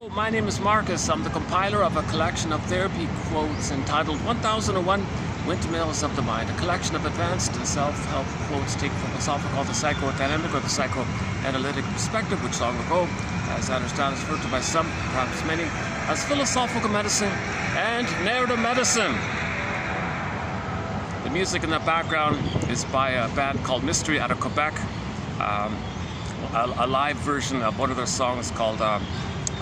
My name is Marcus. I'm the compiler of a collection of therapy quotes entitled 1001 Windmills of the Mind, a collection of advanced and self-help quotes taken from philosophical, the psychodynamic or the psychoanalytic perspective, which long ago, as I understand, is referred to by some, perhaps many, as philosophical medicine and narrative medicine. The music in the background is by a band called Mystery out of Quebec, a live version of one of their songs called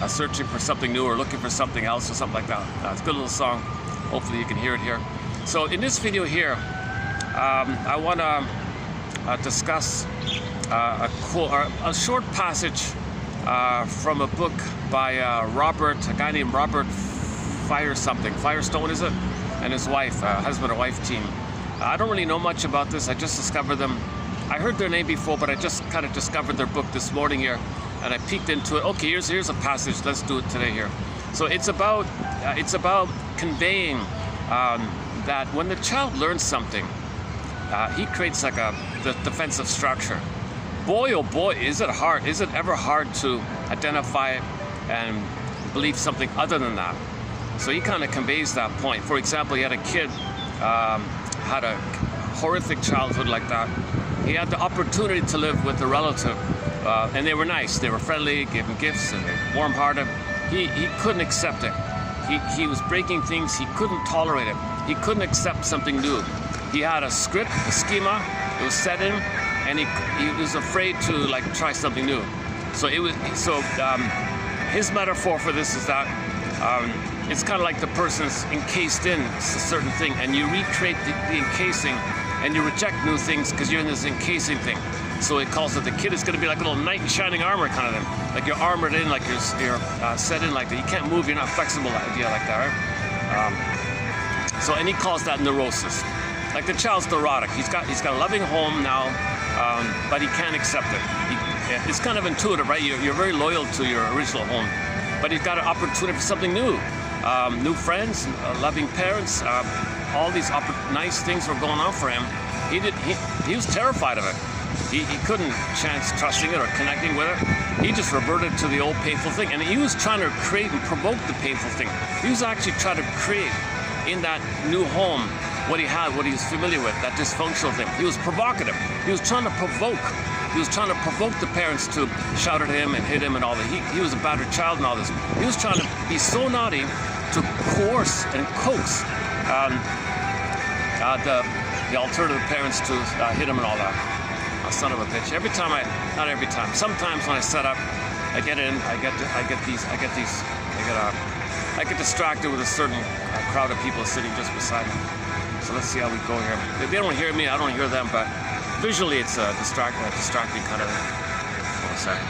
Searching for Something New or Looking for Something Else or something like that. It's a good little song. Hopefully you can hear it here. So in this video here, I want to discuss a short passage from a book by a guy named Robert Firestone is it? And his wife, husband and wife team. I don't really know much about this. I just discovered them. I heard their name before, but I just kind of discovered their book this morning here, and I peeked into it. Okay, here's a passage. Let's do it today here. So it's about conveying that when the child learns something, he creates like the defensive structure. Boy, oh boy, is it hard? Is it ever hard to identify and believe something other than that? So he kind of conveys that point. For example, he had a kid had a horrific childhood like that. He had the opportunity to live with a relative, and they were nice, they were friendly, gave him gifts, and warm-hearted. He couldn't accept it. He was breaking things, he couldn't tolerate it. He couldn't accept something new. He had a script, a schema, it was set in, and he was afraid to like try something new. So his metaphor for this is that it's kind of like the person's encased in a certain thing, and you recreate the encasing, and you reject new things because you're in this encasing thing. So it calls it the kid is going to be like a little knight in shining armor kind of thing. Like you're armored in, like you're set in like that. You can't move, you're not flexible, idea like that, right? And he calls that neurosis. Like the child's neurotic. He's got a loving home now, but he can't accept it. It's kind of intuitive, right? You're very loyal to your original home, but he's got an opportunity for something new. New friends, loving parents, all these nice things were going on for him. He was terrified of it. He couldn't chance trusting it or connecting with it. He just reverted to the old painful thing, and he was trying to create and provoke the painful thing. He was actually trying to create in that new home what he had, what he was familiar with, that dysfunctional thing. He was provocative. He was trying to provoke. He was trying to provoke the parents to shout at him and hit him and all that. He was a battered child and all this. He was trying to be so naughty to coerce and coax the alternative parents to hit him and all that. Oh, son of a bitch. Not every time. Sometimes when I set up, I get in, I get distracted with a certain crowd of people sitting just beside me. So let's see how we go here. They don't hear me, I don't hear them, but visually it's a distracting kind of thing. Hold a second.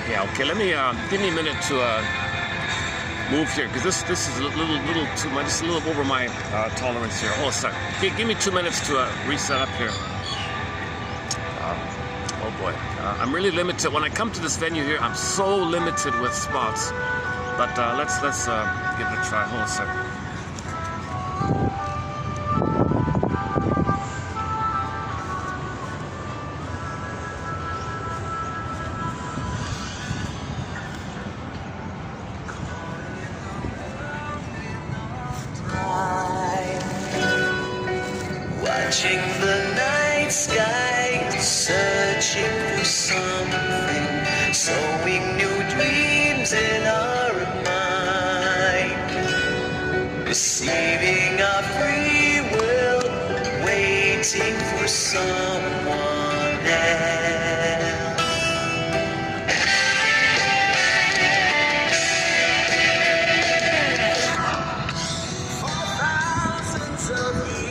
Yeah, okay, let me, give me a minute to move here, because this is a little too much, just a little over my tolerance here. Hold a second. Give me 2 minutes to reset up here. Oh boy, I'm really limited. When I come to this venue here, I'm so limited with spots. But let's give it a try. Hold a second. Watching the night sky, searching for something, sowing new dreams in our mind, receiving our free will, waiting for someone else. For thousands of years.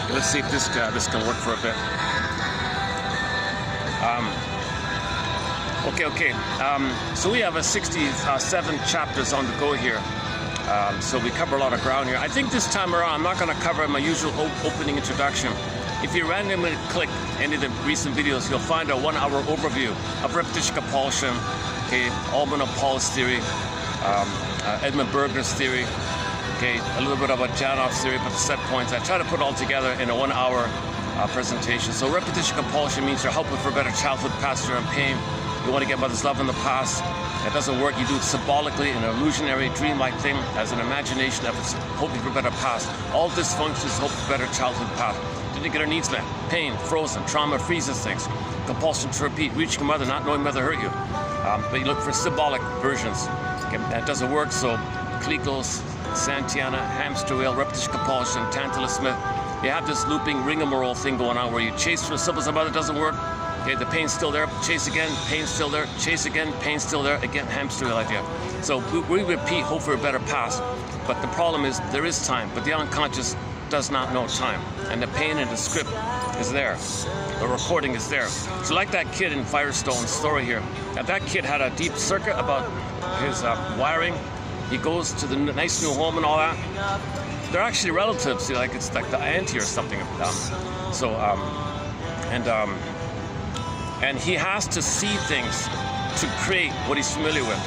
Let's see if this can work for a bit. Okay. So we have 67 chapters on the go here. So we cover a lot of ground here. I think this time around I'm not going to cover my usual opening introduction. If you randomly click any of the recent videos, you'll find a 1-hour overview of repetition compulsion, okay, Alban of Paul's theory, Edmund Berger's theory, okay, a little bit about Janoff's theory, but the set points. I try to put it all together in a 1-hour presentation. So repetition compulsion means you're hoping for a better childhood past you're in pain. You want to get mother's love in the past. It doesn't work. You do it symbolically, an illusionary, dreamlike thing, as an imagination of it's hoping for a better past. All dysfunctions hope for a better childhood past. Didn't get her needs met. Pain, frozen, trauma freezes things. Compulsion to repeat, reaching your mother, not knowing mother hurt you. But you look for symbolic versions. Okay, that doesn't work, so Clicos, Santiana, hamster wheel, repetition compulsion, Tantalus Smith. You have this looping rigmarole thing going on where you chase for the symbols of mother, doesn't work. Okay, the pain's still there, chase again, pain's still there, chase again, pain's still there, again, hamster wheel idea. So we repeat, hope for a better past. But the problem is there is time, but the unconscious does not know time. And the pain in the script is there. The recording is there. So like that kid in Firestone's story here, that kid had a deep circuit about his wiring. He goes to the nice new home and all that. They're actually relatives, like it's like the auntie or something. And he has to see things to create what he's familiar with.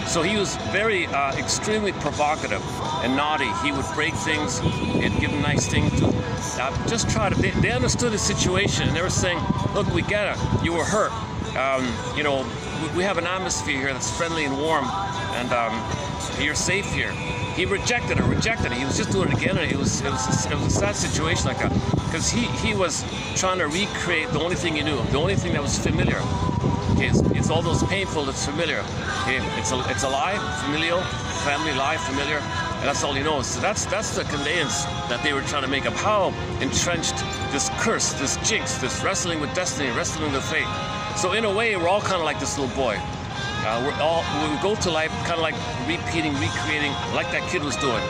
So he was very extremely provocative and naughty. He would break things, he'd give them nice things. Just try to, they understood the situation and they were saying, look, we get it, you were hurt. You know, we have an atmosphere here that's friendly and warm, and you're safe here. He rejected it. He was just doing it again, and it was a sad situation like that, because he was trying to recreate the only thing he knew, the only thing that was familiar. It's all those painful that's familiar. It's a lie, familial, family lie, familiar, and that's all he knows. So that's the conveyance that they were trying to make of how entrenched this curse, this jinx, this wrestling with destiny, wrestling with fate. So in a way, we're all kind of like this little boy. We go to life kind of like repeating, recreating, like that kid was doing.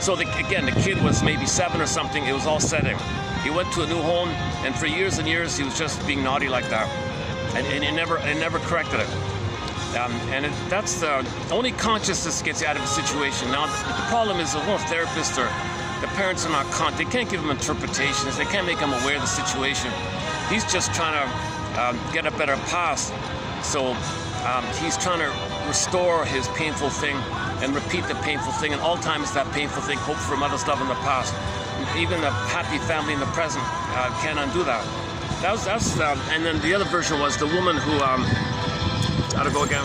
So again, the kid was maybe 7 or something. It was all setting. He went to a new home, and for years and years, he was just being naughty like that, and he never corrected it. That's the only consciousness gets you out of a situation. Now the problem is the whole therapist or the parents are not they can't give him interpretations. They can't make him aware of the situation. He's just trying to get a better past. So he's trying to restore his painful thing and repeat the painful thing, and all times that painful thing, hope for mother's love in the past. Even a happy family in the present can't undo that. And then the other version was the woman who, how to go again?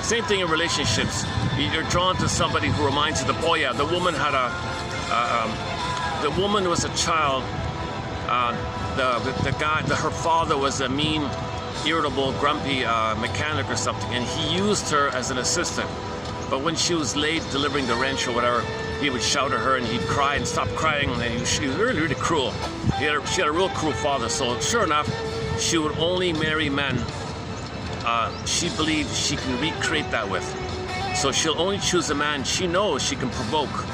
Same thing in relationships. You're drawn to somebody who reminds you the woman had the woman was a child. Her father was a mean, irritable, grumpy mechanic or something, and he used her as an assistant. But when she was late delivering the wrench or whatever, he would shout at her and he'd cry and stop crying, and she was really, really cruel. She had a real cruel father, so sure enough, she would only marry men she believed she can recreate that with. So she'll only choose a man she knows she can provoke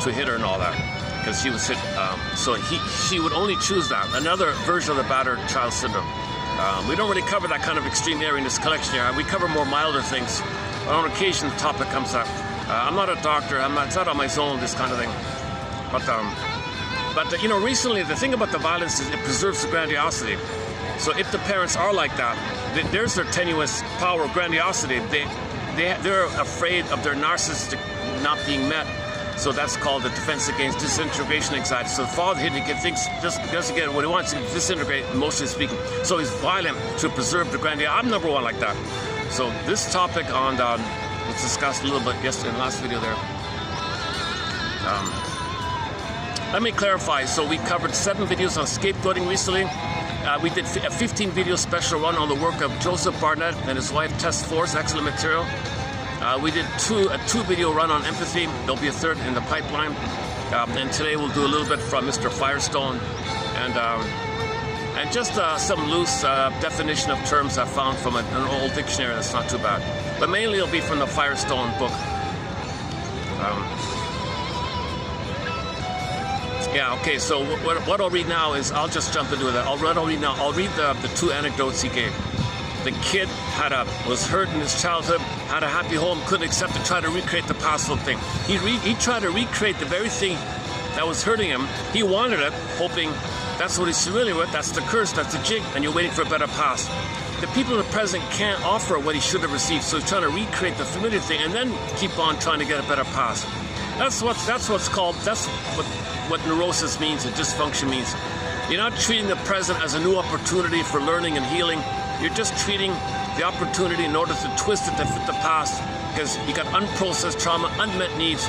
to hit her and all that, because she was hit. So she would only choose that. Another version of the battered child syndrome. We don't really cover that kind of extreme area in this collection here. We cover more milder things. On occasion, the topic comes up. I'm not a doctor. It's not on my zone, this kind of thing. But you know, recently the thing about the violence is it preserves the grandiosity. So if the parents are like that, there's their tenuous power of grandiosity. They're afraid of their narcissistic not being met. So that's called the defense against disintegration anxiety. So the father here thinks just doesn't get what he wants to disintegrate, emotionally speaking. So he's violent to preserve the grandiosity. I'm number one like that. So this topic on was discussed a little bit yesterday in the last video there. Let me clarify. So we covered 7 videos on scapegoating recently. We did a 15 video special run on the work of Joseph Barnett and his wife Tess Force, excellent material. We did a 2 video run on empathy. There'll be a 3rd in the pipeline. And today we'll do a little bit from Mr. Firestone and just some loose definition of terms I found from an old dictionary. That's not too bad. But mainly it'll be from the Firestone book. Yeah, okay, so what I'll read now is, I'll just jump into that. I'll read now. I'll read the 2 anecdotes he gave. The kid was hurt in his childhood, had a happy home, couldn't accept it, tried to recreate the possible thing. He tried to recreate the very thing that was hurting him. He wanted it, hoping that's what he's familiar with, that's the curse, that's the jig, and you're waiting for a better past. The people in the present can't offer what he should have received, so he's trying to recreate the familiar thing and then keep on trying to get a better past. That's what neurosis means and dysfunction means. You're not treating the present as a new opportunity for learning and healing. You're just treating the opportunity in order to twist it to fit the past, because you got unprocessed trauma, unmet needs,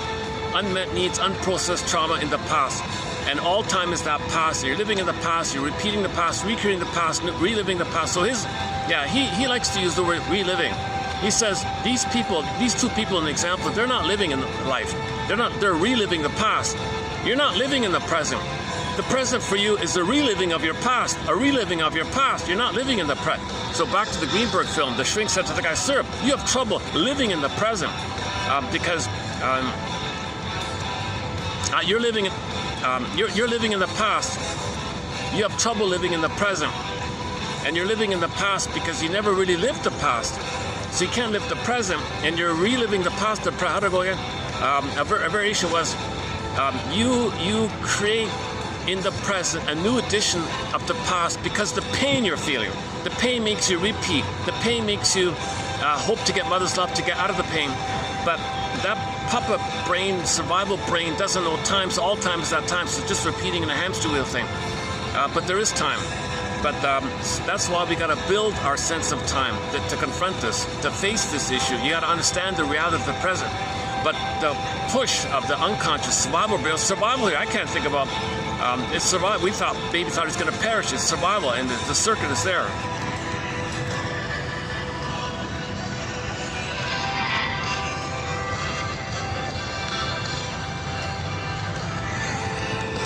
unprocessed trauma in the past. And all time is that past. You're living in the past, you're repeating the past, recreating the past, reliving the past. So he likes to use the word reliving. He says these two people in the example, they're not living in life. They're reliving the past. You're not living in the present. The present for you is a reliving of your past, a reliving of your past. You're not living in the present. So back to the Greenberg film, the shrink said to the guy, sir, you have trouble living in the present because you're living in the past. You have trouble living in the present. And you're living in the past because you never really lived the past. So you can't live the present, and you're reliving the past. How to go again? A variation was, you create in the present a new edition of the past because the pain you're feeling. The pain makes you repeat. The pain makes you hope to get mother's love, to get out of the pain. But that puppet brain, survival brain, doesn't know time, so all time is that time, so it's just repeating in a hamster wheel thing. But there is time. But that's why we got to build our sense of time, to confront this, to face this issue. You got to understand the reality of the present. But the push of the unconscious survival here, I can't think about. It's survival. Baby thought he's going to perish. It's survival, and the circuit is there.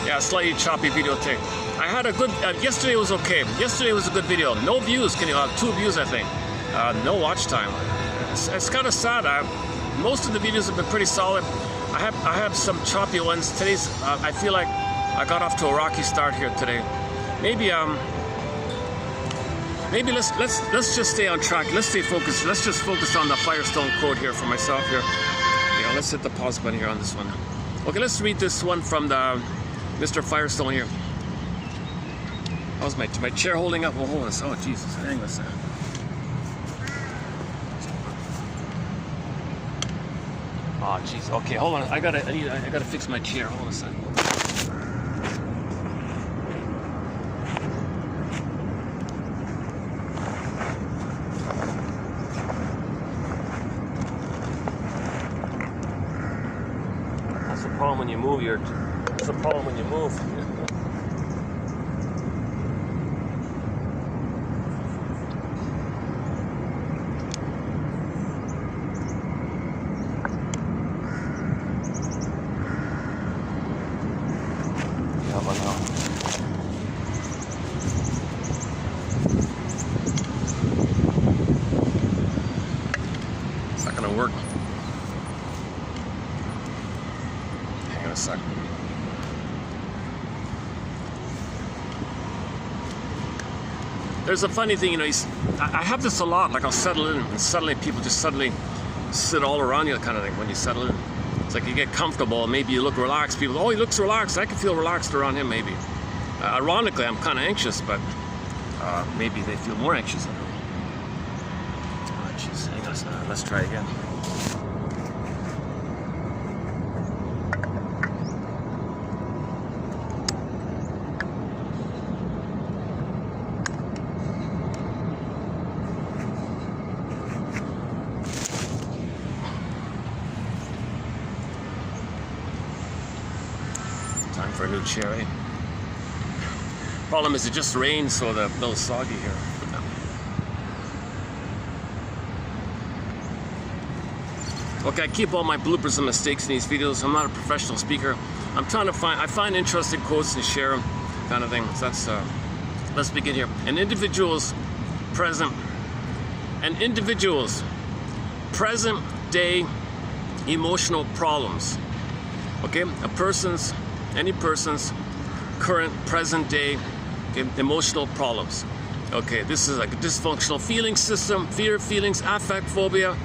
Yeah, slightly choppy video tape. I had a good, yesterday was okay. Yesterday was a good video. No views, 2 views I think. No watch time. It's kind of sad. Most of the videos have been pretty solid. I have some choppy ones. Today's, I feel like I got off to a rocky start here today. Maybe let's just stay on track. Let's stay focused. Let's just focus on the Firestone quote here for myself here. Yeah, let's hit the pause button here on this one. Okay, let's read this one from the Mr. Firestone here. How's my chair holding up? Oh, hold on. Oh, Jesus. Hang on a second. Oh, jeez. Okay, hold on. I gotta fix my chair. Hold on a second. That's the problem when you move. That's the problem when you move. It's not gonna work. Hang on a second. There's a funny thing, I have this a lot, like I'll settle in and suddenly people just suddenly sit all around you kind of thing when you settle in. It's like you get comfortable, maybe you look relaxed, people, oh, he looks relaxed, I can feel relaxed around him maybe. Ironically, I'm kind of anxious, but maybe they feel more anxious. Oh, jeez, hang on a second, let's try again. Time for a new chair, eh? Problem is it just rained, so the little soggy here. Okay, I keep all my bloopers and mistakes in these videos. I'm not a professional speaker. I'm trying to I find interesting quotes and share them, kind of thing. So that's, let's begin here. An individual's present day emotional problems. Okay, any person's current present day emotional problems. Okay, this is like a dysfunctional feeling system, fear, feelings, affect, phobia,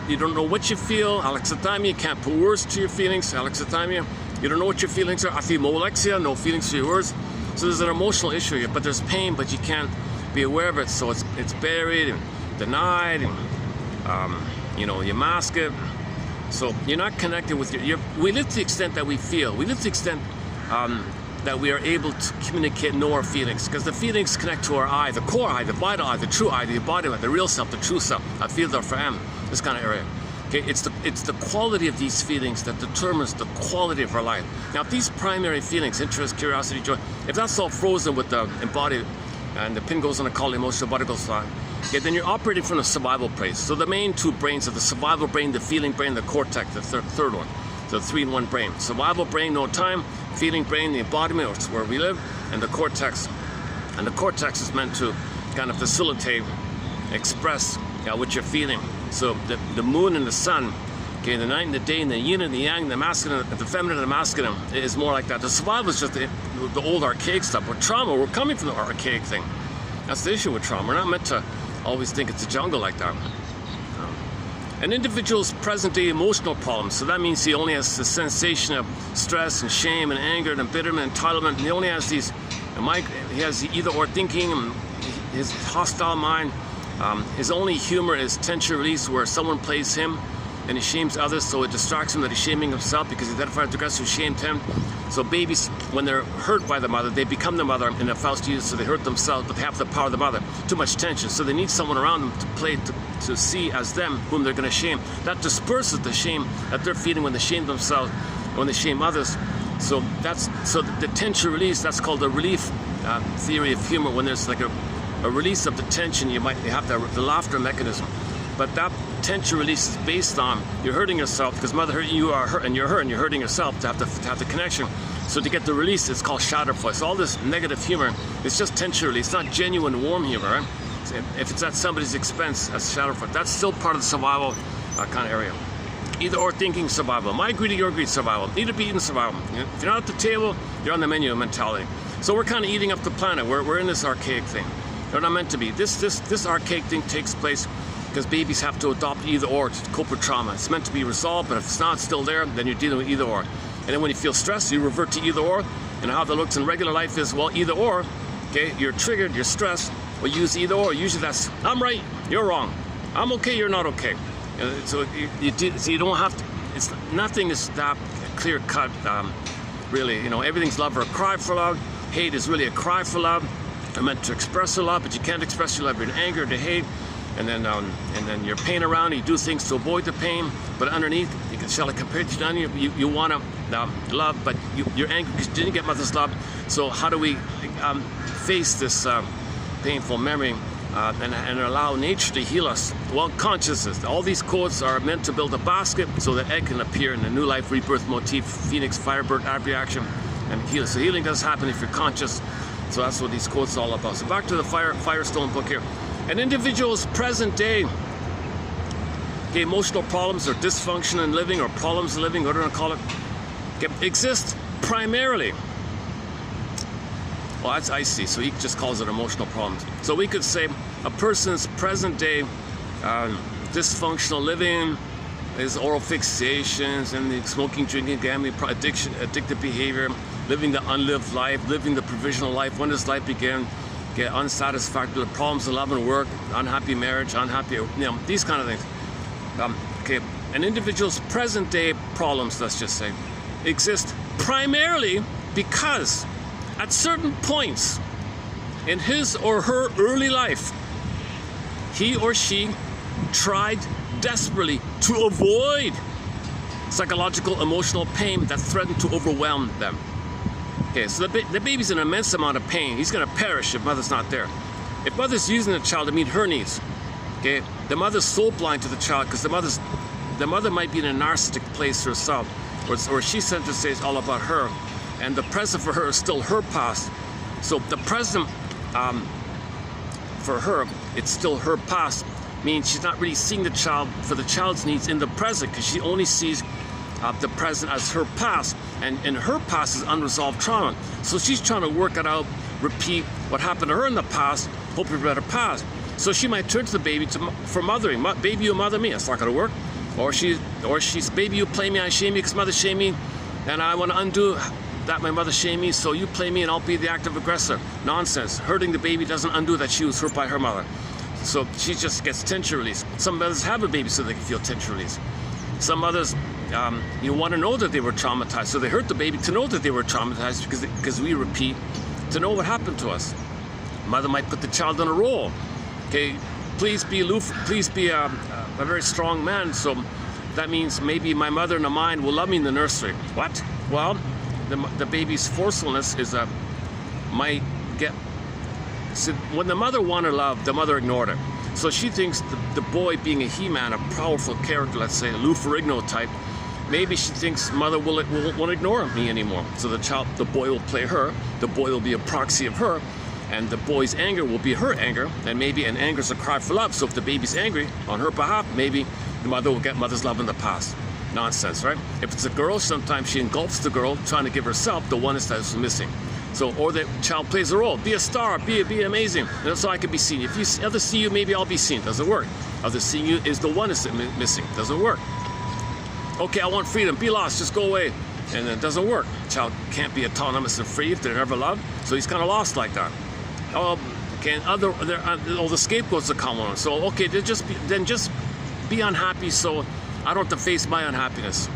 you don't know what you feel. Alexithymia, you can't put words to your feelings. Alexithymia, you don't know what your feelings are. Aphimolexia, no feelings to your words. So there's an emotional issue here, but there's pain, but you can't be aware of it. So it's buried and denied, and you know, you mask it. So you're not connected with we live to the extent that we feel. We live to the extent that we are able to communicate, know our feelings, because the feelings connect to our I, the core I, the vital I, the true I, the embodiment, the real self, the true self. I feel therefore am, this kind of area. Okay, it's the quality of these feelings that determines the quality of our life. Now, if these primary feelings, interest, curiosity, joy, if that's all frozen with the embodied, and the pin goes on to call the emotional body goes on, okay, then you're operating from the survival place. So the main two brains are the survival brain, the feeling brain, the cortex, the third one. So 3-in-1 brain. Survival brain, no time. Feeling brain, the embodiment, which is where we live, and the cortex. And the cortex is meant to kind of facilitate, express what you're feeling. So the moon and the sun, okay, the night and the day, and the yin and the yang, the masculine, the feminine and the masculine is more like that. The survival is just the old archaic stuff. With trauma, we're coming from the archaic thing. That's the issue with trauma. We're not meant to always think it's a jungle like that. An individual's present-day emotional problems, so that means he only has the sensation of stress and shame and anger and embitterment and entitlement, and he only has these, he has the either-or thinking, and his hostile mind. His only humor is tension release, where someone plays him and he shames others, so it distracts him that he's shaming himself because he identified with the aggressor who shamed him. So babies, when they're hurt by the mother, they become the mother in a Faustian, so they hurt themselves, but they have the power of the mother. Too much tension, so they need someone around them to play, to see as them whom they're going to shame. That disperses the shame that they're feeling when they shame themselves, when they shame others. So the tension release, that's called the relief theory of humor. When there's like a release of the tension, you have the laughter mechanism. But that tension release is based on you're hurting yourself because mother hurt you, are hurt, and you're hurting yourself to have the connection. So to get the release, it's called shatter voice. So all this negative humor, it's just tension release. It's not genuine warm humor, right? So if it's at somebody's expense, that's shatter voice. That's still part of the survival kind of area. Either or thinking survival. My greedy, your greed survival. Need to be eaten survival. If you're not at the table, you're on the menu mentality. So we're kind of eating up the planet. We're in this archaic thing. They're not meant to be. This archaic thing takes place because babies have to adopt either or to cope with trauma. It's meant to be resolved, but if it's not still there, then you're dealing with either or. And then when you feel stressed, you revert to either or. And how that looks in regular life is, well, either or. Okay, you're triggered, you're stressed, well, use either or. Usually that's, I'm right, you're wrong. I'm okay, you're not okay. So you don't have to, nothing is that clear cut, really. You know, everything's love or a cry for love. Hate is really a cry for love. You're meant to express your love, but you can't express your love. You're in anger, to hate. And then your pain around, you do things to avoid the pain, but underneath, you can shall I compare it to down you want to love, but you're angry because you didn't get mother's love. So how do we face this painful memory and allow nature to heal us? Well, consciousness. All these quotes are meant to build a basket so that egg can appear in the new life rebirth motif, phoenix, firebird, reaction, and heal. So healing does happen if you're conscious. So that's what these quotes are all about. So back to the Firestone book here. An individual's present day emotional problems or dysfunction in living or problems in living, whatever you want to call it, exist primarily. Well, that's icy, so he just calls it emotional problems. So we could say a person's present day dysfunctional living is oral fixations and the smoking, drinking, gambling, addiction, addictive behavior, living the unlived life, living the provisional life. When does life begin? Get unsatisfactory problems in love and work, unhappy marriage, unhappy, these kind of things. Okay, an individual's present day problems, let's just say, exist primarily because at certain points in his or her early life, he or she tried desperately to avoid psychological, emotional pain that threatened to overwhelm them. Okay, so the baby's in an immense amount of pain. He's going to perish if mother's not there. If mother's using the child to meet her needs, okay, the mother's soul blind to the child because the mother might be in a narcissistic place herself, or she's sent to say it's all about her, and the present for her is still her past. So the present for her, it's still her past, means she's not really seeing the child for the child's needs in the present because she only sees the present as her past, and her past is unresolved trauma. So she's trying to work it out, repeat what happened to her in the past, hope for a better past. So she might turn to the baby for mothering. Baby, you mother me. That's not going to work. Or she's, baby, you play me, I shame me because mother shame me, and I want to undo that my mother shame me, so you play me and I'll be the active aggressor. Nonsense. Hurting the baby doesn't undo that she was hurt by her mother. So she just gets tension release. Some mothers have a baby so they can feel tension release. Some mothers, you want to know that they were traumatized, so they hurt the baby to know that they were traumatized because we repeat to know what happened to us. Mother might put the child on a roll. Okay, please be aloof, please be a very strong man. So that means maybe my mother and mine will love me in the nursery. What? Well, the baby's forcefulness might get. So when the mother wanted love, the mother ignored it. So she thinks the boy, being a he-man, a powerful character, let's say a Lou Ferrigno type, maybe she thinks mother won't ignore me anymore. So the boy will play her, the boy will be a proxy of her, and the boy's anger will be her anger, and anger's a cry for love. So if the baby's angry on her behalf, maybe the mother will get mother's love in the past. Nonsense, right? If it's a girl, sometimes she engulfs the girl, trying to give herself the oneness that is missing. So, or the child plays a role. Be a star, be amazing, and so I can be seen. If others see you, maybe I'll be seen. Doesn't work. Others seeing you is the oneness that missing. Doesn't work. Okay, I want freedom. Be lost. Just go away. And it doesn't work. Child can't be autonomous and free if they're never loved. So he's kind of lost like that. The scapegoat's a common one. So okay, just be unhappy, so I don't have to face my unhappiness.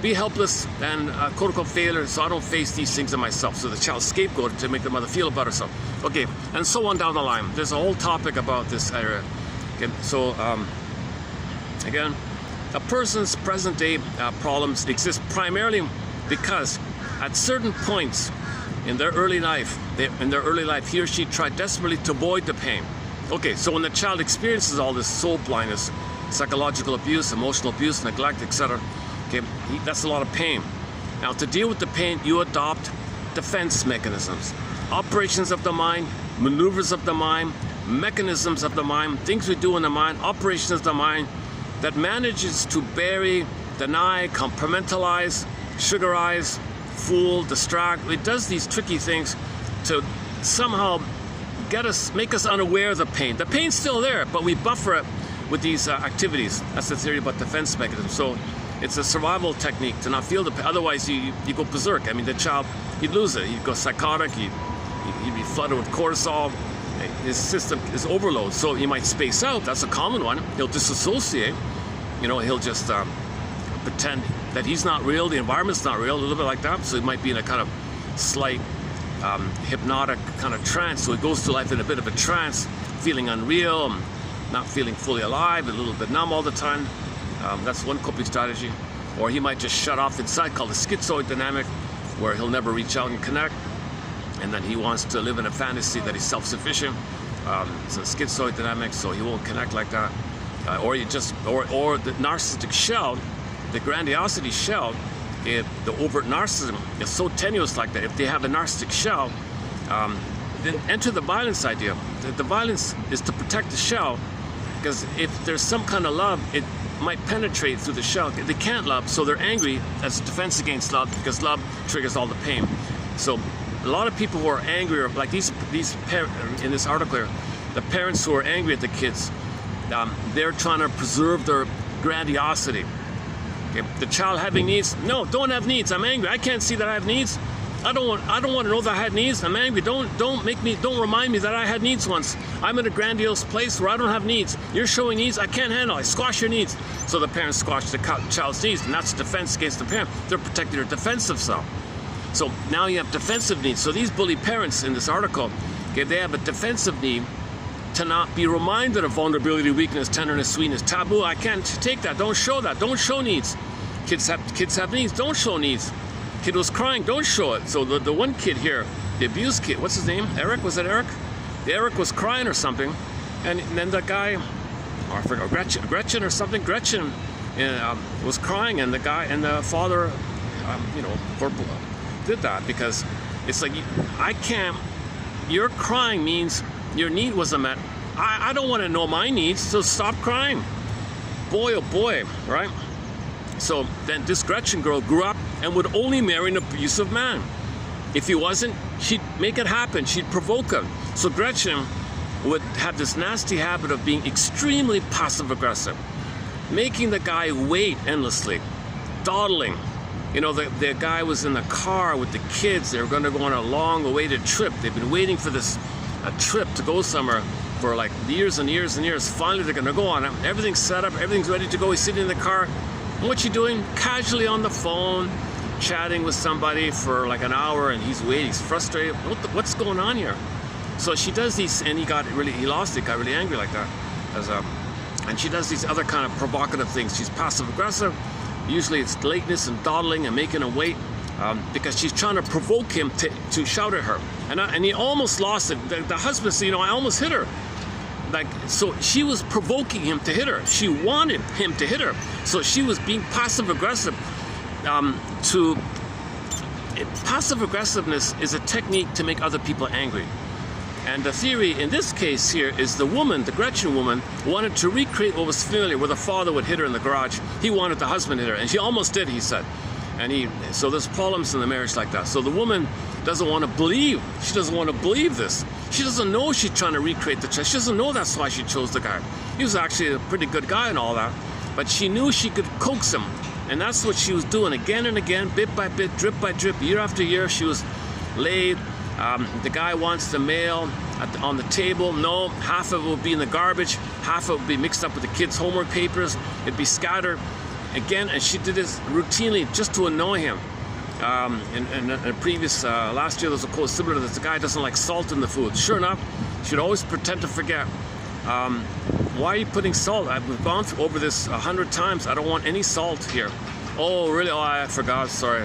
Be helpless and quote-unquote failure, so I don't face these things in myself. So the child's scapegoat to make the mother feel about herself. Okay, and so on down the line. There's a whole topic about this area. Okay, so again, a person's present-day problems exist primarily because at certain points in their early life, he or she tried desperately to avoid the pain. Okay, so when the child experiences all this soul blindness, psychological abuse, emotional abuse, neglect, etc., okay, that's a lot of pain. Now, to deal with the pain, you adopt defense mechanisms, operations of the mind, maneuvers of the mind, mechanisms of the mind, things we do in the mind, operations of the mind that manages to bury, deny, compartmentalize, sugarize, fool, distract. It does these tricky things to somehow make us unaware of the pain. The pain's still there, but we buffer it with these activities. That's the theory about defense mechanism. So it's a survival technique to not feel the pain. Otherwise, you go berserk. I mean, the child, he'd lose it. He'd go psychotic. He'd be flooded with cortisol. His system is overload. So he might space out. That's a common one. He'll disassociate. You know, he'll just pretend that he's not real, the environment's not real, a little bit like that. So he might be in a kind of slight hypnotic kind of trance. So he goes through life in a bit of a trance, feeling unreal, not feeling fully alive, a little bit numb all the time. That's one coping strategy. Or he might just shut off inside, called the schizoid dynamic, where he'll never reach out and connect. And then he wants to live in a fantasy that he's self-sufficient. It's a schizoid dynamic, so he won't connect like that. Or the narcissistic shell, the grandiosity shell, if the overt narcissism is so tenuous like that, if they have a narcissistic shell, then enter the violence idea. The violence is to protect the shell, because if there's some kind of love, it might penetrate through the shell. They can't love, so they're angry as a defense against love, because love triggers all the pain. So a lot of people who are angry, or like these in this article here, the parents who are angry at the kids, they're trying to preserve their grandiosity. Okay. The child having needs, no, don't have needs. I'm angry. I can't see that I have needs. I don't want to know that I had needs. I'm angry. Don't remind me that I had needs once. I'm in a grandiose place where I don't have needs. You're showing needs I can't handle. I squash your needs. So the parents squash the child's needs, and that's defense against the parent. They're protecting their defensive self. So now you have defensive needs. So these bully parents in this article, okay, they have a defensive need to not be reminded of vulnerability, weakness, tenderness, sweetness, taboo. I can't take that. Don't show that. Don't show needs. Kids have needs. Don't show needs. Kid was crying. Don't show it. So the one kid here, the abused kid, what's his name? Eric? Was it Eric? Eric was crying or something, and then the guy, I forgot, Gretchen or something. Gretchen was crying, and the guy and the father, did that, because it's like, I can't. Your crying means your need wasn't met. I don't want to know my needs, so stop crying. Boy, oh boy, right? So then this Gretchen girl grew up and would only marry an abusive man. If he wasn't, she'd make it happen. She'd provoke him. So Gretchen would have this nasty habit of being extremely passive-aggressive, making the guy wait endlessly, dawdling. You know, the guy was in the car with the kids. They were going to go on a long-awaited trip. They've been waiting for a trip to go somewhere for like years and years and years. Finally, they're going to go on it. Everything's set up. Everything's ready to go. He's sitting in the car. And what's he doing? Casually on the phone, chatting with somebody for like an hour, and he's waiting. He's frustrated. What's going on here? So she does these, and he lost it, got really angry like that. And she does these other kind of provocative things. She's passive-aggressive. Usually it's lateness and dawdling and making him wait because she's trying to provoke him to shout at her. And he almost lost it. The husband said, you know, I almost hit her. Like, so she was provoking him to hit her. She wanted him to hit her. So she was being passive-aggressive. Passive-aggressiveness is a technique to make other people angry. And the theory in this case here is the woman, the Gretchen woman, wanted to recreate what was familiar, where the father would hit her in the garage. He wanted the husband to hit her, and she almost did, he said. So there's problems in the marriage like that. So the woman doesn't want to believe. She doesn't want to believe this. She doesn't know she's trying to recreate the child. She doesn't know that's why she chose the guy. He was actually a pretty good guy and all that, but she knew she could coax him. And that's what she was doing again and again, bit by bit, drip by drip, year after year. She was laid. The guy wants the mail on the table. No, half of it will be in the garbage. Half of it will be mixed up with the kids' homework papers. It'd be scattered again, and she did this routinely just to annoy him. In a previous, last year there was a quote similar to this. The guy doesn't like salt in the food. Sure enough, she'd always pretend to forget. Why are you putting salt? We've gone over this 100 times. I don't want any salt here. Oh, really? Oh, I forgot. Sorry.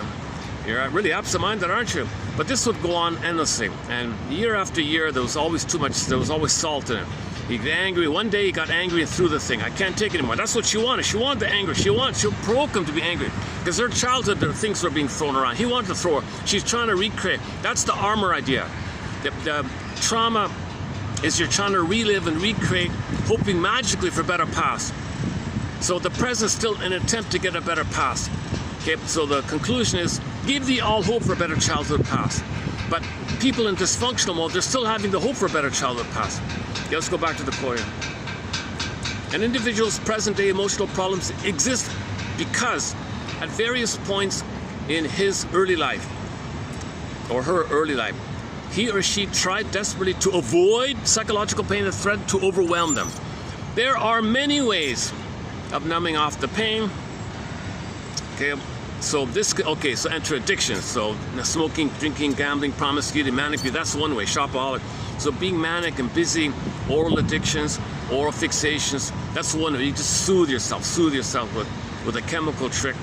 You're really absent-minded, aren't you? But this would go on endlessly, and year after year, there was always too much. There was always salt in it. He got angry. One day, he got angry and threw the thing. I can't take it anymore. That's what she wanted. She wanted the anger. She'll provoke him to be angry because her childhood, the things were being thrown around. He wanted to throw her. She's trying to recreate. That's the armor idea. The trauma is you're trying to relive and recreate, hoping magically for a better past. So the present is still an attempt to get a better past. Okay, so the conclusion is, give thee all hope for a better childhood past. But people in dysfunctional mode, they're still having the hope for a better childhood past. Okay, let's go back to the quote. An individual's present-day emotional problems exist because at various points in his early life, or her early life, he or she tried desperately to avoid psychological pain and threat to overwhelm them. There are many ways of numbing off the pain. Okay, so enter addictions. So smoking, drinking, gambling, promiscuity, manic, that's one way, shopaholic. So being manic and busy, oral addictions, oral fixations, that's one way. You just soothe yourself with a chemical trick,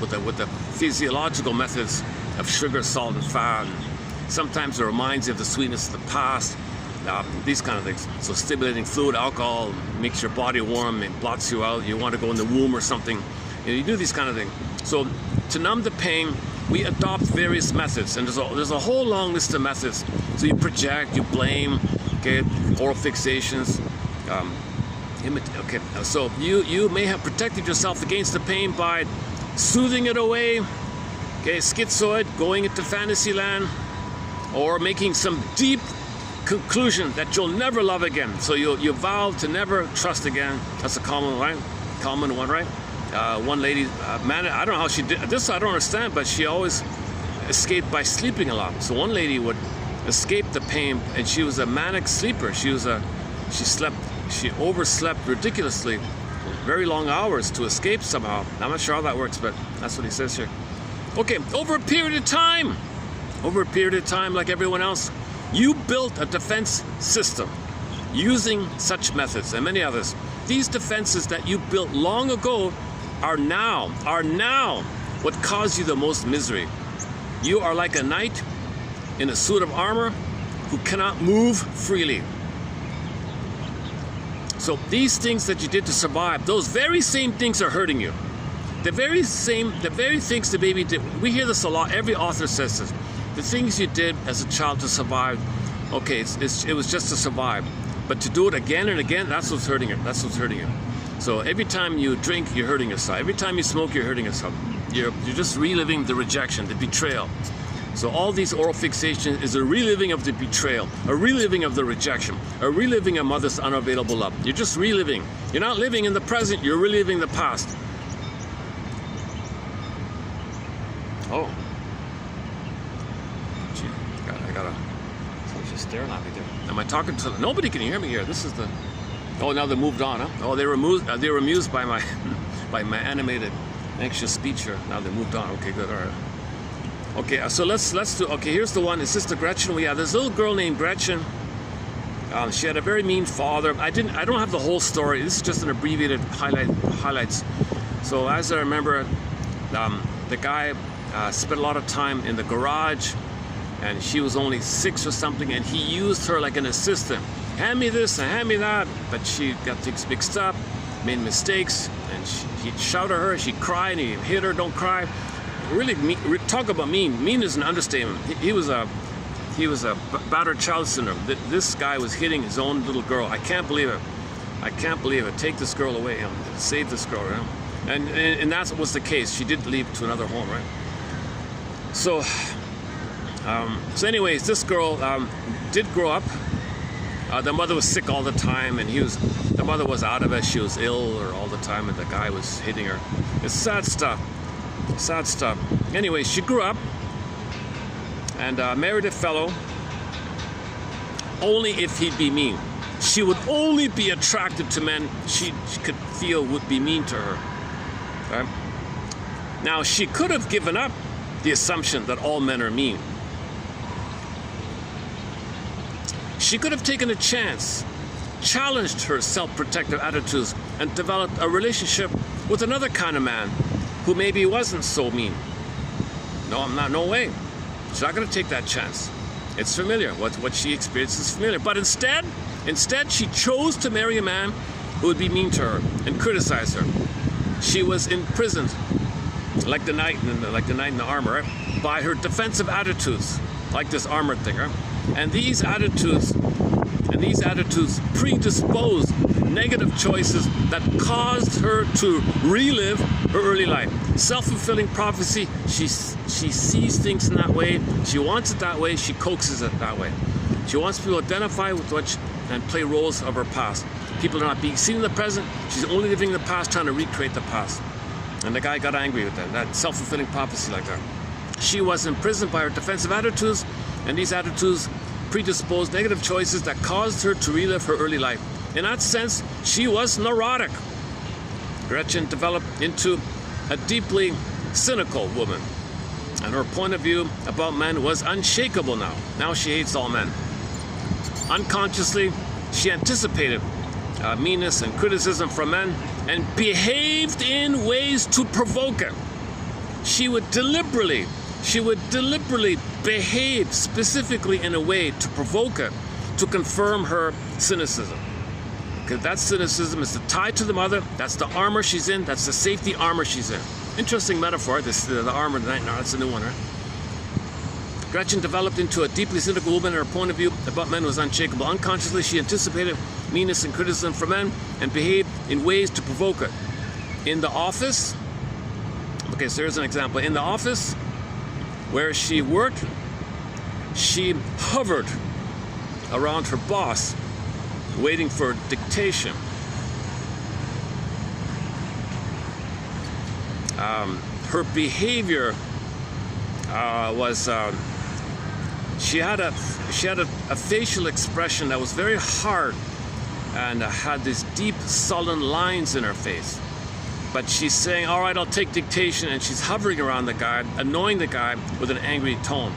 with the physiological methods of sugar, salt, and fat. Sometimes it reminds you of the sweetness of the past, these kind of things. So stimulating fluid, alcohol makes your body warm, it blots you out, you want to go in the womb or something. You do these kind of things. So to numb the pain, we adopt various methods, and there's a whole long list of methods. So you project, you blame, okay, oral fixations. So you may have protected yourself against the pain by soothing it away, okay, schizoid, going into fantasy land, or making some deep conclusion that you'll never love again. So you vow to never trust again. That's a common one, right? One lady, I don't know how she did this. I don't understand, but she always escaped by sleeping a lot. So one lady would escape the pain, and she was a manic sleeper. She overslept ridiculously, very long hours to escape somehow. I'm not sure how that works, but that's what he says here. Okay, over a period of time, like everyone else, you built a defense system using such methods and many others. These defenses that you built long ago are now what caused you the most misery. You are like a knight in a suit of armor who cannot move freely. So these things that you did to survive, those very same things are hurting you. The very things the baby did. We hear this a lot. Every author says this. The things you did as a child to survive, okay, it was just to survive. But to do it again and again, that's what's hurting you. That's what's hurting you. So every time you drink, you're hurting yourself. Every time you smoke, you're hurting yourself. You're just reliving the rejection, the betrayal. So all these oral fixations is a reliving of the betrayal, a reliving of the rejection, a reliving of mother's unavailable love. You're just reliving. You're not living in the present, you're reliving the past. Oh. Gee, I gotta, someone's just staring at me there. Am I talking to, nobody can hear me here. This is the, oh, now they moved on, huh? Oh, they were amused by my, by my animated, anxious speech here. Now they moved on. Okay, good, all right. Okay, so let's do, okay, here's the one. Is this the Gretchen? We have this little girl named Gretchen. She had a very mean father. I don't have the whole story. This is just an abbreviated highlights. So as I remember, the guy spent a lot of time in the garage, and she was only 6 or something, and he used her like an assistant. Hand me this and hand me that, but she got things mixed up, made mistakes, and he'd shout at her, she'd cry, and he'd hit her, don't cry. Really, talk about mean. Mean is an understatement. He was a battered child syndrome. This guy was hitting his own little girl. I can't believe it. I can't believe it. Take this girl away. Save this girl. And that was the case. She did leave to another home, right? So, anyways, this girl did grow up. The mother was sick all the time, and the mother was out of it. She was ill or all the time, and the guy was hitting her. It's sad stuff. Sad stuff. Anyway, she grew up and married a fellow only if he'd be mean. She would only be attracted to men she could feel would be mean to her. Right? Now, she could have given up the assumption that all men are mean. She could have taken a chance, challenged her self-protective attitudes, and developed a relationship with another kind of man who maybe wasn't so mean. No, I'm not, no way. She's not going to take that chance. It's familiar. What she experienced is familiar. But instead, she chose to marry a man who would be mean to her and criticize her. She was imprisoned, like the knight in the armor, right? By her defensive attitudes, like this armor thing, right? And these attitudes predisposed negative choices that caused her to relive her early life. Self-fulfilling prophecy. She sees things in that way. She wants it that way. She coaxes it that way. She wants people to identify with what and play roles of her past. People are not being seen in the present. She's only living in the past, trying to recreate the past. And the guy got angry with that self-fulfilling prophecy like that. She was imprisoned by her defensive attitudes, and these attitudes predisposed negative choices that caused her to relive her early life. In that sense, she was neurotic. Gretchen developed into a deeply cynical woman, and her point of view about men was unshakable now. Now she hates all men. Unconsciously, she anticipated meanness and criticism from men and behaved in ways to provoke it. She would deliberately behave specifically in a way to provoke it, to confirm her cynicism. Because that cynicism is the tie to the mother, that's the armor she's in, that's the safety armor she's in. Interesting metaphor, the armor of the night. No, that's a new one, right? Gretchen developed into a deeply cynical woman, and her point of view about men was unshakable. Unconsciously, she anticipated meanness and criticism from men and behaved in ways to provoke it. In the office, okay, so here's an example. In the office where she worked, she hovered around her boss, waiting for dictation. Her behavior was she had a facial expression that was very hard and had these deep sullen lines in her face. But she's saying, all right, I'll take dictation, and she's hovering around the guy, annoying the guy with an angry tone.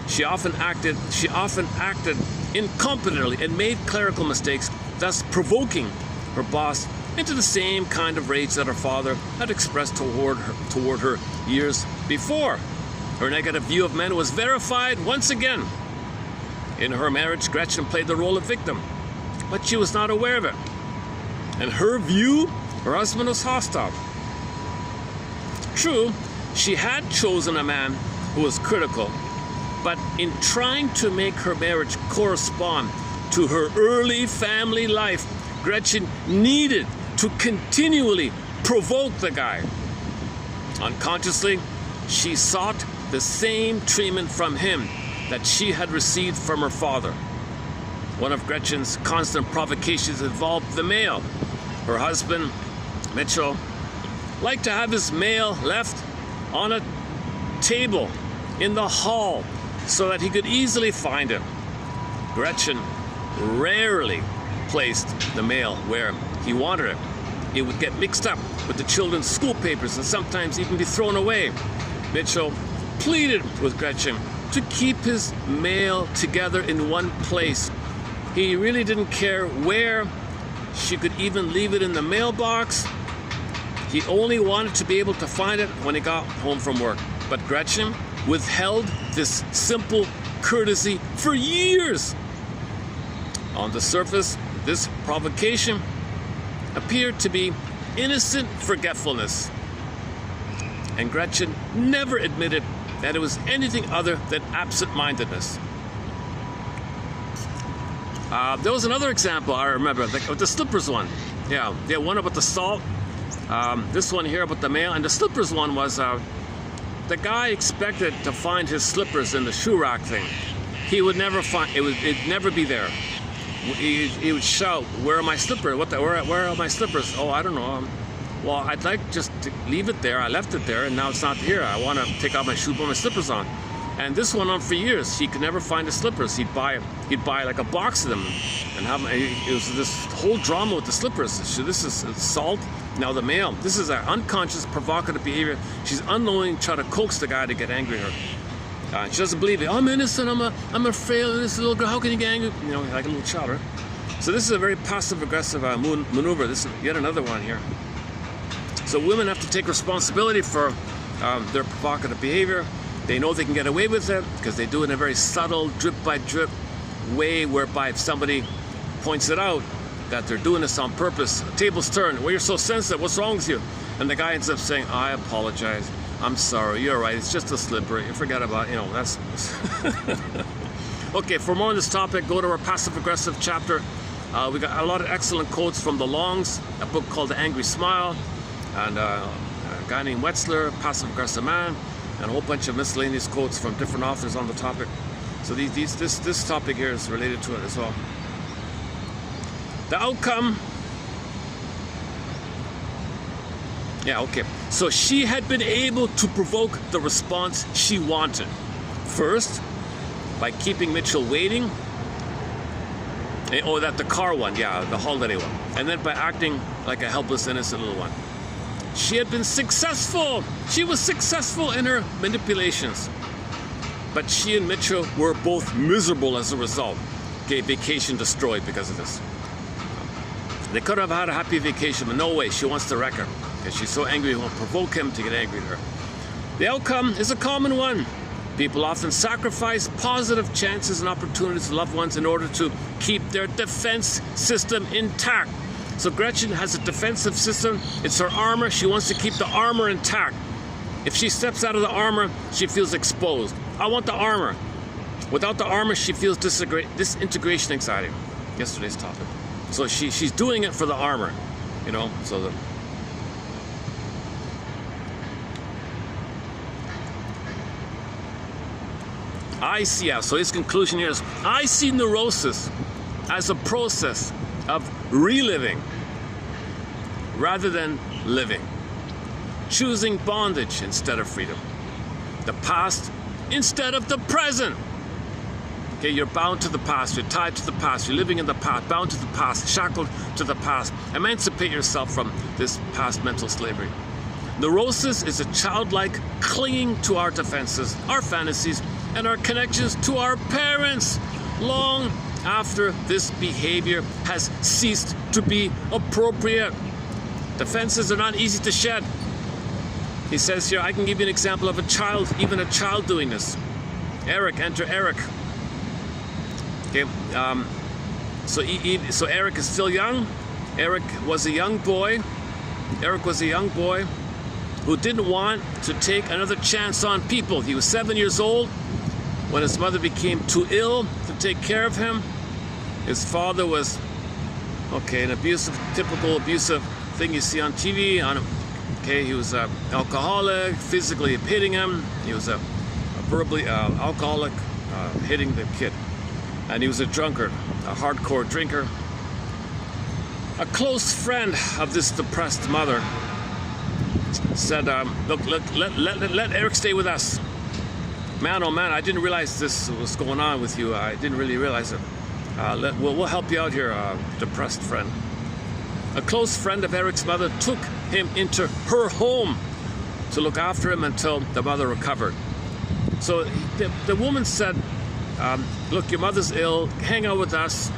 She often acted incompetently and made clerical mistakes, thus provoking her boss into the same kind of rage that her father had expressed toward her years before. Her negative view of men was verified once again. In her marriage, Gretchen played the role of victim, but she was not aware of it. And her view, her husband was hostile. True, she had chosen a man who was critical, but in trying to make her marriage correspond to her early family life, Gretchen needed to continually provoke the guy. Unconsciously, she sought the same treatment from him that she had received from her father. One of Gretchen's constant provocations involved the mail. Her husband, Michel, liked to have his mail left on a table in the hall so that he could easily find it. Gretchen rarely placed the mail where he wanted it. It would get mixed up with the children's school papers and sometimes even be thrown away. Michel pleaded with Gretchen to keep his mail together in one place. He really didn't care where. She could even leave it in the mailbox. He only wanted to be able to find it when he got home from work. But Gretchen withheld this simple courtesy for years. On the surface, this provocation appeared to be innocent forgetfulness. And Gretchen never admitted that it was anything other than absent-mindedness. There was another example I remember, the slippers one. Yeah, one about the salt. This one here about the mail, and the slippers one was the guy expected to find his slippers in the shoe rack thing. He would never find it. It'd never be there. He would shout, "Where are my slippers? Where are my slippers? Oh, I don't know. Well, I'd like just to leave it there. I left it there, and now it's not here. I want to take out my shoe, put my slippers on." And this went on for years. He could never find his slippers. He'd buy like a box of them, and have. It was this whole drama with the slippers. So this is salt. Now the mail. This is an unconscious, provocative behavior. She's unknowing, trying to coax the guy to get angry at her. She doesn't believe it. I'm innocent. I'm a frail, innocent little girl. How can you get angry? You know, like a little child, right? So this is a very passive-aggressive maneuver. This is yet another one here. So women have to take responsibility for their provocative behavior. They know they can get away with it because they do it in a very subtle, drip-by-drip way, whereby if somebody points it out that they're doing this on purpose, tables turn. Well, you're so sensitive. What's wrong with you? And the guy ends up saying, "I apologize. I'm sorry. You're right. It's just a slipper. You forget about it." You know, that's... Okay, for more on this topic, go to our passive-aggressive chapter. We got a lot of excellent quotes from the Longs, a book called The Angry Smile, and a guy named Wetzler, Passive-Aggressive Man, and a whole bunch of miscellaneous quotes from different authors on the topic. So this topic here is related to it as well. The outcome... Yeah, okay. So she had been able to provoke the response she wanted. First, by keeping Michel waiting. Oh, the car one, yeah, the holiday one. And then by acting like a helpless, innocent little one. She had been successful. She was successful in her manipulations. But she and Michel were both miserable as a result. Okay, vacation destroyed because of this. They could have had a happy vacation, but no way. She wants to wreck her. Because she's so angry, will provoke him to get angry at her. The outcome is a common one. People often sacrifice positive chances and opportunities to loved ones in order to keep their defense system intact. So Gretchen has a defensive system. It's her armor. She wants to keep the armor intact. If she steps out of the armor, she feels exposed. I want the armor. Without the armor, she feels disintegration anxiety. Yesterday's topic. So she's doing it for the armor, you know. So the so his conclusion here is, I see neurosis as a process of reliving rather than living. Choosing bondage instead of freedom. The past instead of the present. Okay, you're bound to the past, you're tied to the past, you're living in the past, bound to the past, shackled to the past. Emancipate yourself from this past mental slavery. Neurosis is a childlike clinging to our defenses, our fantasies, and our connections to our parents long after this behavior has ceased to be appropriate. Defenses are not easy to shed. He says here, I can give you an example of a child, even a child doing this. Eric, enter Eric. Okay, so Eric is still young. Eric was a young boy. Eric was a young boy who didn't want to take another chance on people. He was 7 years old when his mother became too ill to take care of him. His father was, okay, an abusive, typical abusive thing you see on TV. Okay, he was an alcoholic, physically hitting him. He was verbally alcoholic, hitting the kid. And he was a drunkard, a hardcore drinker. A close friend of this depressed mother said, look, let Eric stay with us. Man, oh man, I didn't realize this was going on with you. I didn't really realize it. We'll help you out here, depressed friend. A close friend of Eric's mother took him into her home to look after him until the mother recovered. So the woman said, look, your mother's ill, hang out with us,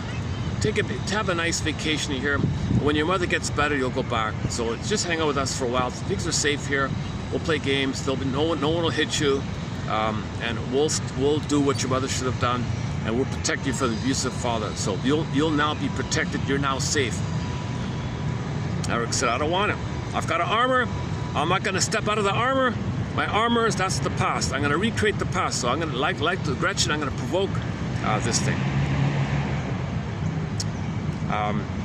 have a nice vacation here. When your mother gets better, you'll go back. So just hang out with us for a while. Things are safe here. We'll play games. There'll be no one will hit you, and we'll do what your mother should have done, and we'll protect you from the abusive father. So you'll now be protected. You're now safe. Eric said, I don't want it. I've got an armor. I'm not going to step out of the armor. My armor that's the past. I'm going to recreate the past. So I'm going to like the Gretchen. I'm going to provoke this thing.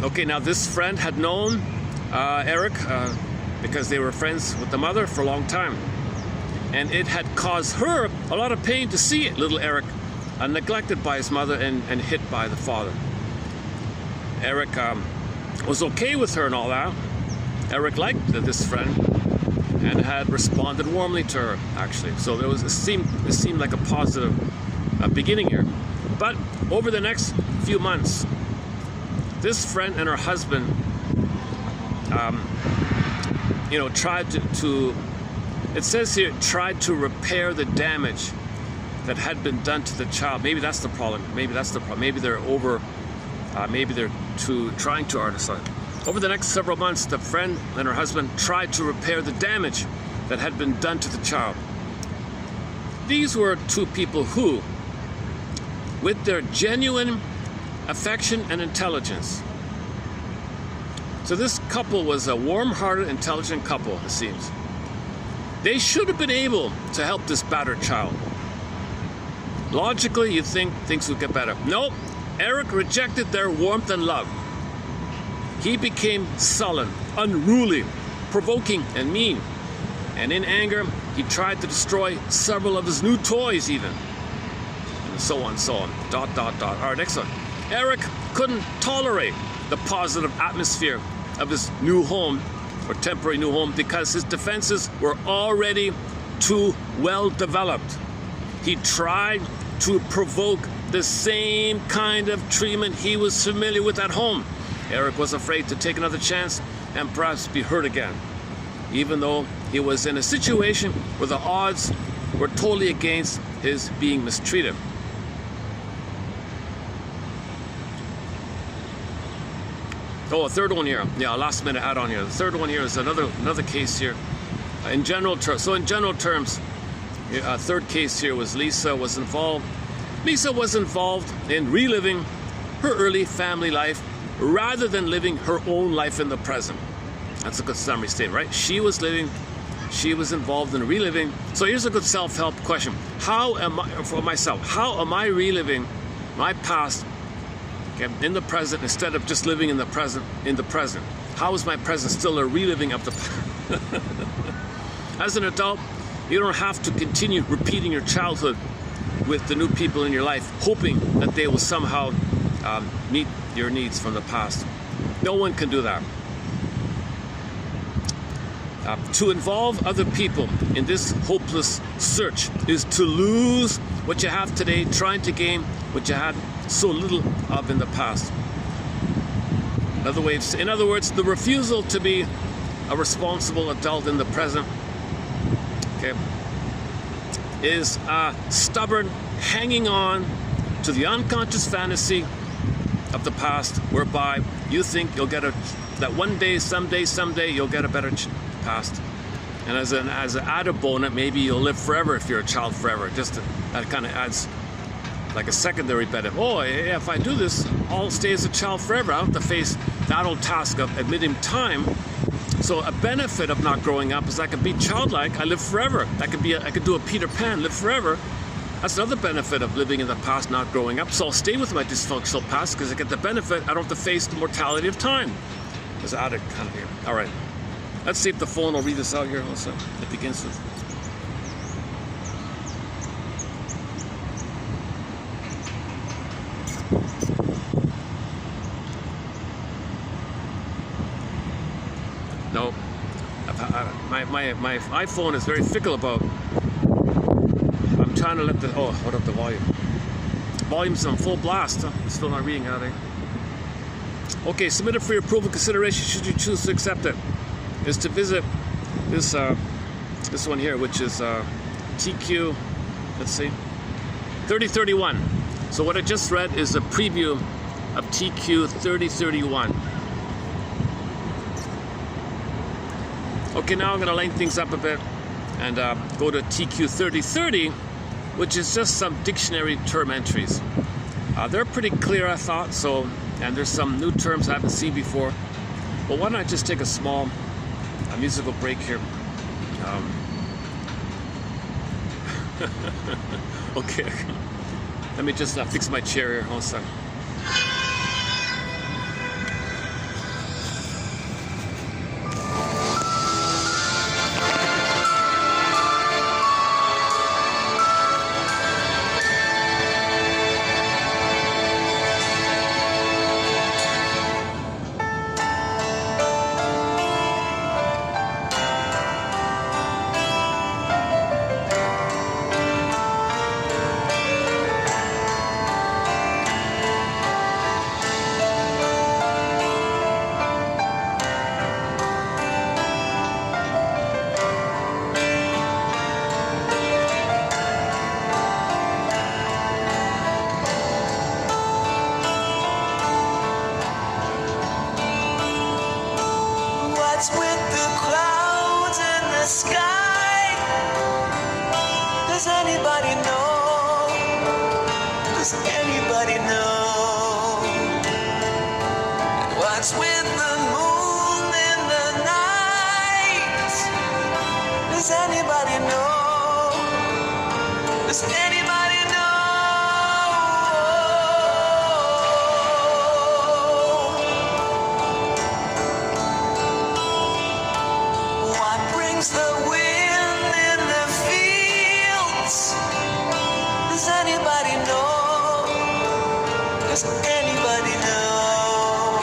Okay, now this friend had known Eric because they were friends with the mother for a long time. And it had caused her a lot of pain to see little Eric neglected by his mother and hit by the father. Eric was okay with her and all that. Eric liked this friend and had responded warmly to her, actually. So it seemed like a positive beginning here. But over the next few months, this friend and her husband, tried to, it says here, tried to repair the damage that had been done to the child. Maybe that's the problem. Maybe that's the problem. Maybe they're trying to articize. Over the next several months, the friend and her husband tried to repair the damage that had been done to the child. These were two people who, with their genuine affection and intelligence. So this couple was a warm-hearted, intelligent couple, it seems. They should have been able to help this battered child. Logically, you'd think things would get better. Nope. Eric rejected their warmth and love. He became sullen, unruly, provoking, and mean. And in anger, he tried to destroy several of his new toys even. And so on, so on. ... All right, next one. Eric couldn't tolerate the positive atmosphere of his new home, or temporary new home, because his defenses were already too well developed. He tried to provoke the same kind of treatment he was familiar with at home. Eric was afraid to take another chance and perhaps be hurt again, even though he was in a situation where the odds were totally against his being mistreated. Oh, a third one here. Yeah, last minute add on here. The third one here is another case here. In general terms, a third case here was Lisa was involved. Lisa was involved in reliving her early family life rather than living her own life in the present. That's a good summary statement, right? She was involved in reliving. So here's a good self-help question. How am I reliving my past, okay, in the present instead of just living in the present? How is my present still a reliving of the past? As an adult, you don't have to continue repeating your childhood with the new people in your life, hoping that they will somehow meet your needs from the past. No one can do that. To involve other people in this hopeless search is to lose what you have today, trying to gain what you had so little of in the past. In other words, the refusal to be a responsible adult in the present, okay, is a stubborn hanging on to the unconscious fantasy of the past, whereby you think you'll get that one day, someday you'll get a better past. And as an added bonus, maybe you'll live forever if you're a child forever. That kind of adds like a secondary benefit. Oh, yeah, if I do this, I'll stay as a child forever. I don't have to face that old task of admitting time. So a benefit of not growing up is I can be childlike. I live forever. I could do a Peter Pan, live forever. That's another benefit of living in the past, not growing up. So I'll stay with my dysfunctional past because I get the benefit. I don't have to face the mortality of time. There's added kind of here. All right. Let's see if the phone will read this out here also. It begins with. my iPhone is very fickle about. I'm trying to let the, oh, hold up the volume. Volume's on full blast. It's still not reading out. Okay, submitted for your approval consideration should you choose to accept it, is to visit this this one here, which is TQ, let's see, 3031. So what I just read is a preview of TQ 3031. Okay, now I'm going to lengthen things up a bit and go to TQ 3030, which is just some dictionary term entries. They're pretty clear, I thought, so, and there's some new terms I haven't seen before. But why don't I just take a small musical break here? Okay, let me just fix my chair here. Hold on a second. What's with the clouds in the sky? Does anybody know? Does anybody know? And what's with the moon in the night? Does anybody know? Does anybody know? The wind in the fields. Does anybody know? Does anybody know?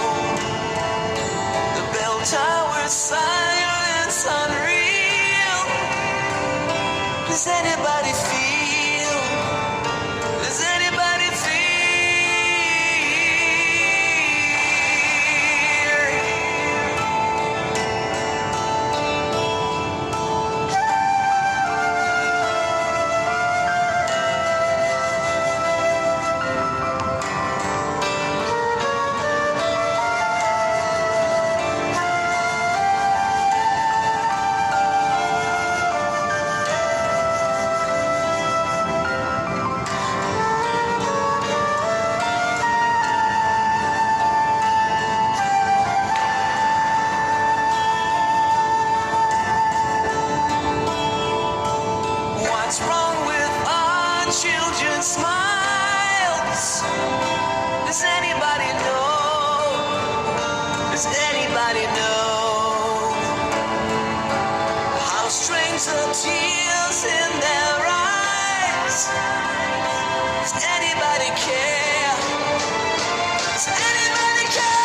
The bell tower silence unreal. Does anybody feel? Does anybody feel? What's wrong with our children's smiles? Does anybody know? Does anybody know? How strange the tears in their eyes. Does anybody care? Does anybody care?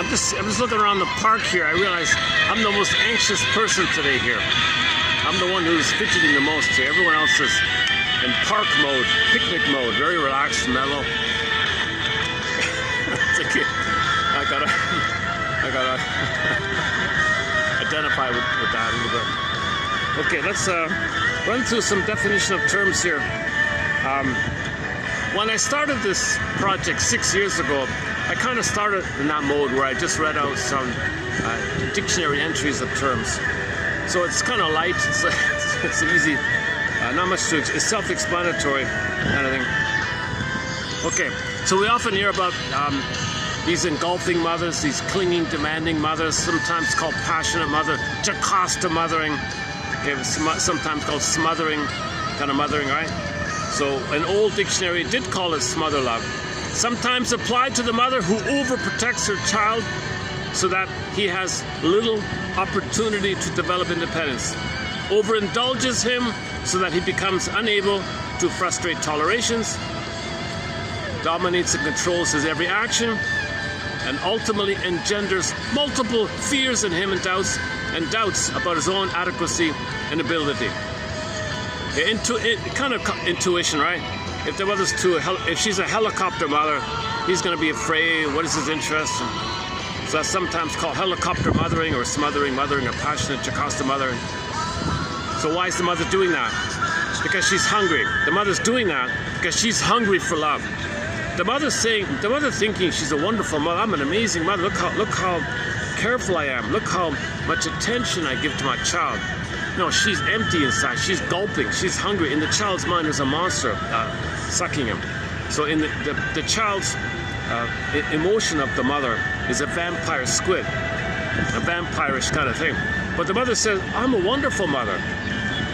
I'm just looking around the park here. I realize I'm the most anxious person today here. I'm the one who's fidgeting the most here. Everyone else is in park mode, picnic mode, very relaxed, mellow. It's okay. I gotta identify with that a little bit. Okay, let's run through some definition of terms here. When I started this project 6 years ago, I kind of started in that mode where I just read out some dictionary entries of terms. So it's kind of light, it's easy, not much to, it's self-explanatory kind of thing. Okay, so we often hear about these engulfing mothers, these clinging, demanding mothers, sometimes called passionate mother, Jocasta mothering, okay, sometimes called smothering kind of mothering, right? So an old dictionary did call it smother love. Sometimes applied to the mother who overprotects her child so that he has little opportunity to develop independence. Overindulges him so that he becomes unable to frustrate tolerations, dominates and controls his every action, and ultimately engenders multiple fears in him and doubts about his own adequacy and ability. Kind of intuition, right? If the mother's if she's a helicopter mother, he's going to be afraid. What is his interest? So that's sometimes called helicopter mothering or smothering mothering or passionate Jocasta mothering. So why is the mother doing that? Because she's hungry. The mother's doing that because she's hungry for love. The mother thinking she's a wonderful mother. I'm an amazing mother. Look how careful I am. Look how much attention I give to my child. No, she's empty inside. She's gulping. She's hungry. In the child's mind, there's a monster sucking him. So in the child's emotion of the mother is a vampire squid, a vampirish kind of thing. But the mother says, I'm a wonderful mother.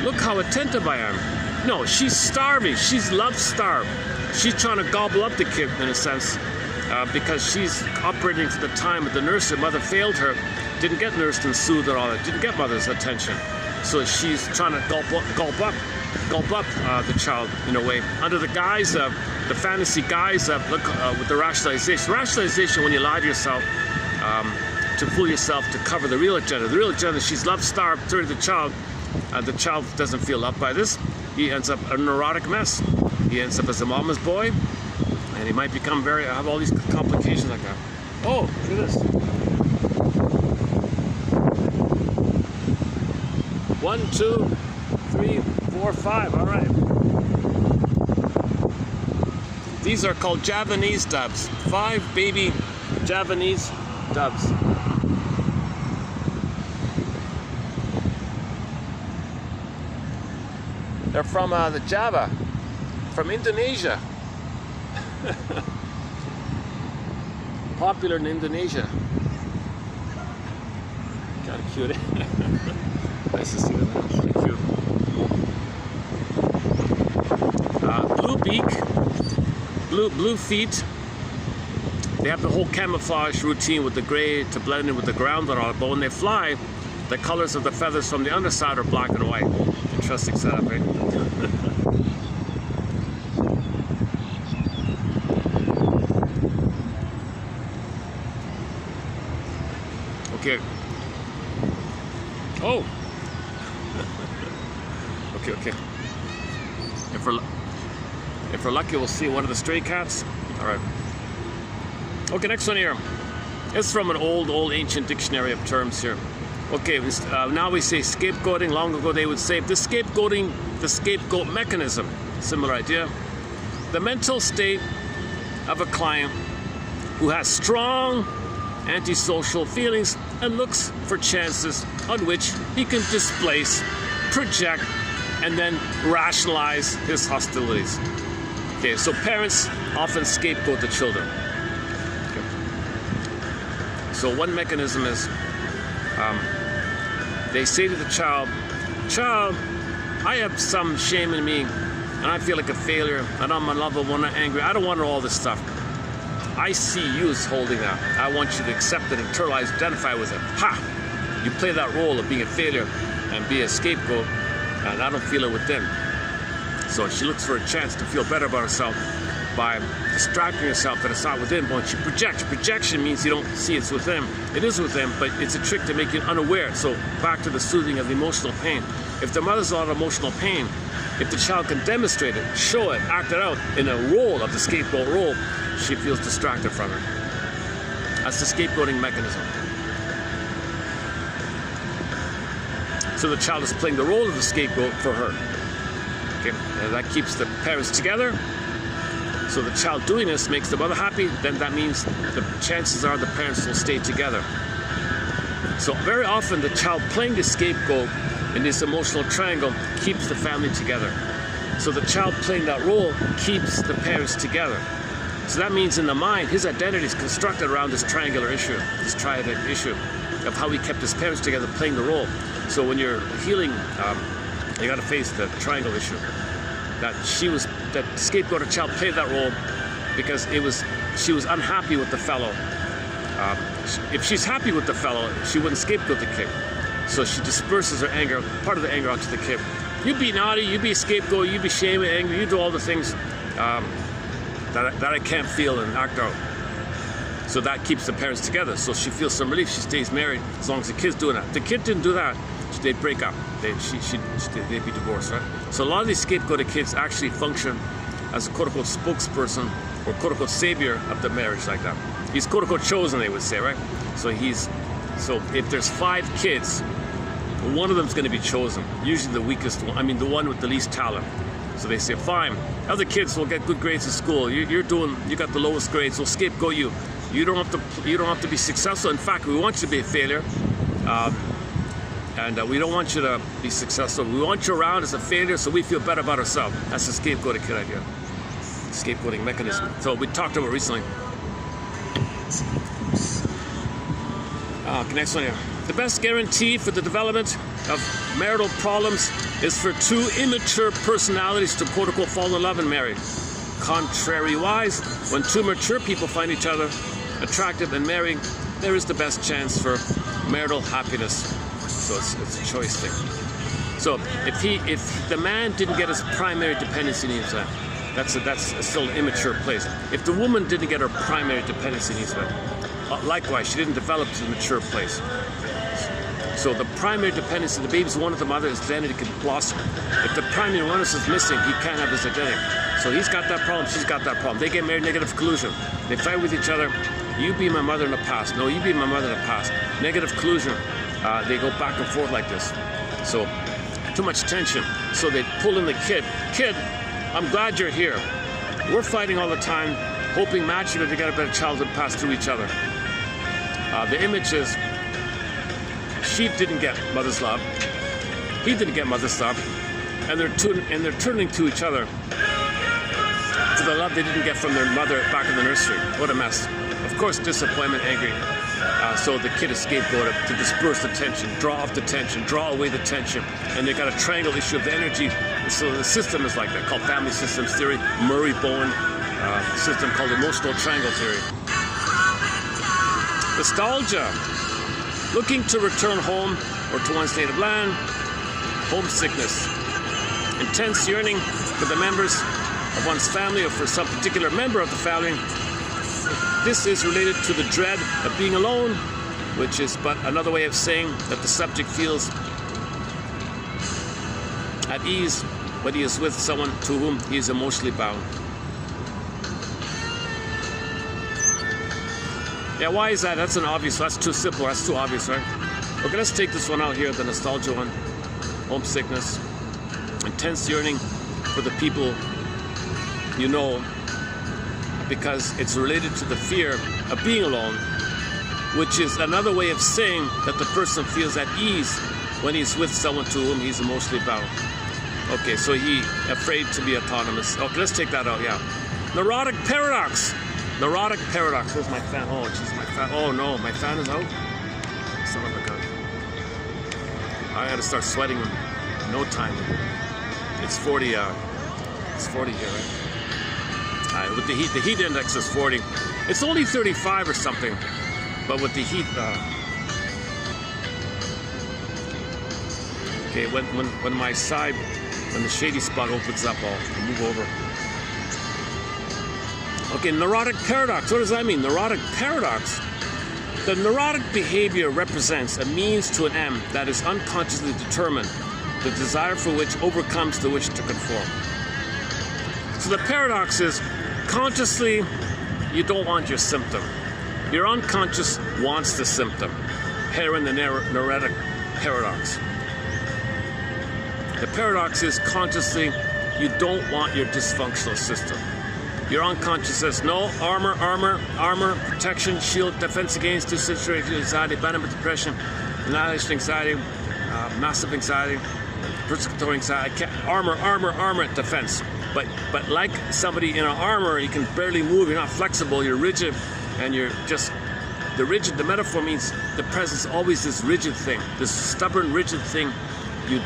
Look how attentive I am. No, she's starving. She's love-starved. She's trying to gobble up the kid, in a sense, because she's operating for the time of the nurse. The mother failed her, didn't get nursed and soothed and all that, didn't get mother's attention. So she's trying to gulp up the child in a way, under the guise of the fantasy guise of with the rationalization. Rationalization, when you lie to yourself to fool yourself to cover the real agenda. The real agenda, she's love-starved through the child. The child doesn't feel loved by this. He ends up a neurotic mess. He ends up as a mama's boy, and he might become have all these complications like that. Oh, look at this. 1, 2, 3, 4, 5. All right. These are called Javanese doves. 5 baby Javanese doves. They're from the Java, from Indonesia. Popular in Indonesia. Kind of cute. Nice to see them. Pretty cute. Blue beak, blue feet. They have the whole camouflage routine with the gray to blend in with the ground and all. But when they fly, the colors of the feathers from the underside are black and white. Interesting setup, right? Okay. Oh. Okay. If we're lucky, we'll see one of the stray cats. All right. Okay, next one here. It's from an old ancient dictionary of terms here. Okay, now we say scapegoating. Long ago they would say the scapegoat mechanism. Similar idea. The mental state of a client who has strong antisocial feelings and looks for chances on which he can displace, project, and then rationalize his hostilities. Okay, so parents often scapegoat the children. Okay. So one mechanism is they say to the child, I have some shame in me, and I feel like a failure, and I'm unlovable, I'm angry. I don't want all this stuff. I see you as holding that. I want you to accept it, internalize, identify with it. Ha! You play that role of being a failure and be a scapegoat, and I don't feel it with them. So she looks for a chance to feel better about herself by distracting herself that it's not within, but when she projects. Projection means you don't see it's within. It is within, but it's a trick to make you unaware. So back to the soothing of the emotional pain. If the mother's on emotional pain, if the child can demonstrate it, show it, act it out in a role of the scapegoat role, she feels distracted from it. That's the scapegoating mechanism. So the child is playing the role of the scapegoat for her. Okay, and that keeps the parents together. So the child doing this makes the mother happy, then that means the chances are the parents will stay together. So very often the child playing the scapegoat in this emotional triangle keeps the family together. So the child playing that role keeps the parents together. So that means in the mind, his identity is constructed around this triangular issue, this triadic issue of how he kept his parents together playing the role. So when you're healing, you got to face the triangle issue. That scapegoated child played that role because she was unhappy with the fellow. If she's happy with the fellow, she wouldn't scapegoat the kid. So she disperses her anger, part of the anger, onto the kid. You be naughty, you be a scapegoat, you be shaming, angry, you do all the things that I can't feel and act out. So that keeps the parents together. So she feels some relief. She stays married as long as the kid's doing that. If the kid didn't do that, they'd break up. They'd be divorced, right? So a lot of these scapegoated kids actually function as a quote-unquote spokesperson or quote-unquote savior of the marriage like that. He's quote-unquote chosen, they would say, right? So if there's 5 kids, one of them's going to be chosen. Usually the weakest one. I mean, the one with the least talent. So they say, fine, other kids will get good grades at school. You got the lowest grades. We'll scapegoat you. You don't have to be successful. In fact, we want you to be a failure, and we don't want you to be successful. We want you around as a failure, so we feel better about ourselves. That's the scapegoating kid idea, scapegoating mechanism. So we talked about it recently. Next one here. The best guarantee for the development of marital problems is for 2 immature personalities to quote-unquote fall in love and marry. Contrary-wise, when 2 mature people find each other attractive and marrying, there is the best chance for marital happiness. So it's a choice thing. So if the man didn't get his primary dependency needs met, that's still an immature place. If the woman didn't get her primary dependency needs met, likewise, she didn't develop to the mature place. So the primary dependency, the baby's one of the mother, his identity can blossom. If the primary one is missing, he can't have his identity. So he's got that problem, she's got that problem. They get married, negative collusion. They fight with each other. You be my mother in the past. No, you be my mother in the past. Negative collusion. They go back and forth like this. So too much tension. So they pull in the kid. Kid, I'm glad you're here. We're fighting all the time, hoping magically to get a better childhood pass through each other. The image is, she didn't get mother's love. He didn't get mother's love. And they're turning to each other for the love they didn't get from their mother back in the nursery. What a mess. Of course, disappointment, angry. So the kid is scapegoated to disperse the tension, draw off the tension, draw away the tension. And they got a triangle issue of the energy. And so the system is like that, called family systems theory, Murray-Bowen system called emotional triangle theory. Nostalgia. Looking to return home or to one's native land. Homesickness. Intense yearning for the members of one's family or for some particular member of the family. This is related to the dread of being alone, which is but another way of saying that the subject feels at ease when he is with someone to whom he is emotionally bound. Yeah, why is that? That's an obvious, that's too simple, that's too obvious, right? Okay, let's take this one out here, the nostalgia one. Homesickness. Intense yearning for the people you know, because it's related to the fear of being alone, which is another way of saying that the person feels at ease when he's with someone to whom he's emotionally bound. Okay, so he afraid to be autonomous. Okay, let's take that out, yeah. Neurotic paradox. Neurotic paradox. Where's my fan? Oh, jeez, my fan. Oh no, my fan is out. Son of a gun. I had to start sweating in no time. It's 40. It's 40 here, right? With the heat index is 40. It's only 35 or something, but with the heat. Okay, when my side, when the shady spot opens up, I'll move over. Okay, neurotic paradox. What does that mean? Neurotic paradox. The neurotic behavior represents a means to an end that is unconsciously determined, the desire for which overcomes the wish to conform. So the paradox is, consciously, you don't want your symptom. Your unconscious wants the symptom. Herein the neurotic paradox. The paradox is consciously you don't want your dysfunctional system. Your unconscious says, no, armor, protection, shield, defense against dissociation, anxiety, abandonment, depression, annihilation anxiety, massive anxiety, persecutory anxiety, armor, defense. But like somebody in an armor, you can barely move, you're not flexible, you're rigid, and you're just, the metaphor means the presence is always this rigid thing, this stubborn, rigid thing you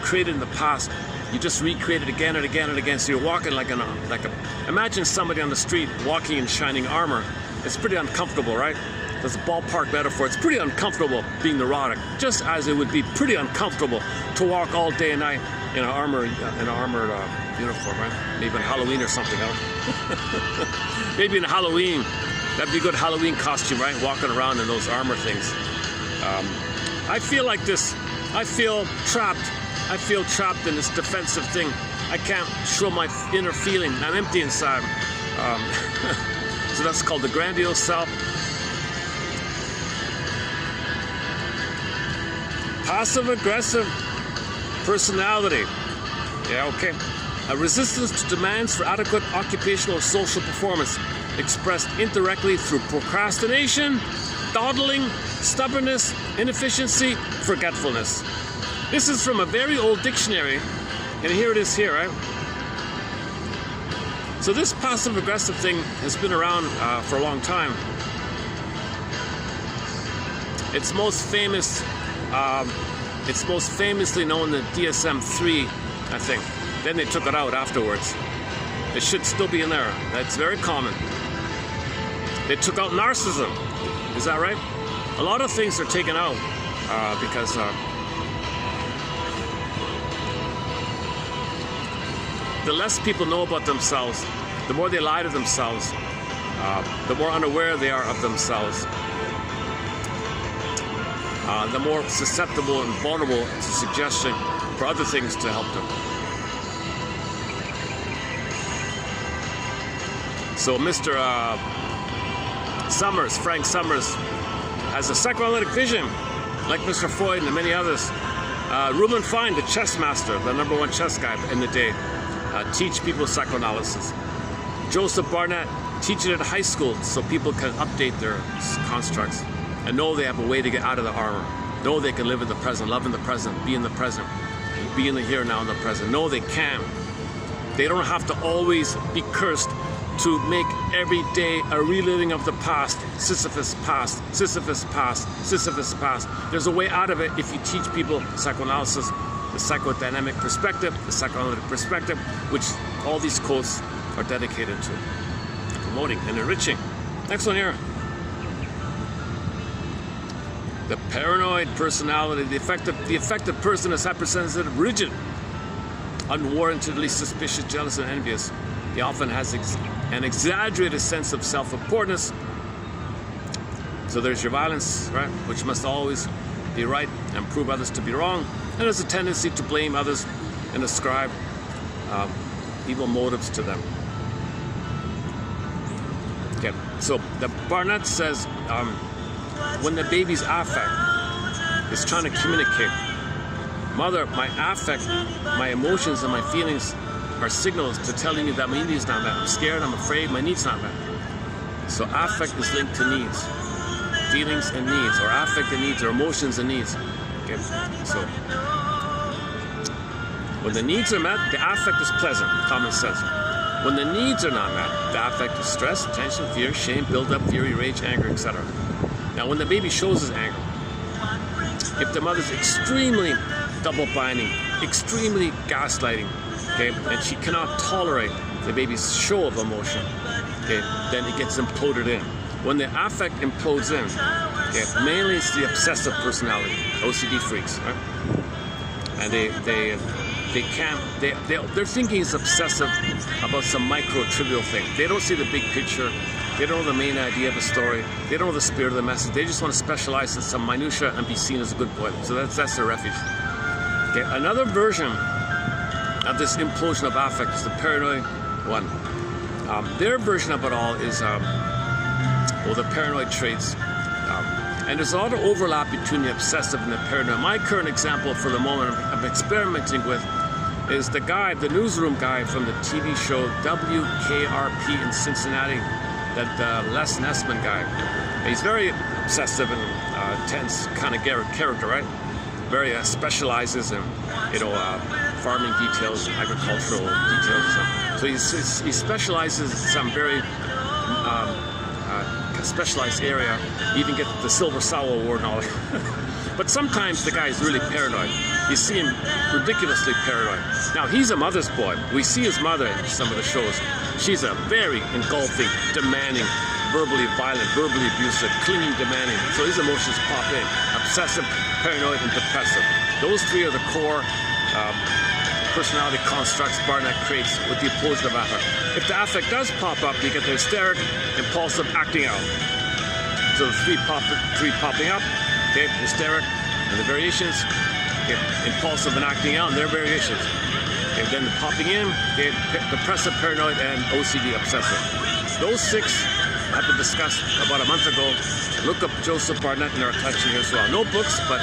created in the past. You just recreate it again and again and again. So you're walking imagine somebody on the street walking in shining armor. It's pretty uncomfortable, right? That's a ballpark metaphor. It's pretty uncomfortable being neurotic, just as it would be pretty uncomfortable to walk all day and night in an armored uniform, right? Maybe on Halloween or something else. Maybe in Halloween, that'd be a good Halloween costume, right? Walking around in those armor things. I feel like this. I feel trapped in this defensive thing. I can't show my inner feeling. I'm empty inside. So that's called the grandiose self. Passive-aggressive personality. Yeah, okay. A resistance to demands for adequate occupational or social performance, expressed indirectly through procrastination, dawdling, stubbornness, inefficiency, forgetfulness. This is from a very old dictionary, and here it is here, right? So this passive-aggressive thing has been around for a long time. It's most famously known in DSM-3, I think. Then they took it out afterwards. It should still be in there. That's very common. They took out narcissism. Is that right? A lot of things are taken out because the less people know about themselves, the more they lie to themselves, the more unaware they are of themselves, the more susceptible and vulnerable to suggestion for other things to help them. So Mr. Frank Summers, has a psychoanalytic vision, like Mr. Freud and many others. Reuben Fine, the chess master, the #1 chess guy in the day, teach people psychoanalysis. Joseph Barnett, teach it at high school so people can update their constructs and know they have a way to get out of the armor. Know they can live in the present, love in the present, be in the present, be in the here now in the present. Know they can. They don't have to always be cursed to make every day a reliving of the past. Sisyphus past, Sisyphus past, Sisyphus past. There's a way out of it if you teach people psychoanalysis, the psychodynamic perspective, the psychoanalytic perspective, which all these quotes are dedicated to promoting and enriching. Next one here. The paranoid personality. The affected person is hypersensitive, rigid, unwarrantedly suspicious, jealous, and envious. He often has an exaggerated sense of self-importance. So there's your violence, right, which must always be right and prove others to be wrong. And there's a tendency to blame others and ascribe evil motives to them. Okay, so the Barnett says when the baby's affect is trying to communicate, mother, my affect, my emotions and my feelings are signals to telling you that my needs not met. I'm scared, I'm afraid, my needs not met. So affect is linked to needs, feelings and needs, or affect and needs, or emotions and needs. Okay, so when the needs are met, the affect is pleasant, common sense. When the needs are not met, the affect is stress, tension, fear, shame, build-up, fury, rage, anger, etc. Now, when the baby shows his anger, if the mother's extremely double-binding, extremely gaslighting, okay, and she cannot tolerate the baby's show of emotion, okay, then it gets imploded in. When the affect implodes in, okay, mainly it's the obsessive personality, OCD freaks, right? And their thinking is obsessive about some micro-trivial thing. They don't see the big picture. They don't know the main idea of the story. They don't know the spirit of the message. They just want to specialize in some minutia and be seen as a good boy. So that's their refuge. Okay, another version of this implosion of affect is the paranoid one. Their version of it all is, the paranoid traits And there's a lot of overlap between the obsessive and the paranoid. My current example for the moment I'm experimenting with is the guy, the newsroom guy from the TV show WKRP in Cincinnati, that Les Nessman guy. He's very obsessive and tense kind of character, right? Very specializes in, farming details, agricultural details. So he specializes in some very specialized area. He even gets the Silver Sow Award and all that. But sometimes the guy is really paranoid. You see him ridiculously paranoid. Now, he's a mother's boy. We see his mother in some of the shows. She's a very engulfing, demanding, verbally violent, verbally abusive, clinging, demanding. So his emotions pop in. Obsessive, paranoid, and depressive. Those three are the core personality constructs Barnett creates with the opposite of affect. If the affect does pop up, you get the hysteric, impulsive, acting out. So the three popping up, okay, hysteric, and the variations, okay, impulsive and acting out, and their variations. Okay, then the popping in, okay, depressive, paranoid, and OCD, obsessive. Those 6 have been discussed about a month ago. Look up Joseph Barnett in our collection here as well. No books, but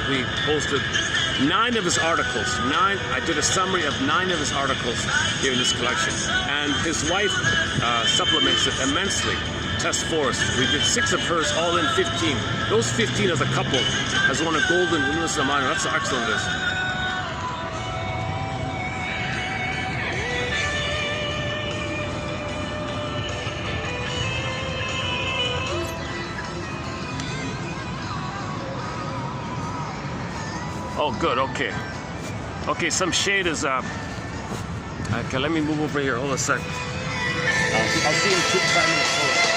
we posted 9 of his articles. I did a summary of 9 of his articles here in this collection. And his wife supplements it immensely. Tess Forrest. We did 6 of hers, all in 15. Those 15 as a couple has won a golden Windmills of Minor. That's how excellent it is. Oh, good, okay. Okay, some shade is, okay, let me move over here, hold a sec. I'll see you in 5 minutes. Hold on.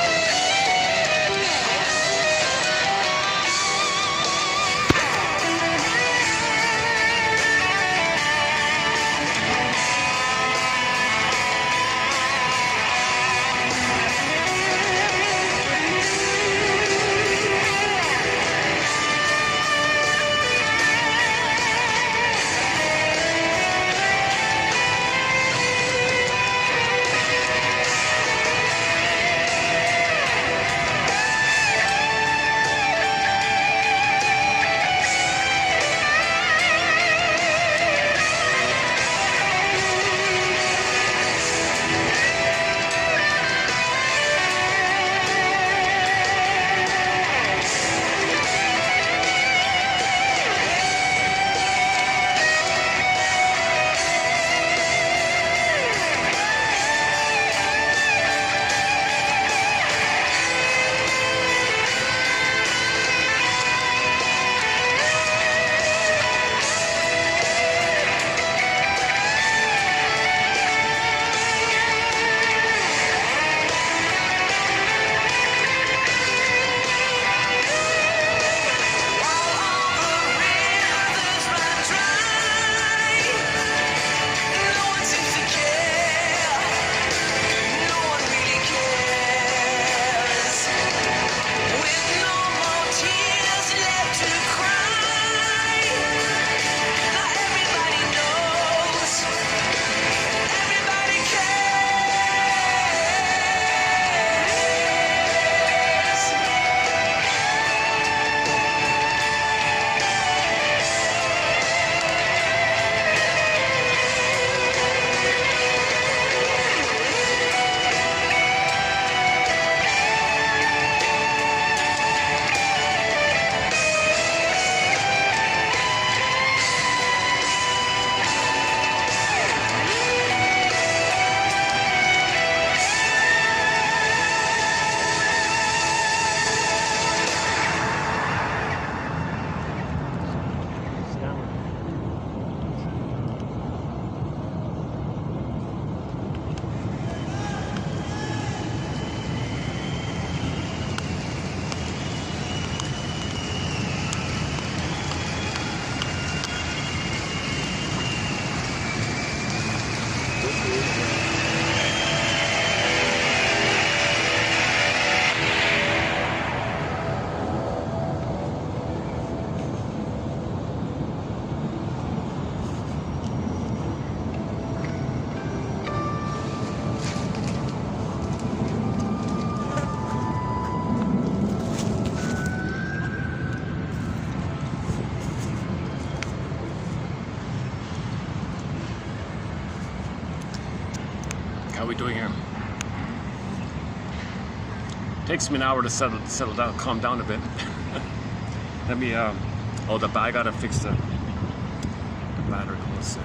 How we doing here? Takes me an hour to settle down, calm down a bit. Let me, oh, I gotta fix the battery. Let's see.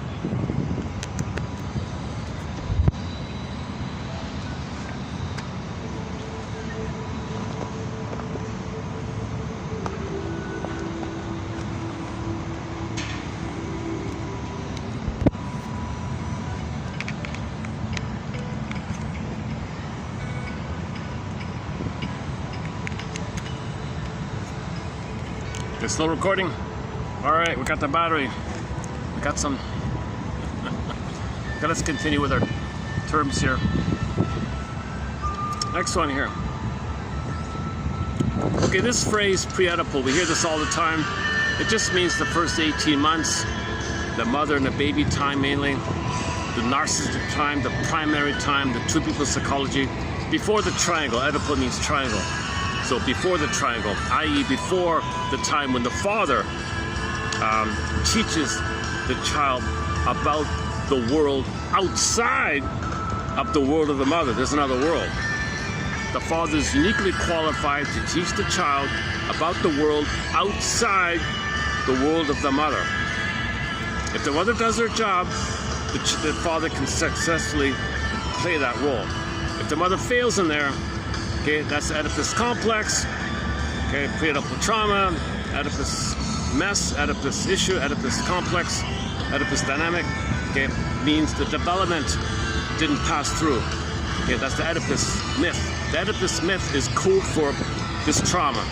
It's still recording? Alright, we got the battery. We got some. Okay, let's continue with our terms here. Next one here. Okay, this phrase, pre-Oedipal, we hear this all the time. It just means the first 18 months, the mother and the baby time mainly, the narcissistic time, the primary time, the two people psychology, before the triangle. Oedipal means triangle. So before the triangle, i.e. before the time when the father teaches the child about the world outside of the world of the mother. There's another world. The father is uniquely qualified to teach the child about the world outside the world of the mother. If the mother does her job, the father can successfully play that role. If the mother fails in there, okay, that's the Oedipus complex, okay, pre-Oedipal trauma, Oedipus mess, Oedipus issue, Oedipus complex, Oedipus dynamic, okay, means the development didn't pass through. Okay, that's the Oedipus myth. The Oedipus myth is code for this trauma,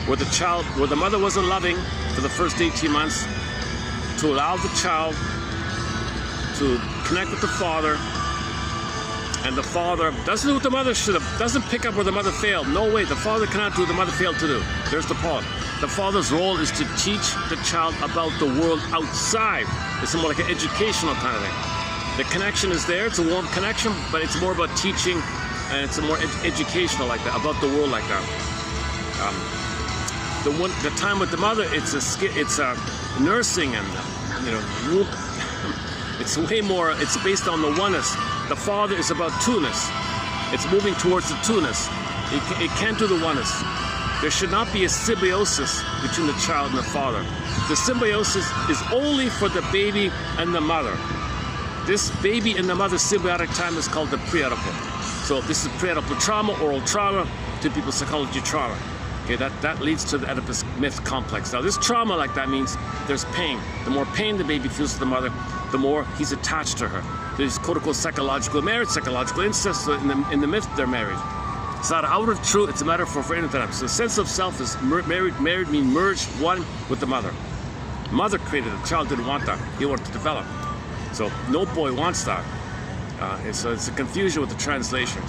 where the mother wasn't loving for the first 18 months, to allow the child to connect with the father. And the father doesn't do what the mother should have, doesn't pick up where the mother failed. No way, the father cannot do what the mother failed to do. There's the problem. The father's role is to teach the child about the world outside. It's more like an educational kind of thing. The connection is there, it's a warm connection, but it's more about teaching, and it's a more educational like that, about the world like that. The time with the mother, it's a nursing and, it's way more, it's based on the oneness. The father is about two-ness. It's moving towards the two-ness. It can't do the oneness. There should not be a symbiosis between the child and the father. The symbiosis is only for the baby and the mother. This baby and the mother symbiotic time is called the pre-Oedipal. So this is pre-Oedipal trauma, oral trauma, two people psychology trauma. Okay, that leads to the Oedipus myth complex. Now this trauma like that means there's pain. The more pain the baby feels to the mother, the more he's attached to her. There's quote-unquote psychological marriage, psychological incest. So in the myth, they're married. It's not out of truth, it's a metaphor for inner dynamics. So the sense of self is married means merged one with the mother. Mother created it, the child didn't want that. He wanted to develop. So no boy wants that. So it's a confusion with the translation.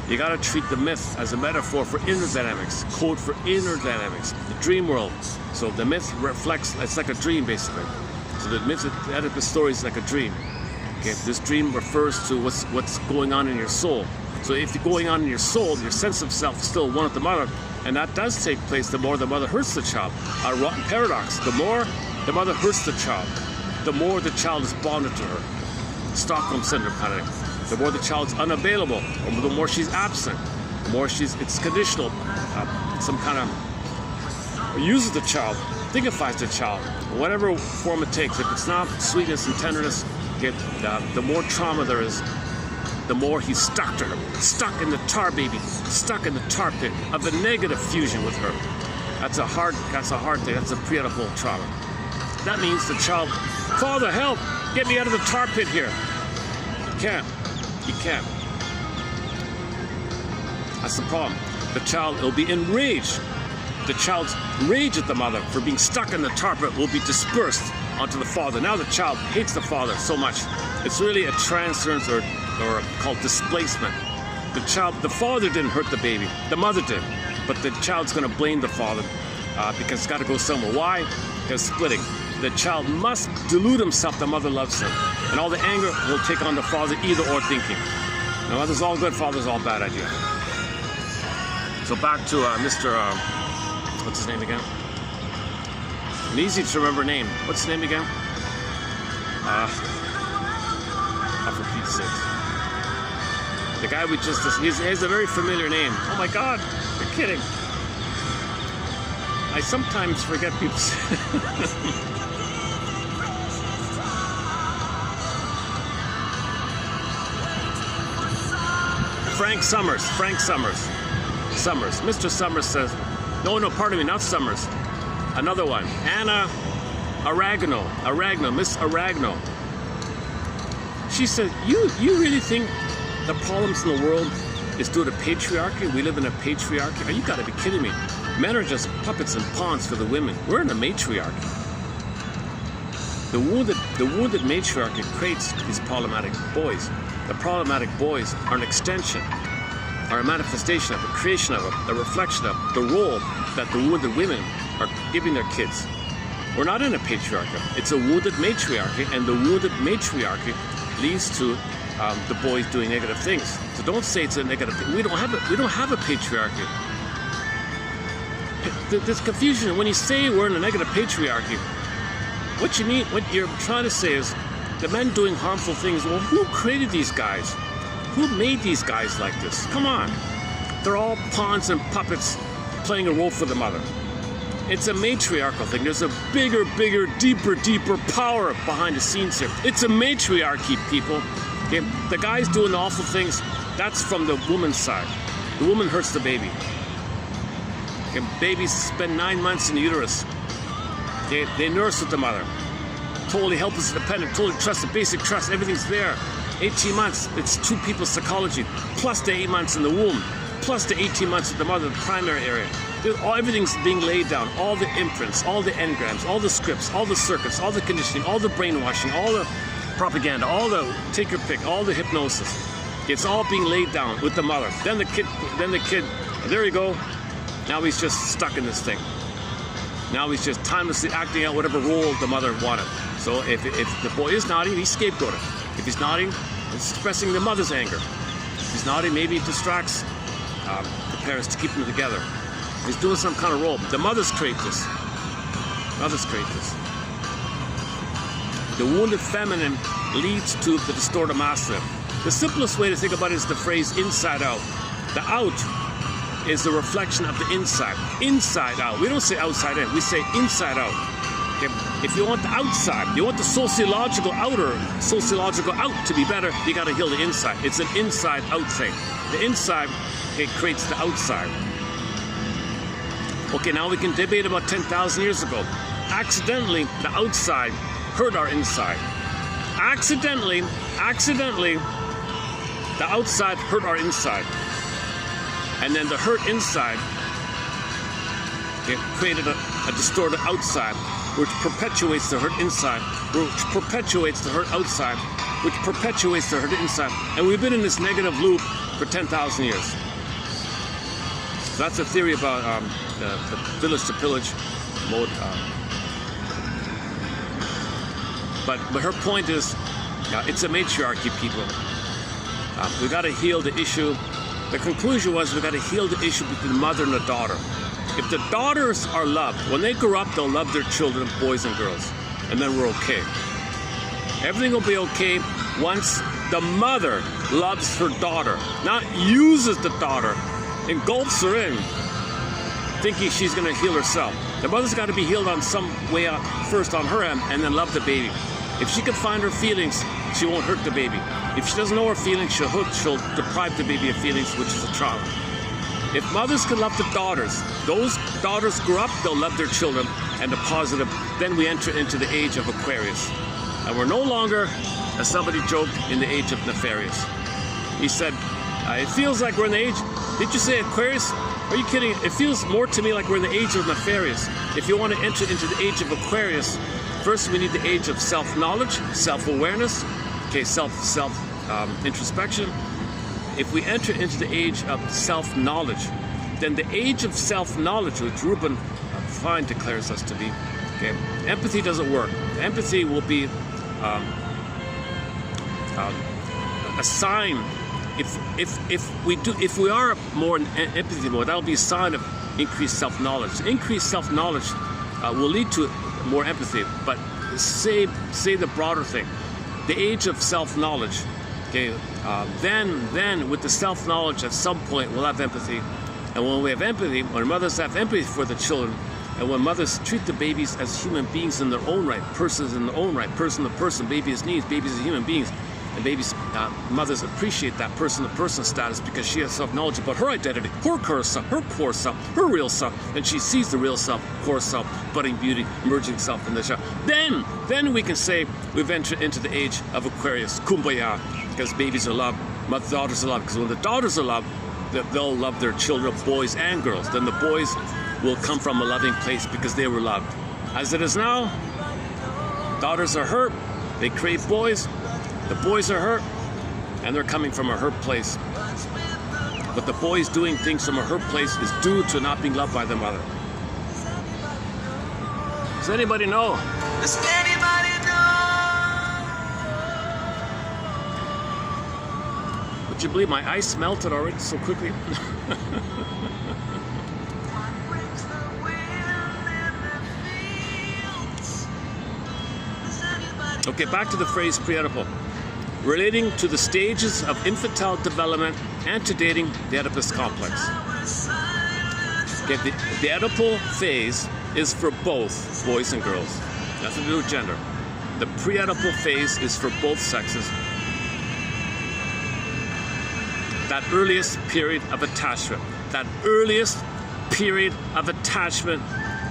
You gotta treat the myth as a metaphor for inner dynamics, code for inner dynamics, the dream world. So the myth reflects, it's like a dream basically. So the myth, the Oedipus story is like a dream. Okay, this dream refers to what's going on in your soul. So if you're going on in your soul, your sense of self is still one with the mother, and that does take place the more the mother hurts the child. A rotten paradox. The more the mother hurts the child, the more the child is bonded to her. Stockholm syndrome kind of thing. The more the child's unavailable, or the more she's absent, the more it's conditional, some kind of uses the child, dignifies the child, whatever form it takes. If it's not sweetness and tenderness, the more trauma there is, the more he's stuck to her, stuck in the tar baby, stuck in the tar pit of the negative fusion with her. That's a hard thing. That's a pre-Oedipal trauma. That means the child, Father, help! Get me out of the tar pit here. You can't. You can't. That's the problem. The child will be enraged. The child's rage at the mother for being stuck in the tar pit will be dispersed onto the father. Now the child hates the father so much. It's really a transference or called displacement. The father didn't hurt the baby. The mother did. But the child's going to blame the father because it's got to go somewhere. Why? Because splitting. The child must delude himself the mother loves him. And all the anger will take on the father, either or thinking. Now, mother's all good, father's all bad idea. So back to Mr. What's his name again? An easy to remember name. What's his name again? For Pete's sake. The guy we just, he has a very familiar name. Oh my God, you're kidding. I sometimes forget people's Frank Summers. Mr. Summers says, no, pardon me, not Summers. Another one. Anna Aragno, Miss Aragno. She said, you really think the problems in the world is due to patriarchy? We live in a patriarchy? Oh, you gotta be kidding me. Men are just puppets and pawns for the women. We're in a matriarchy. The wounded matriarchy creates these problematic boys. The problematic boys are an extension, are a manifestation of, a creation of, a reflection of the role that the wounded women are giving their kids. We're not in a patriarchy. It's a wounded matriarchy, and the wounded matriarchy leads to the boys doing negative things. So don't say it's a negative thing. We don't have a patriarchy. There's confusion when you say we're in a negative patriarchy. What you're trying to say is the men doing harmful things. Well, who created these guys? Who made these guys like this? Come on. They're all pawns and puppets playing a role for the mother. It's a matriarchal thing. There's a bigger, deeper power behind the scenes here. It's a matriarchy, people. Okay? The guys doing the awful things, that's from the woman's side. The woman hurts the baby. Okay? Babies spend 9 months in the uterus. Okay? They nurse with the mother. Totally helpless, independent, totally trusted, basic trust, everything's there. 18 months, it's two people's psychology, plus the 8 months in the womb, plus the 18 months with the mother, the primary area. Everything's being laid down, all the imprints, all the engrams, all the scripts, all the circuits, all the conditioning, all the brainwashing, all the propaganda, all the take your pick, all the hypnosis. It's all being laid down with the mother. Then the kid, there you go. Now he's just stuck in this thing. Now he's just timelessly acting out whatever role the mother wanted. So if the boy is naughty, he's scapegoated. If he's naughty, it's expressing the mother's anger. If he's naughty, maybe it distracts the parents to keep them together. He's doing some kind of role. The mothers create this. The wounded feminine leads to the distorted masculine. The simplest way to think about it is the phrase inside out. The out is the reflection of the inside. Inside out. We don't say outside in. We say inside out. Okay? If you want the outside, you want the sociological out to be better, you got to heal the inside. It's an inside out thing. The inside, it creates the outside. Okay, now we can debate about 10,000 years ago. Accidentally, the outside hurt our inside. Accidentally, the outside hurt our inside. And then the hurt inside, it created a distorted outside, which perpetuates the hurt inside, which perpetuates the hurt outside, which perpetuates the hurt inside. And we've been in this negative loop for 10,000 years. So that's a theory about the village to pillage mode. But her point is, it's a matriarchy, people. We got to heal the issue. The conclusion was we got to heal the issue between the mother and the daughter. If the daughters are loved, when they grow up, they'll love their children, boys and girls, and then we're okay. Everything will be okay once the mother loves her daughter, not uses the daughter, engulfs her in, thinking she's going to heal herself. The mother's got to be healed on some way out, first on her end, and then love the baby. If she can find her feelings, she won't hurt the baby. If she doesn't know her feelings, she'll deprive the baby of feelings, which is a trauma. If mothers can love the daughters, those daughters grow up, they'll love their children, and the positive, then we enter into the age of Aquarius. And we're no longer, as somebody joked, in the age of nefarious. He said, it feels like we're in the age, did you say Aquarius? Are you kidding? It feels more to me like we're in the age of nefarious. If you want to enter into the age of Aquarius, first we need the age of self-knowledge, self-awareness, okay, introspection. If we enter into the age of self-knowledge, then the age of self-knowledge, which Ruben Fine declares us to be, okay, empathy doesn't work. Empathy will be a sign. If we are more in empathy mode, that'll be a sign of increased self-knowledge. Increased self-knowledge will lead to more empathy. But say the broader thing. The age of self-knowledge Okay, then with the self-knowledge, at some point we'll have empathy. And when we have empathy, when mothers have empathy for the children, and when mothers treat the babies as human beings in their own right, persons in their own right, person to person, baby has needs, babies are human beings, and babies, mothers appreciate that person-to-person status because she has self-knowledge about her identity, her core self, her real self, and she sees the real self, core self, budding beauty, emerging self in the child. Then we can say we've entered into the age of Aquarius, kumbaya, because babies are loved, daughters are loved, because when the daughters are loved, they'll love their children, boys and girls. Then the boys will come from a loving place because they were loved. As it is now, daughters are hurt, they crave boys, the boys are hurt, and they're coming from a hurt place. But the boys doing things from a hurt place is due to not being loved by their mother. Does anybody know? Does anybody know? Would you believe my ice melted already so quickly? Okay, back to the phrase pre-Oedipal. Relating to the stages of infantile development antedating the Oedipus complex. Okay, the Oedipal phase is for both boys and girls. Nothing to do with gender. The pre-Oedipal phase is for both sexes. That earliest period of attachment. That earliest period of attachment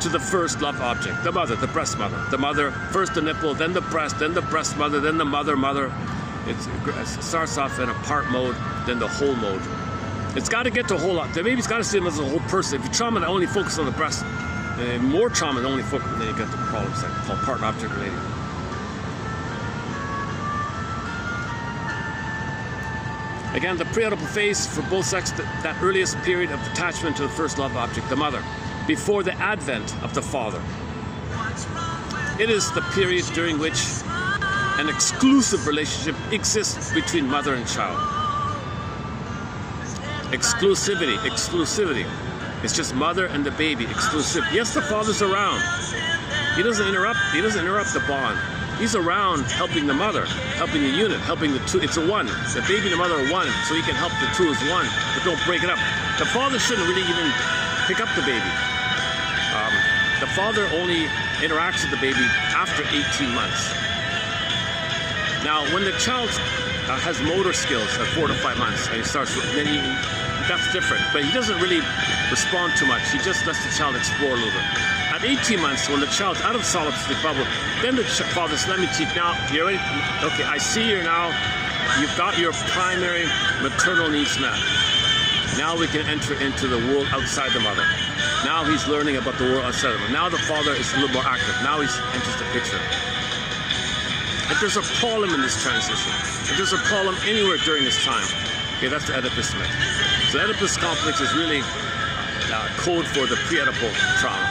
to the first love object. The mother, the breast mother. The mother, first the nipple, then the breast mother, then the mother. It starts off in a part mode, then the whole mode. It's got to get to whole lot. The baby's got to see them as a whole person. If you trauma that only focus on the breast, more trauma than only focus, then you get the problems like called part object relating. Again, the pre-Oedipal phase for both sexes, that earliest period of attachment to the first love object, the mother, before the advent of the father. It is the period during which an exclusive relationship exists between mother and child. Exclusivity. It's just mother and the baby, exclusive. Yes, the father's around. He doesn't interrupt the bond. He's around helping the mother, helping the unit, helping the two. It's a one. The baby and the mother are one, so he can help the two as one, but don't break it up. The father shouldn't really even pick up the baby. The father only interacts with the baby after 18 months. Now, when the child has motor skills at 4 to 5 months, and he starts, that's different. But he doesn't really respond too much. He just lets the child explore a little bit. At 18 months, when the child's out of solipsistic bubble, then the father says, let me teach. Now, you ready? Okay, I see you now. You've got your primary maternal needs met. Now we can enter into the world outside the mother. Now he's learning about the world outside of him. Now the father is a little more active. Now he enters the picture. If there's a problem in this transition, if there's a problem anywhere during this time, okay, that's the Oedipus myth. So the Oedipus complex is really code for the pre-Oedipal trauma.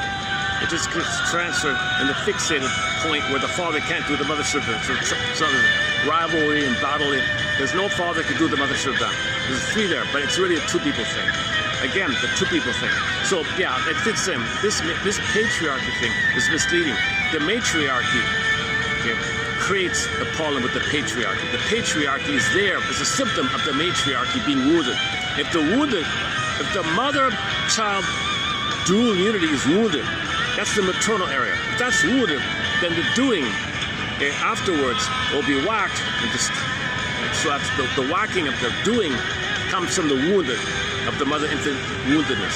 It just gets transferred in the fixated point where the father can't do the mother should have done. So there's rivalry and battle. There's no father could do the mother should have done. There's three there, but it's really a two people thing. Again, the two people thing. So yeah, it fits in. This patriarchy thing is misleading. The matriarchy, okay, creates the problem with the patriarchy. The patriarchy is there as a symptom of the matriarchy being wounded. If the mother-child dual unity is wounded, that's the maternal area. If that's wounded, then the doing afterwards will be whacked. So that's the whacking of the doing comes from the wounded, of the mother-infant woundedness.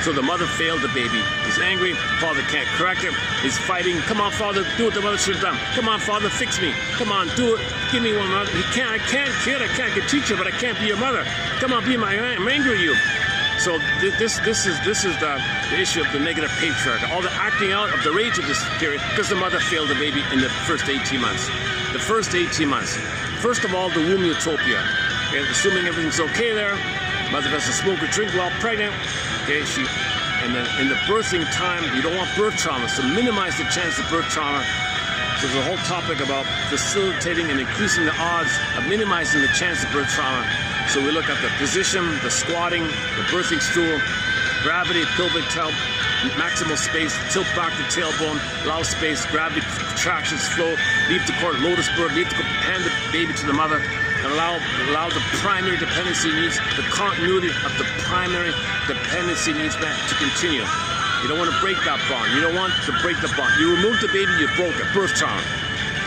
So the mother failed the baby. He's angry. Father can't correct him. He's fighting. Come on, father, do what the mother should have done. Come on, father, fix me. Come on, do it. Give me one mother. I can't, kid. I can't get teacher, but I can't be your mother. Come on, I'm angry at you. So this is the issue of the negative patriarchy. All the acting out of the rage of this period because the mother failed the baby in the first 18 months. The first 18 months. First of all, the womb utopia. Okay, assuming everything's okay there. Mother doesn't smoke or drink while pregnant. Okay, and then in the birthing time, you don't want birth trauma, so minimize the chance of birth trauma. So there's a whole topic about facilitating and increasing the odds of minimizing the chance of birth trauma. So we look at the position, the squatting, the birthing stool, gravity, pelvic tilt, maximal space, tilt back the tailbone, allow space, gravity, contractions, flow, leave the cord, lotus bird, hand the baby to the mother, and allow the primary dependency needs, the continuity of the primary dependency needs met to continue. You don't want to break that bond. You don't want to break the bond. You remove the baby, you broke it. Birth trauma.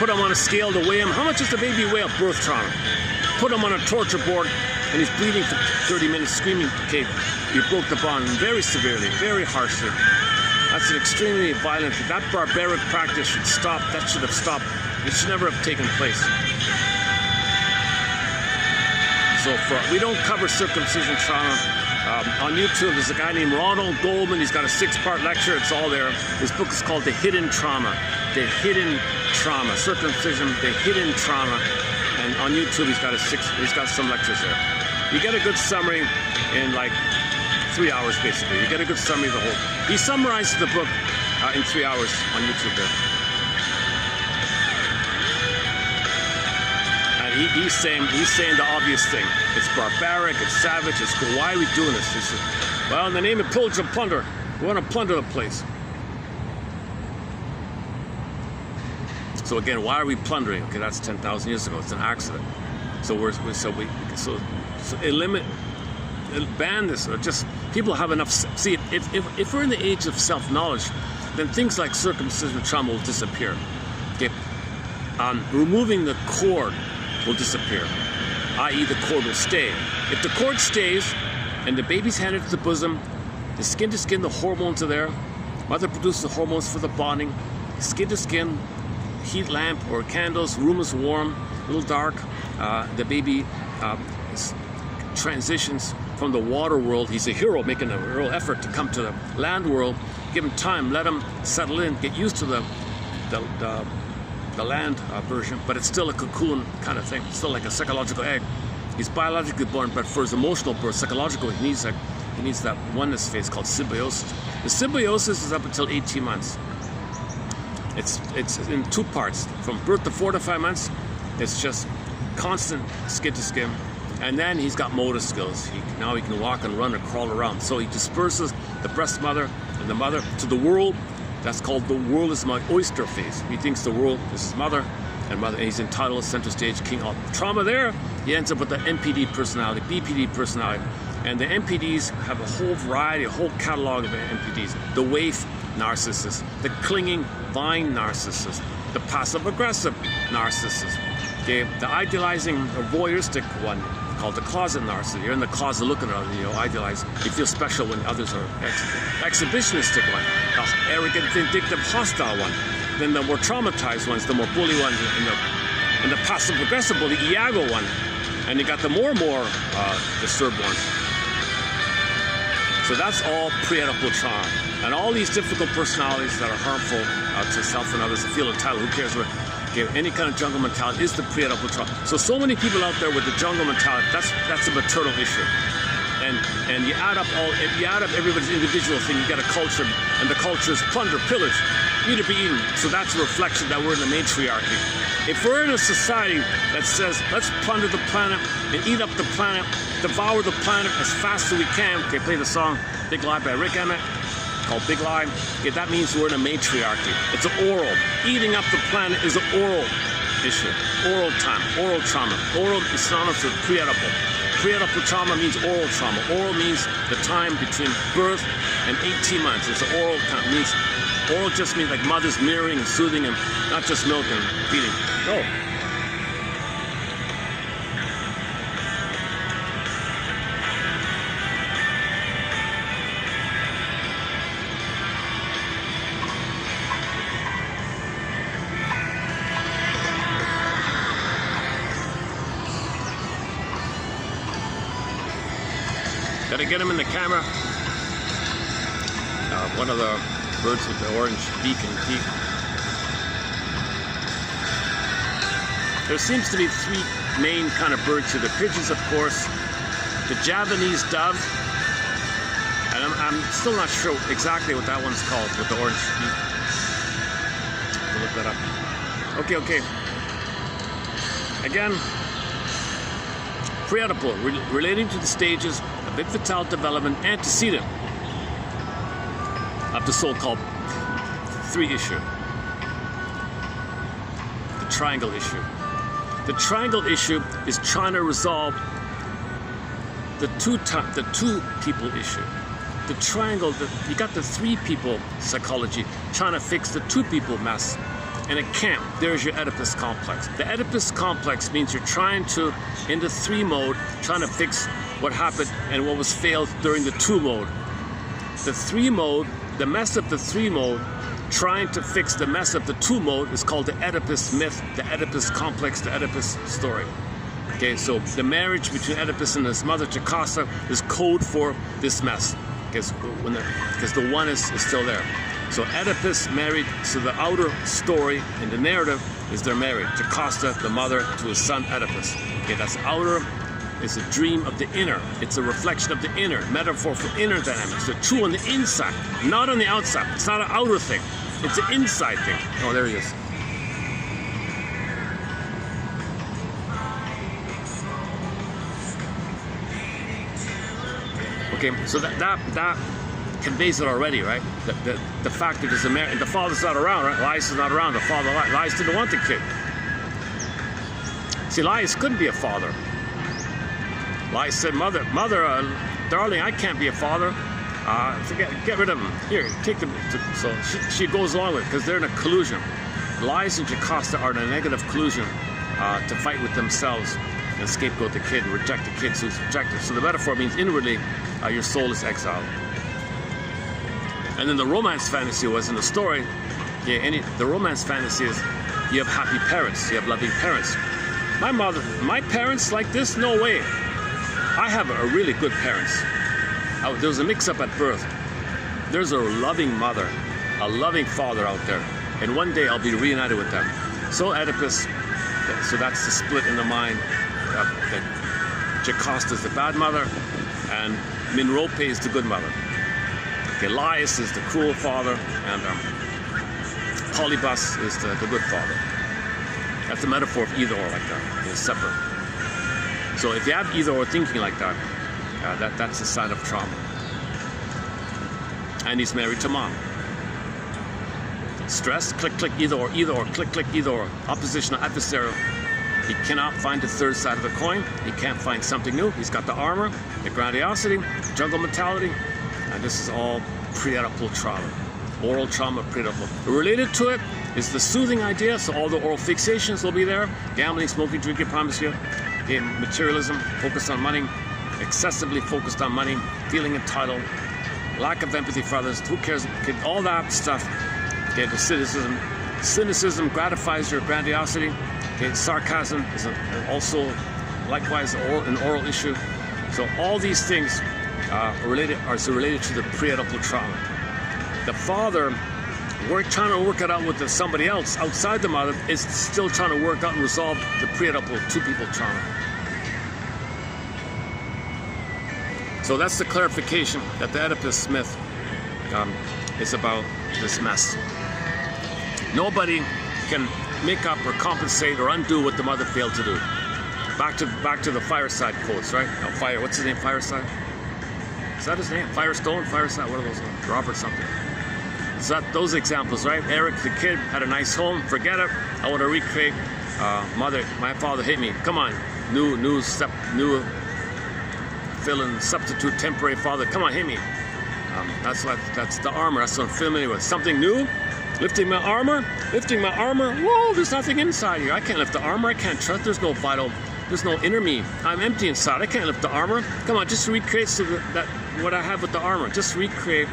Put him on a scale to weigh him. How much does the baby weigh? Birth trauma. Put him on a torture board and he's bleeding for 30 minutes, screaming. Okay, you broke the bond very severely, very harshly. That's an extremely violent, that barbaric practice should stop. That should have stopped. It should never have taken place. So we don't cover circumcision trauma. On YouTube, there's a guy named Ronald Goldman. He's got a 6-part lecture. It's all there. His book is called The Hidden Trauma. The Hidden Trauma. Circumcision, The Hidden Trauma. And on YouTube, he's got some lectures there. You get a good summary in like 3 hours, basically. You get a good summary of the whole. He summarizes the book in 3 hours on YouTube there. He's saying the obvious thing. It's barbaric, it's savage, it's cool. Why are we doing this? He said, well, in the name of pillage and plunder, we want to plunder the place. So again, why are we plundering? Okay, that's 10,000 years ago. It's an accident. So ban this, or just people have enough. See, if we're in the age of self-knowledge, then things like circumcision trauma will disappear. Okay, removing the cord will disappear, i.e. the cord will stay. If the cord stays and the baby's handed to the bosom, the skin to skin, the hormones are there. Mother produces the hormones for the bonding. Skin to skin, heat lamp or candles, room is warm, a little dark. The baby transitions from the water world. He's a hero, making a real effort to come to the land world. Give him time, let him settle in, get used to the land version, but it's still a cocoon kind of thing. It's still like a psychological egg. He's biologically born, but for his emotional birth, psychological, he needs that oneness phase called symbiosis. The symbiosis is up until 18 months. It's in 2 parts. From birth to 4 to 5 months, it's just constant skin to skin, and then he's got motor skills. Now he can walk and run and crawl around. So he disperses the breast mother and the mother to the world. That's called the world is my oyster phase. He thinks the world is his mother, and he's entitled, center stage, king of trauma there. He ends up with the NPD personality, BPD personality. And the NPDs have a whole variety, a whole catalog of NPDs. The waif narcissist, the clinging vine narcissist, the passive-aggressive narcissist, okay? The idealizing or voyeuristic one, called the closet narcissist. You're in the closet looking at others, you idealize. You feel special when others are exhibitionistic one, the arrogant, vindictive, hostile one. Then the more traumatized ones, the more bully ones, and the passive-aggressive bully, Iago one. And you got the more and more disturbed ones. So that's all pre-Oedipal trauma. And all these difficult personalities that are harmful to self and others, feel entitled, who cares what, okay, any kind of jungle mentality is the pre-Oedipal trauma. So many people out there with the jungle mentality, that's a maternal issue. And you add up everybody's individual thing, you get a culture, and the culture is plunder, pillage, eat or be eaten. So that's a reflection that we're in the matriarchy. If we're in a society that says, let's plunder the planet and eat up the planet, devour the planet as fast as we can, okay, play the song Big Lie by Rick Emmett, called Big Lie. Okay, that means we're in a matriarchy. It's an oral. Eating up the planet is an oral issue. Oral time, oral trauma. Oral is synonymous with pre-Oedipal. Pre-Oedipal trauma means oral trauma. Oral means the time between birth and 18 months. It's an oral time. Means oral just means like mothers mirroring and soothing and not just milk and feeding. No. Gotta get him in the camera. One of the birds with the orange beak and feet. There seems to be 3 main kind of birds here. The pigeons, of course, the Javanese dove, and I'm still not sure exactly what that one's called with the orange beak. I'll look that up. Okay. Again, pre-Oedipal, relating to the stages of infantile development antecedent of the so-called 3 issue, the triangle issue. The triangle issue is trying to resolve the two people issue. The triangle, you got the three people psychology trying to fix the two people mess, and it can't. There's your Oedipus complex. The Oedipus complex means you're trying to, in the three mode, trying to fix what happened and what was failed during the two mode. The three mode, the mess of the three mode, trying to fix the mess of the two mode is called the Oedipus myth, the Oedipus complex, the Oedipus story. Okay, so the marriage between Oedipus and his mother Jocasta is code for this mess, because the one is still there. So Oedipus married, so the outer story in the narrative is they're married. Jocasta, the mother, to his son Oedipus. Okay, that's outer. It's a dream of the inner. It's a reflection of the inner, metaphor for inner dynamics. The true on the inside, not on the outside. It's not an outer thing. It's an inside thing. Oh, there he is. Okay, so that conveys it already, right? The fact that there's a marriage, and the father's not around, right? Elias is not around. The father, Elias didn't want the kid. See, Elias couldn't be a father. Elias said, "Mother, darling, I can't be a father. Get rid of him. Here, take them." So she goes along with it because they're in a collusion. Elias and Jocasta are in a negative collusion to fight with themselves and scapegoat the kid and reject the kid who's rejected. So the metaphor means inwardly your soul is exiled. And then the romance fantasy was in the story. The romance fantasy is you have happy parents, you have loving parents. My parents like this? No way. I have a really good parents. There was a mix-up at birth. There's a loving mother, a loving father out there, and one day I'll be reunited with them. So Oedipus, so that's the split in the mind. That Jocasta is the bad mother, and Minrope is the good mother. Okay, Elias is the cruel father, and Polybus is the good father. That's the metaphor of either or like that. It's separate. So if you have either or thinking like that, that's a sign of trauma. And he's married to mom. Stress, click, click, either or, click, click, either or. Oppositional, adversarial. He cannot find the third side of the coin. He can't find something new. He's got the armor, the grandiosity, jungle mentality, and this is all pre-Oedipal trauma. Oral trauma, pre-Oedipal. Related to it is the soothing idea, so all the oral fixations will be there. Gambling, smoking, drinking, promiscuity, materialism, focused on money, excessively focused on money, feeling entitled, lack of empathy for others, who cares, all that stuff. Okay, the cynicism gratifies your grandiosity. Okay, sarcasm is also likewise an oral issue. So all these things are related to the pre-Oedipal trauma. The father, trying to work it out with somebody else outside the mother, is still trying to work out and resolve the pre-Oedipal two-people trauma. So that's the clarification that the Oedipus myth is about this mess. Nobody can make up or compensate or undo what the mother failed to do. Back to the Fireside quotes, right? No, what's his name? Fireside? Is that his name? Firestone? Fireside? What are those? Robert something. So those examples, right? Eric, the kid, had a nice home. Forget it. I want to recreate. My father hit me. Come on, new fill-in, substitute, temporary father. Come on, hit me. That's the armor. That's what I'm familiar with. Something new. Lifting my armor. Whoa, there's nothing inside here. I can't lift the armor. I can't trust. There's no inner me. I'm empty inside. I can't lift the armor. Come on, just recreate so that what I have with the armor. Just recreate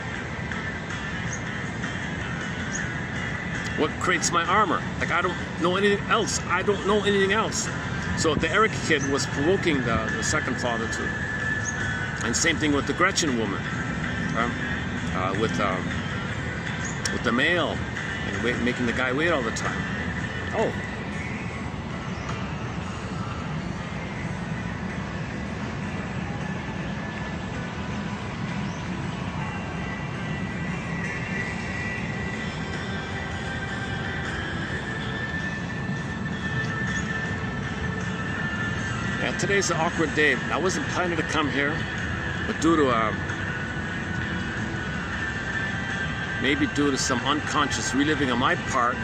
what creates my armor. Like, I don't know anything else. I don't know anything else. So the Eric kid was provoking the second father too. And same thing with the Gretchen woman, with the male, and making the guy wait all the time. Oh. Yeah, today's an awkward day. I wasn't planning to come here, but due to maybe due to some unconscious reliving on my part,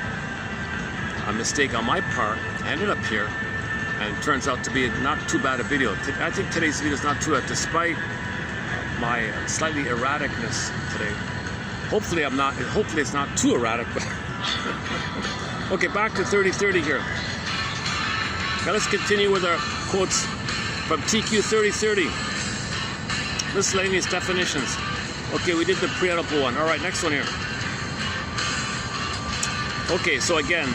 a mistake on my part, I ended up here. And it turns out to be not too bad a video. I think today's video is not too bad, despite my slightly erraticness today. Hopefully it's not too erratic. But okay, back to 3030 here. Now let's continue with our quotes from TQ 3030. Miscellaneous definitions. Okay, we did the pre-edible one. All right, next one here. Okay, so again,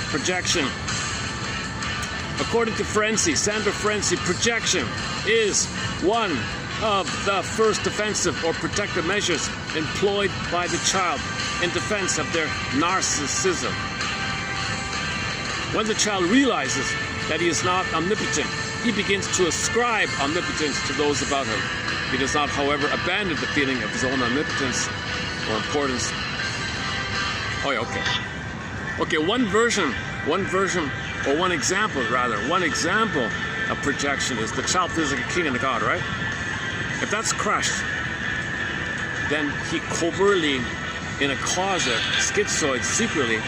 projection. According to Sandra Ferenczi, projection is one of the first defensive or protective measures employed by the child in defense of their narcissism. When the child realizes that he is not omnipotent, he begins to ascribe omnipotence to those about him. He does not, however, abandon the feeling of his own omnipotence or importance. Oh yeah, okay. Okay, one example of projection is the child feels like a king and a god, right? If that's crushed, then he covertly, in a closet, schizoid, secretly,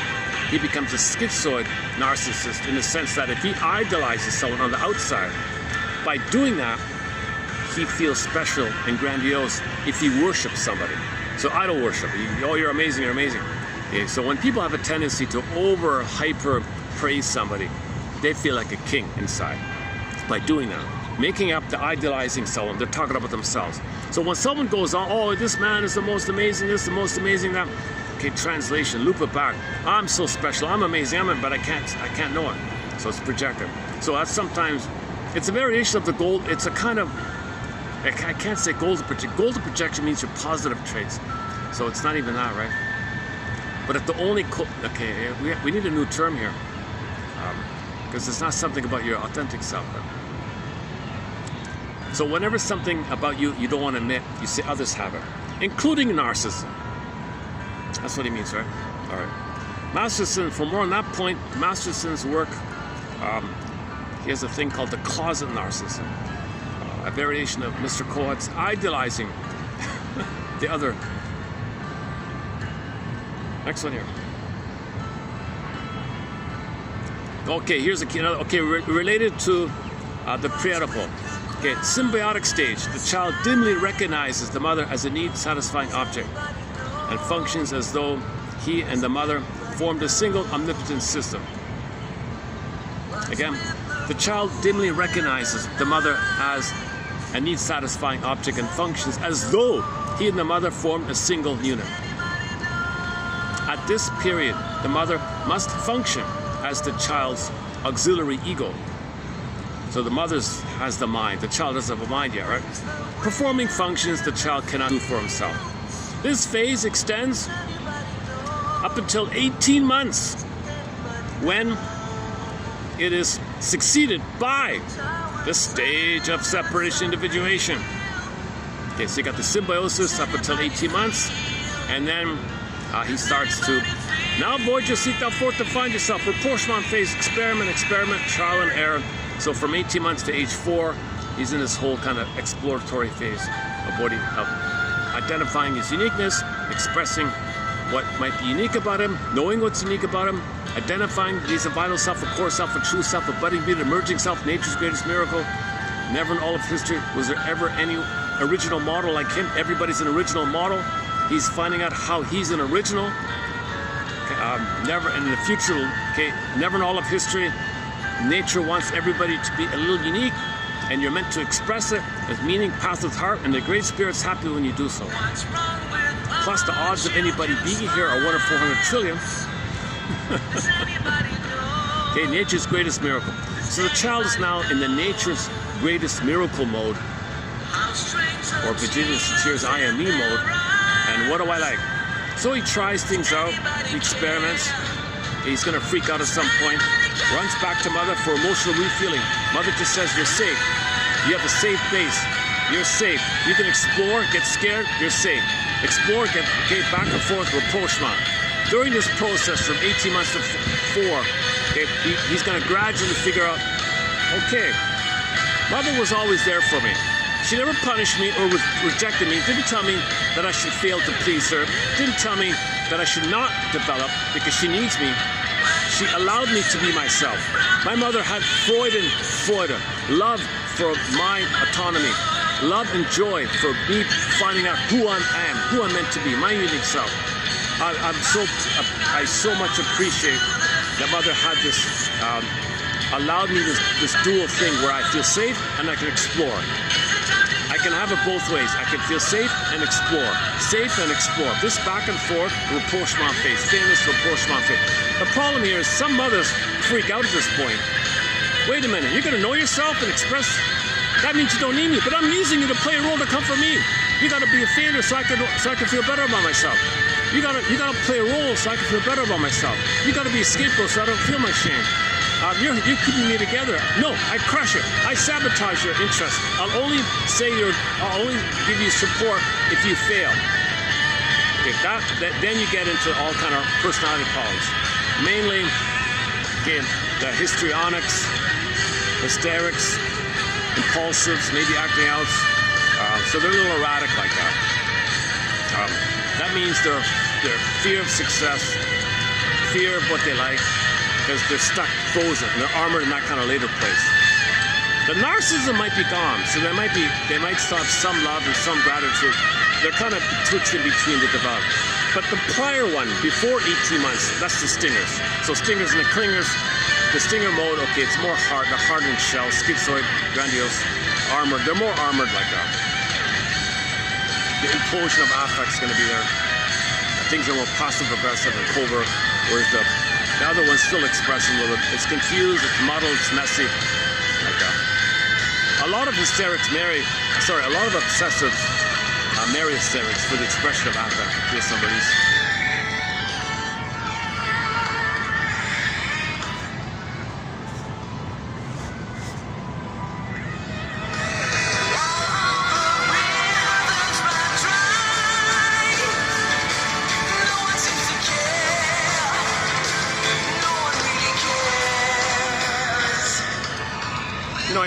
he becomes a schizoid narcissist in the sense that if he idolizes someone on the outside, by doing that, he feels special and grandiose if he worships somebody. So idol worship. Oh, you're amazing, you're amazing. Okay, so when people have a tendency to hyper praise somebody, they feel like a king inside. By doing that, making up the idolizing someone, they're talking about themselves. So when someone goes on, oh, this man is the most amazing, this, the most amazing, that. Okay, translation, loop it back. I'm so special, I'm amazing, but I can't know it. So it's projected. So that's sometimes, it's a variation of the gold. It's a kind of, I can't say golden projection. Golden projection means your positive traits. So it's not even that, right? But if the only, okay, we need a new term here. Because it's not something about your authentic self. So whenever something about you don't want to admit, you say others have it, including narcissism. That's what he means, right? All right. Masterson, for more on that point, Masterson's work, he has a thing called the closet narcissism, a variation of Mr. Coates idolizing the other. Next one here. Okay, here's a key. Okay, related to the pre-edible. Okay, symbiotic stage. The child dimly recognizes the mother as a need-satisfying object and functions as though he and the mother formed a single omnipotent system. Again, the child dimly recognizes the mother as a need-satisfying object and functions as though he and the mother formed a single unit. At this period, the mother must function as the child's auxiliary ego. So the mother has the mind. The child doesn't have a mind yet, right? Performing functions the child cannot do for himself. This phase extends up until 18 months, when it is succeeded by the stage of separation individuation. Okay, so you got the symbiosis up until 18 months, and then he starts to now void your seek thou forth to find yourself. Rapprochement phase, experiment, trial and error. So from 18 months to age 4, he's in this whole kind of exploratory phase of identifying his uniqueness, expressing what might be unique about him, knowing what's unique about him, identifying that he's a vital self, a core self, a true self, a budding beat, emerging self, nature's greatest miracle. Never in all of history was there ever any original model like him. Everybody's an original model. He's finding out how he's an original. Never in the future, okay, never in all of history, nature wants everybody to be a little unique, and you're meant to express it as meaning, path with heart, and the Great Spirit's happy when you do so. Plus, the odds of anybody being here are 1 in 400 trillion. Okay, nature's greatest miracle. So the child is now in the nature's greatest miracle mode, or Virginia Satir's I am me mode. And what do I like? So he tries things out, he experiments. He's gonna freak out at some point. Runs back to mother for emotional refilling. Mother just says, you're safe. You have a safe base. You're safe. You can explore, get scared, you're safe. Explore, get back and forth, rapprochement. During this process from 18 months to 4, he's gonna gradually figure out, okay, mother was always there for me. She never punished me or rejected me, didn't tell me that I should fail to please her, didn't tell me that I should not develop because she needs me. she allowed me to be myself. My mother had Freude, love for my autonomy, love and joy for me finding out who I am, who I'm meant to be, my unique self. I so much appreciate that mother had this, allowed me this dual thing where I feel safe and I can explore. I can have it both ways. I can feel safe and explore. Safe and explore. This back and forth, rapprochement fait, famous rapprochement fait. The problem here is some mothers freak out at this point. Wait a minute, you're gonna know yourself and express? That means you don't need me, but I'm using you to play a role to come for me. You gotta be a failure so I can feel better about myself. You gotta play a role so I can feel better about myself. You gotta be a scapegoat so I don't feel my shame. You're keeping me together. No, I crush it. I sabotage your interest. I'll only give you support if you fail. Okay, then you get into all kind of personality problems. Mainly, okay, the histrionics, hysterics, impulsives, maybe acting out. So they're a little erratic like that. That means they're fear of success, fear of what they like, because they're stuck, frozen, and they're armored in that kind of later place. The narcissism might be gone, so they might still have some love and some gratitude. They're kind of betwixt in between the above. But the prior one, before 18 months, that's the stingers. So stingers and the clingers, the stinger mode, okay, it's more hard, the hardened shell, schizoid, grandiose, armored. They're more armored like that. The implosion of affect's going to be there. Things are more passive-aggressive and covert, whereas the other one's still expressing a little bit. It's confused, it's muddled, it's messy, like that. A lot of obsessives marry hysterics for the expression of affect, based on release.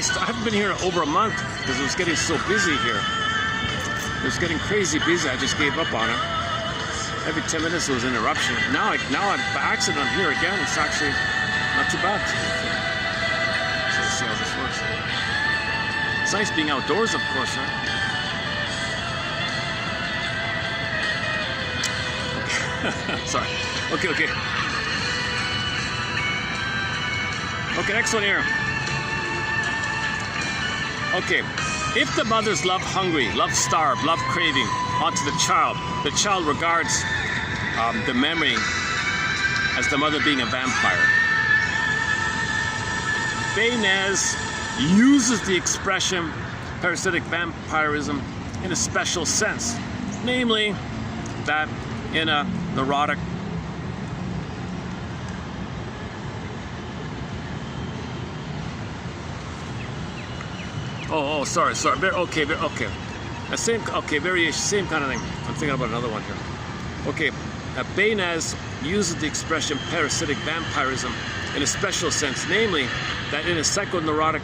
I haven't been here over a month because it was getting so busy here. It was getting crazy busy. I just gave up on it. Every 10 minutes there was an interruption. Now I'm by accident I'm here again. It's actually not too bad. So let's see how this works. It's nice being outdoors, of course, right? Okay. Sorry. Okay. Okay, next one here. Okay, if the mother's love hungry, love starved, love craving onto the child regards the memory as the mother being a vampire. Baynes uses the expression parasitic vampirism in a special sense, namely that in a neurotic sorry. Okay. Variation, same kind of thing. I'm thinking about another one here. Okay, Baynes uses the expression parasitic vampirism in a special sense, namely that in a psychoneurotic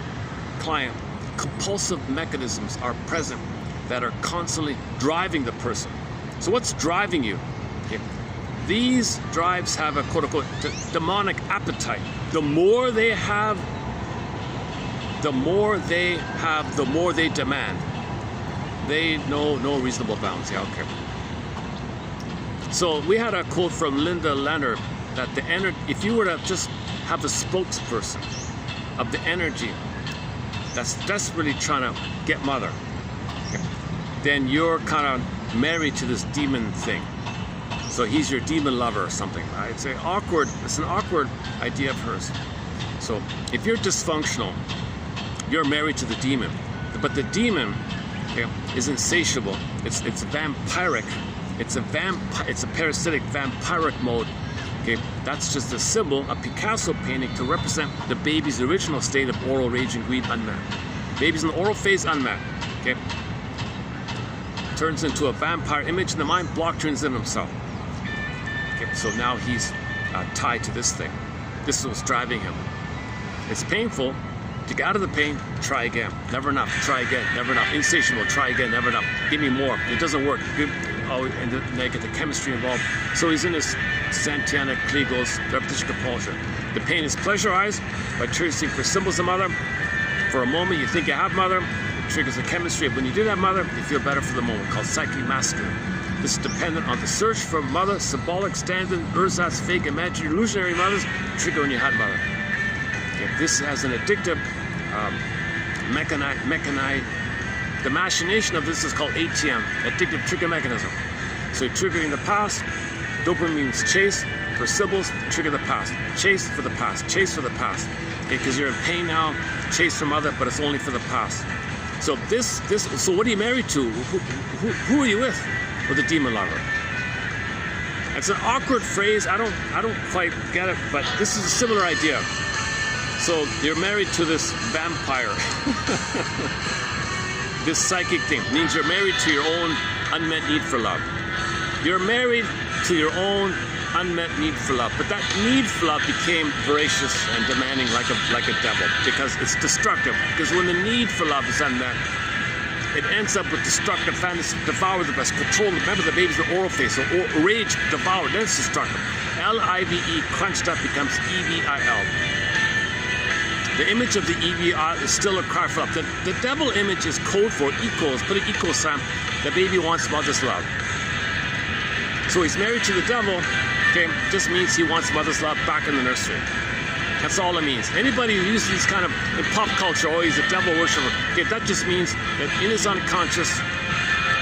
client, compulsive mechanisms are present that are constantly driving the person. So what's driving you? Okay. These drives have a quote-unquote demonic appetite. The more they have, the more they demand. They know no reasonable bounds. Yeah, okay. So we had a quote from Linda Leonard that if you were to just have the spokesperson of the energy that's desperately trying to get mother, okay, then you're kind of married to this demon thing. So he's your demon lover or something. I'd say awkward. It's an awkward idea of hers. So if you're dysfunctional, you're married to the demon, but the demon, okay, is insatiable. It's vampiric. It's a parasitic vampiric mode. Okay, that's just a symbol, a Picasso painting to represent the baby's original state of oral rage and greed unmet. Baby's in the oral phase unmet. Okay, turns into a vampire image in the mind. Block turns in himself. Okay, so now he's tied to this thing. This is what's driving him. It's painful. To get out of the pain, try again. Never enough. Try again. Never enough. Insatiable. Try again. Never enough. Give me more. It doesn't work. and they get the chemistry involved. So he's in his Santana Kleagle's repetition compulsion. The pain is pleasurized by tracing for symbols of mother. For a moment, you think you have mother. It triggers the chemistry. When you do have mother, you feel better for the moment, called psychic masculine. This is dependent on the search for mother, symbolic, standard, ersatz, fake, imaginary, illusionary mothers, trigger when you had mother. Okay, this has an addictive the machination of this is called ATM, addictive trigger mechanism. So you're triggering the past. Dopamine means chase for symbols, trigger the past. Chase for the past, chase for the past. Okay, because you're in pain now, chase for mother, but it's only for the past. So so what are you married to? Who are you with? With a demon lover. It's an awkward phrase. I don't quite get it, but this is a similar idea. So you're married to this vampire. This psychic thing means you're married to your own unmet need for love. You're married to your own unmet need for love, but that need for love became voracious and demanding like a devil, because it's destructive. Because when the need for love is unmet, it ends up with destructive fantasy, devour the best, control. Remember, the baby's the oral phase, so rage, devour, then it's destructive. L-I-V-E, crunched up becomes E-V-I-L. The image of the EVR is still a cry for love. The devil image is code for equals, put an equal sign. The baby wants mother's love. So he's married to the devil, okay, just means he wants mother's love back in the nursery. That's all it means. Anybody who uses these kind of, in pop culture, oh, he's a devil worshiper, okay, that just means that in his unconscious,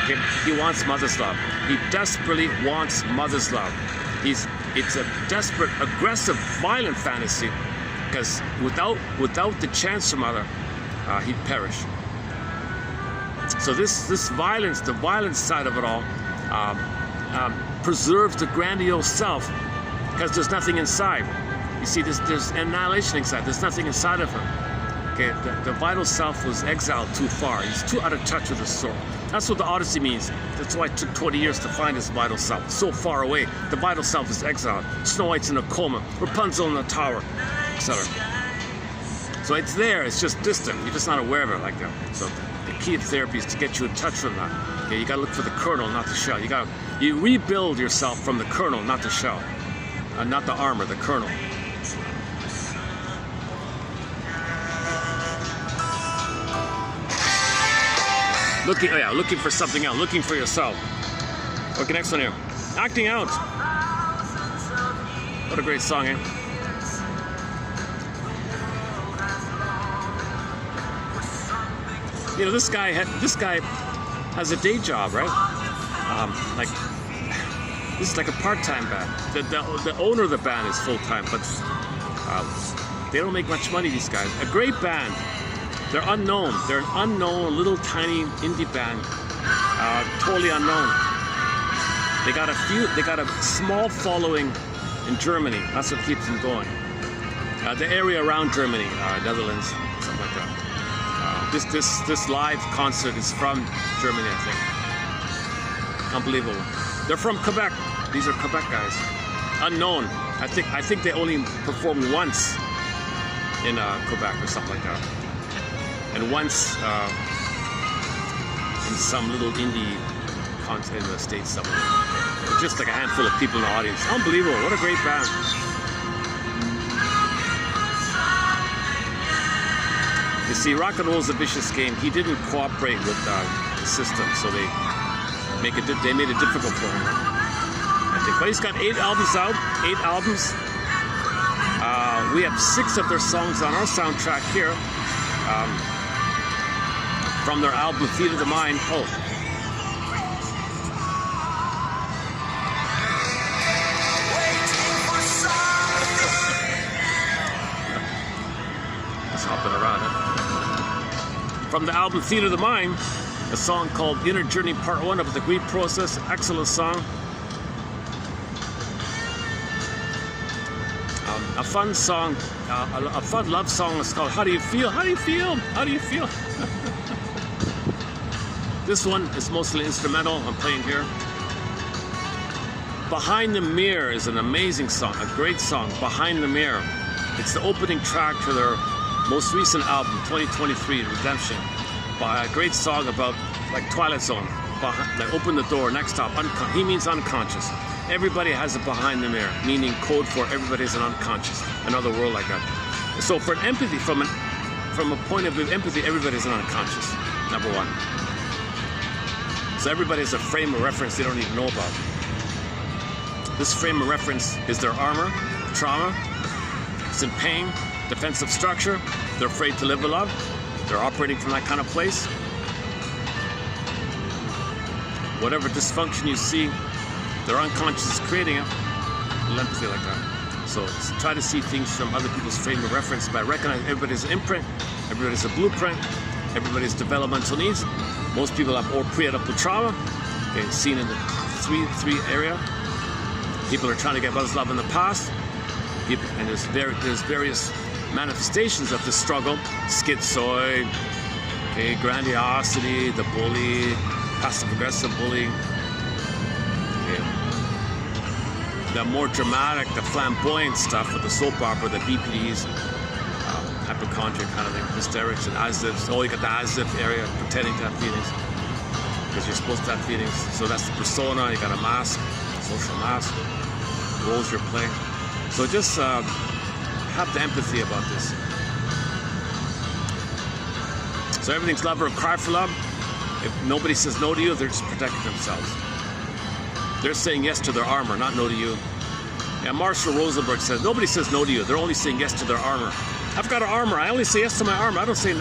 okay, he wants mother's love. He desperately wants mother's love. It's a desperate, aggressive, violent fantasy, because without the chance for mother, he'd perish. So this violence, the violent side of it all, preserves the grandiose self, because there's nothing inside. You see, there's annihilation inside. There's nothing inside of him. Okay, the vital self was exiled too far. He's too out of touch with his soul. That's what the Odyssey means. That's why it took 20 years to find his vital self. So far away, the vital self is exiled. Snow White's in a coma. Rapunzel in a tower, etc. So it's there. It's just distant. You're just not aware of it like that. So the key of therapy is to get you in touch with that. Okay, you got to look for the kernel, not the shell. You rebuild yourself from the kernel, not the shell, not the armor, the kernel. Looking for something else, looking for yourself. Okay, next one here. Acting out. What a great song, eh? You know, this guy has a day job, right? Like, this is like a part-time band. The owner of the band is full-time, but they don't make much money, these guys. A great band. They're unknown. They're an unknown, little tiny indie band, totally unknown. They got a small following in Germany. That's what keeps them going. The area around Germany, Netherlands, something like that. This live concert is from Germany, I think. Unbelievable. They're from Quebec. These are Quebec guys. Unknown. I think they only performed once in Quebec or something like that. And once in some little indie concert in the States somewhere. Just like a handful of people in the audience. Unbelievable. What a great band. You see, rock and roll's a vicious game. He didn't cooperate with the system, so they made it difficult for him. I think. But he's got 8 albums out. 8 albums. We have 6 of their songs on our soundtrack here. From their album Feet of the Mind. Oh. Just hopping around, huh? From the album Feet of the Mind, a song called Inner Journey Part 1 of the Greed Process. Excellent song. A fun song, a fun love song is called How Do You Feel? How Do You Feel? How Do You Feel? This one is mostly instrumental. I'm playing here. Behind the Mirror is an amazing song, a great song, Behind the Mirror. It's the opening track to their most recent album, 2023, Redemption. By a great song about, like Twilight Zone. behind, like open the door, next stop, he means unconscious. Everybody has a behind the mirror, meaning code for everybody is an unconscious, another world like that. So for an empathy, from a point of view of empathy, everybody is an unconscious, number one. So everybody has a frame of reference they don't even know about. This frame of reference is their armor, trauma, it's in pain, defensive structure, they're afraid to live with love, they're operating from that kind of place. Whatever dysfunction you see, their unconscious is creating it. Empathy like that. So try to see things from other people's frame of reference by recognizing everybody's imprint, everybody's a blueprint, everybody's developmental needs. Most people have all pre-adaptive trauma, okay, seen in the three area. People are trying to get mother's love in the past. People, and there's various manifestations of this struggle: schizoid, okay, grandiosity, the bully, passive-aggressive bullying. Okay. The more dramatic, the flamboyant stuff with the soap opera, the BPDs, hypochondria kind of thing, hysterics and as-ifs. Oh, you got the as-if area, pretending to have feelings, because you're supposed to have feelings. So that's the persona. You got a mask, social mask, roles you're playing. So just have the empathy about this. So everything's love or cry for love. If nobody says no to you, they're just protecting themselves. They're saying yes to their armor, not no to you. Yeah, Marshall Rosenberg says, nobody says no to you. They're only saying yes to their armor. I've got an armor. I only say yes to my armor. I don't say,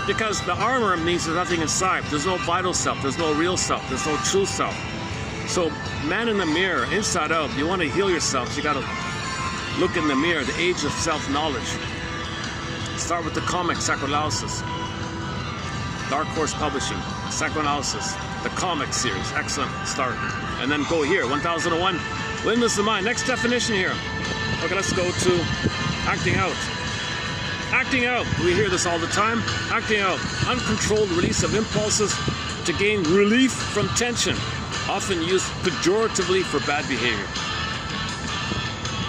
because the armor means there's nothing inside. There's no vital self. There's no real self. There's no true self. So, man in the mirror, inside out, you want to heal yourself, you got to look in the mirror, the age of self-knowledge. Start with the comic, Psychoanalysis. Dark Horse Publishing, Psychoanalysis, the comic series, excellent start. And then go here, 1001, Windmills of Mind. Next definition here. Okay, let's go to acting out. Acting out, we hear this all the time. Acting out, uncontrolled release of impulses to gain relief from tension, often used pejoratively for bad behavior.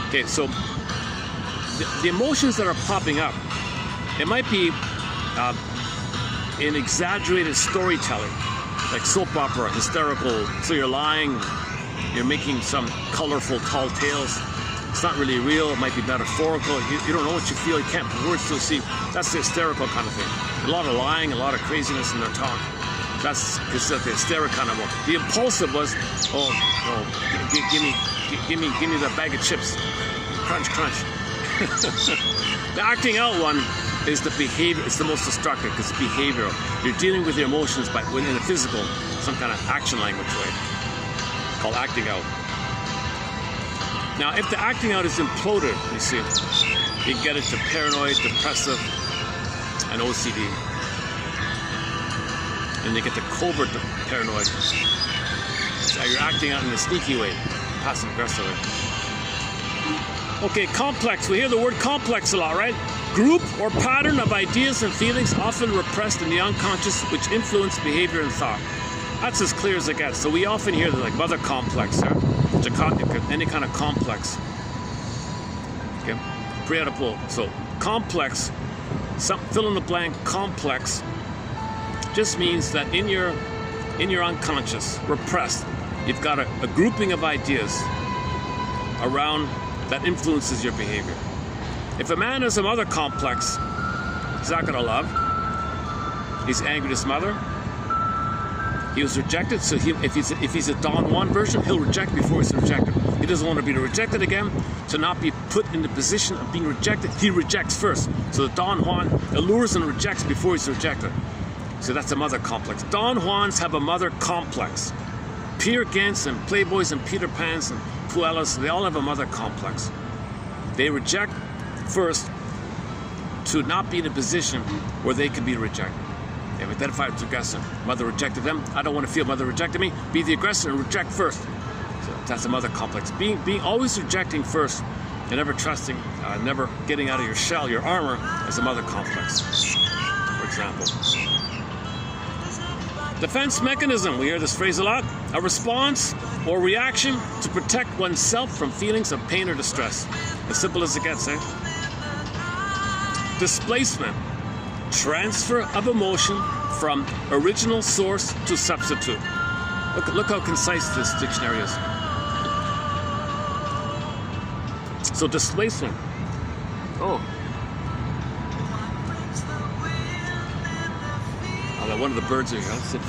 Okay, so the emotions that are popping up, it might be in exaggerated storytelling, like soap opera, hysterical. So you're lying, you're making some colorful tall tales. It's not really real, it might be metaphorical. You don't know what you feel, you can't put words to it. See, that's the hysterical kind of thing. A lot of lying, a lot of craziness in their talk. That's the hysterical kind of one. The impulsive was, give me the bag of chips. Crunch, crunch. The acting out one is the behavior. It's the most destructive because it's behavioral. You're dealing with your emotions in a physical, some kind of action language way. It's called acting out. Now, if the acting out is imploded, you see, you can get it to paranoid, depressive, and OCD. And you get the covert paranoid. So you're acting out in a sneaky way, passive-aggressive way. Okay, complex. We hear the word complex a lot, right? Group or pattern of ideas and feelings often repressed in the unconscious, which influence behavior and thought. That's as clear as it gets. So we often hear like mother complex, huh? Any kind of complex. Okay, pre-adaptable. So complex, fill in the blank. Complex just means that in your unconscious, repressed, you've got a grouping of ideas around that influences your behavior. If a man has a mother complex, he's not gonna love. He's angry at his mother. He was rejected, so if he's a Don Juan version, he'll reject before he's rejected. He doesn't want to be rejected again, to not be put in the position of being rejected. He rejects first. So the Don Juan allures and rejects before he's rejected. So that's a mother complex. Don Juans have a mother complex. Peer Gynt's and Playboys and Peter Pans and Puellas, they all have a mother complex. They reject first to not be in a position where they can be rejected. They've identified as aggressor. Mother rejected them. I don't want to feel mother rejected me. Be the aggressor and reject first. So that's a mother complex. Being always rejecting first and never trusting, never getting out of your shell, your armor, is a mother complex, for example. Defense mechanism, we hear this phrase a lot. A response or reaction to protect oneself from feelings of pain or distress. As simple as it gets, eh? Displacement, transfer of emotion from original source to substitute. Look how concise this dictionary is. So displacement. Oh, like one of the birds here. Let's sit.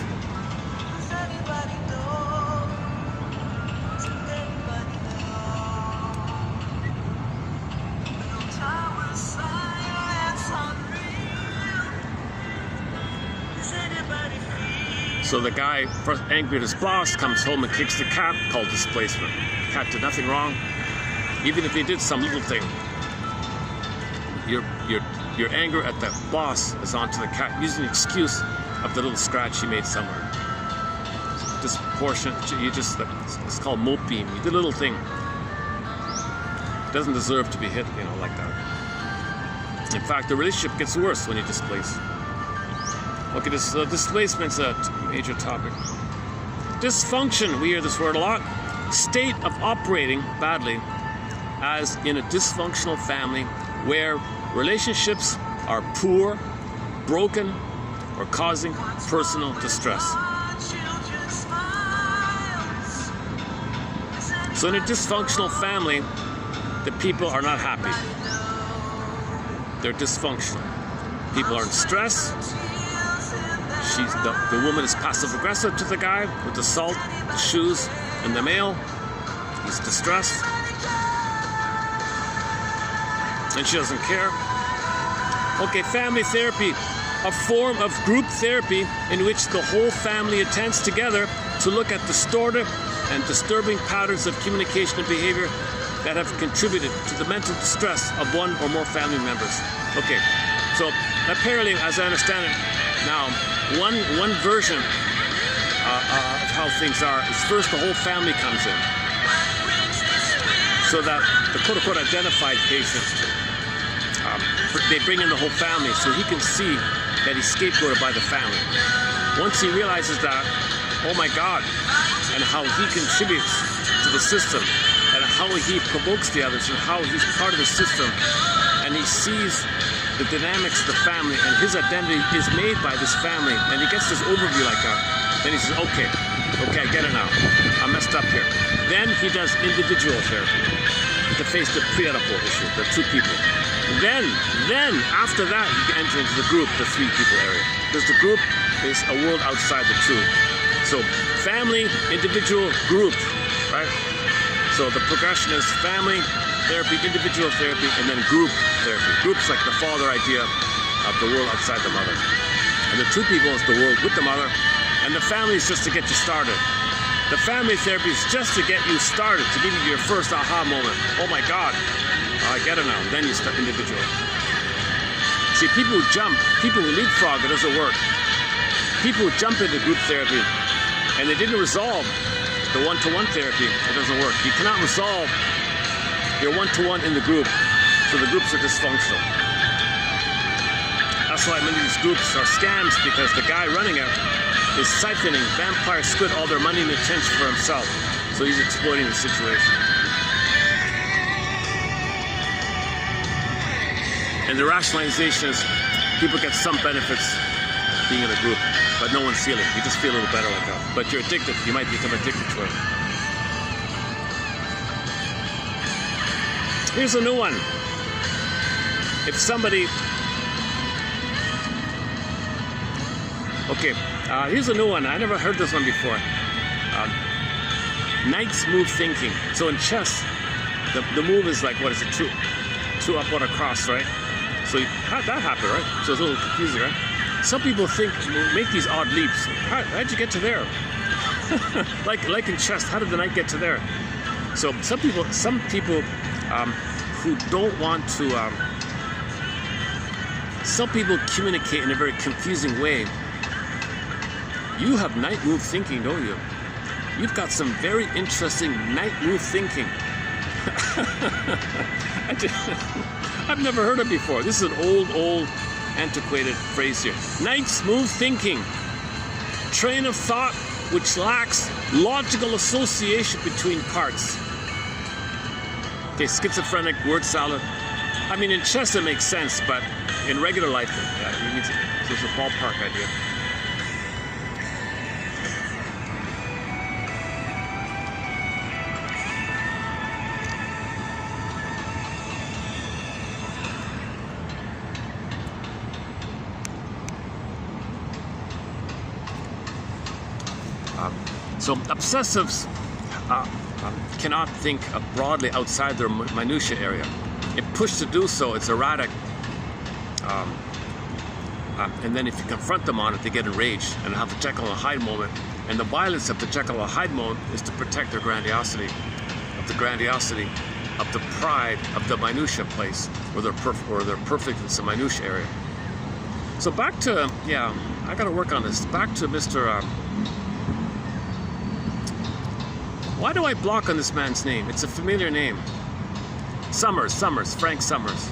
So the guy, first angry at his boss, comes home and kicks the cat, called displacement. The cat did nothing wrong. Even if he did some little thing, your anger at the boss is onto the cat, using the excuse of the little scratch he made somewhere. Disproportionate, it's called mope beam. You did a little thing. Doesn't deserve to be hit, like that. In fact, the relationship gets worse when you displace. Okay, displacement's a major topic. Dysfunction, we hear this word a lot. State of operating badly as in a dysfunctional family where relationships are poor, broken, or causing personal distress. So in a dysfunctional family, the people are not happy. They're dysfunctional. People are in stress. The woman is passive-aggressive to the guy with the salt, the shoes, and the mail. He's distressed. And she doesn't care. Okay, family therapy. A form of group therapy in which the whole family attends together to look at distorted and disturbing patterns of communication and behavior that have contributed to the mental distress of one or more family members. Okay, so apparently, as I understand it now, one version of how things are is first the whole family comes in, so that the quote-unquote identified patient, they bring in the whole family so he can see that he's scapegoated by the family. Once he realizes that, oh my God, and how he contributes to the system, and how he provokes the others, and how he's part of the system, and he sees the dynamics of the family, and his identity is made by this family, and he gets this overview like that, then he says, okay, I get it now. I messed up here. Then he does individual therapy to face the pre-edible issue, the two people. Then after that, you can enter into the group, the three people area. Because the group is a world outside the two. So family, individual, group, right? So the progression is family therapy, individual therapy, and then group therapy. Group's like the father idea of the world outside the mother. And the two people is the world with the mother, and the family is just to get you started. The family therapy is just to get you started, to give you your first aha moment. Oh my God, I get it now. Then you start individual. See, people who jump, people who leapfrog, it doesn't work. People who jump into group therapy and they didn't resolve the one-to-one therapy, it doesn't work. You cannot resolve your one-to-one in the group, so the groups are dysfunctional. That's why many of these groups are scams, because the guy running it is siphoning vampire squid all their money and attention for himself. So he's exploiting the situation. And the rationalization is people get some benefits being in a group, but no one's feeling. You just feel a little better like that. But you're addicted. You might become addicted to it. Here's a new one. If somebody... Okay, here's a new one. I never heard this one before. Knights move thinking. So in chess, the move is like, what is it? Two up, one across, right? So how'd that happen, right? So it's a little confusing, right? Some people make these odd leaps. How'd you get to there? like in chess, how did the knight get to there? So some people who don't want to, some people communicate in a very confusing way. You have night move thinking, don't you? You've got some very interesting night move thinking. I've never heard it before. This is an old, antiquated phrase here. Knights move thinking. Train of thought which lacks logical association between parts. Okay, schizophrenic, word salad. I mean, in chess it makes sense, but in regular life, there's a ballpark idea. So obsessives cannot think broadly outside their minutia area. If pushed to do so, it's erratic. And then if you confront them on it, they get enraged and have a Jekyll and Hyde moment. And the violence of the Jekyll and Hyde moment is to protect their grandiosity, of the pride of the minutia place, or they're perfect in some minutia area. So back to, yeah, I got to work on this. Back to Mr. Why do I block on this man's name? It's a familiar name. Summers, Frank Summers.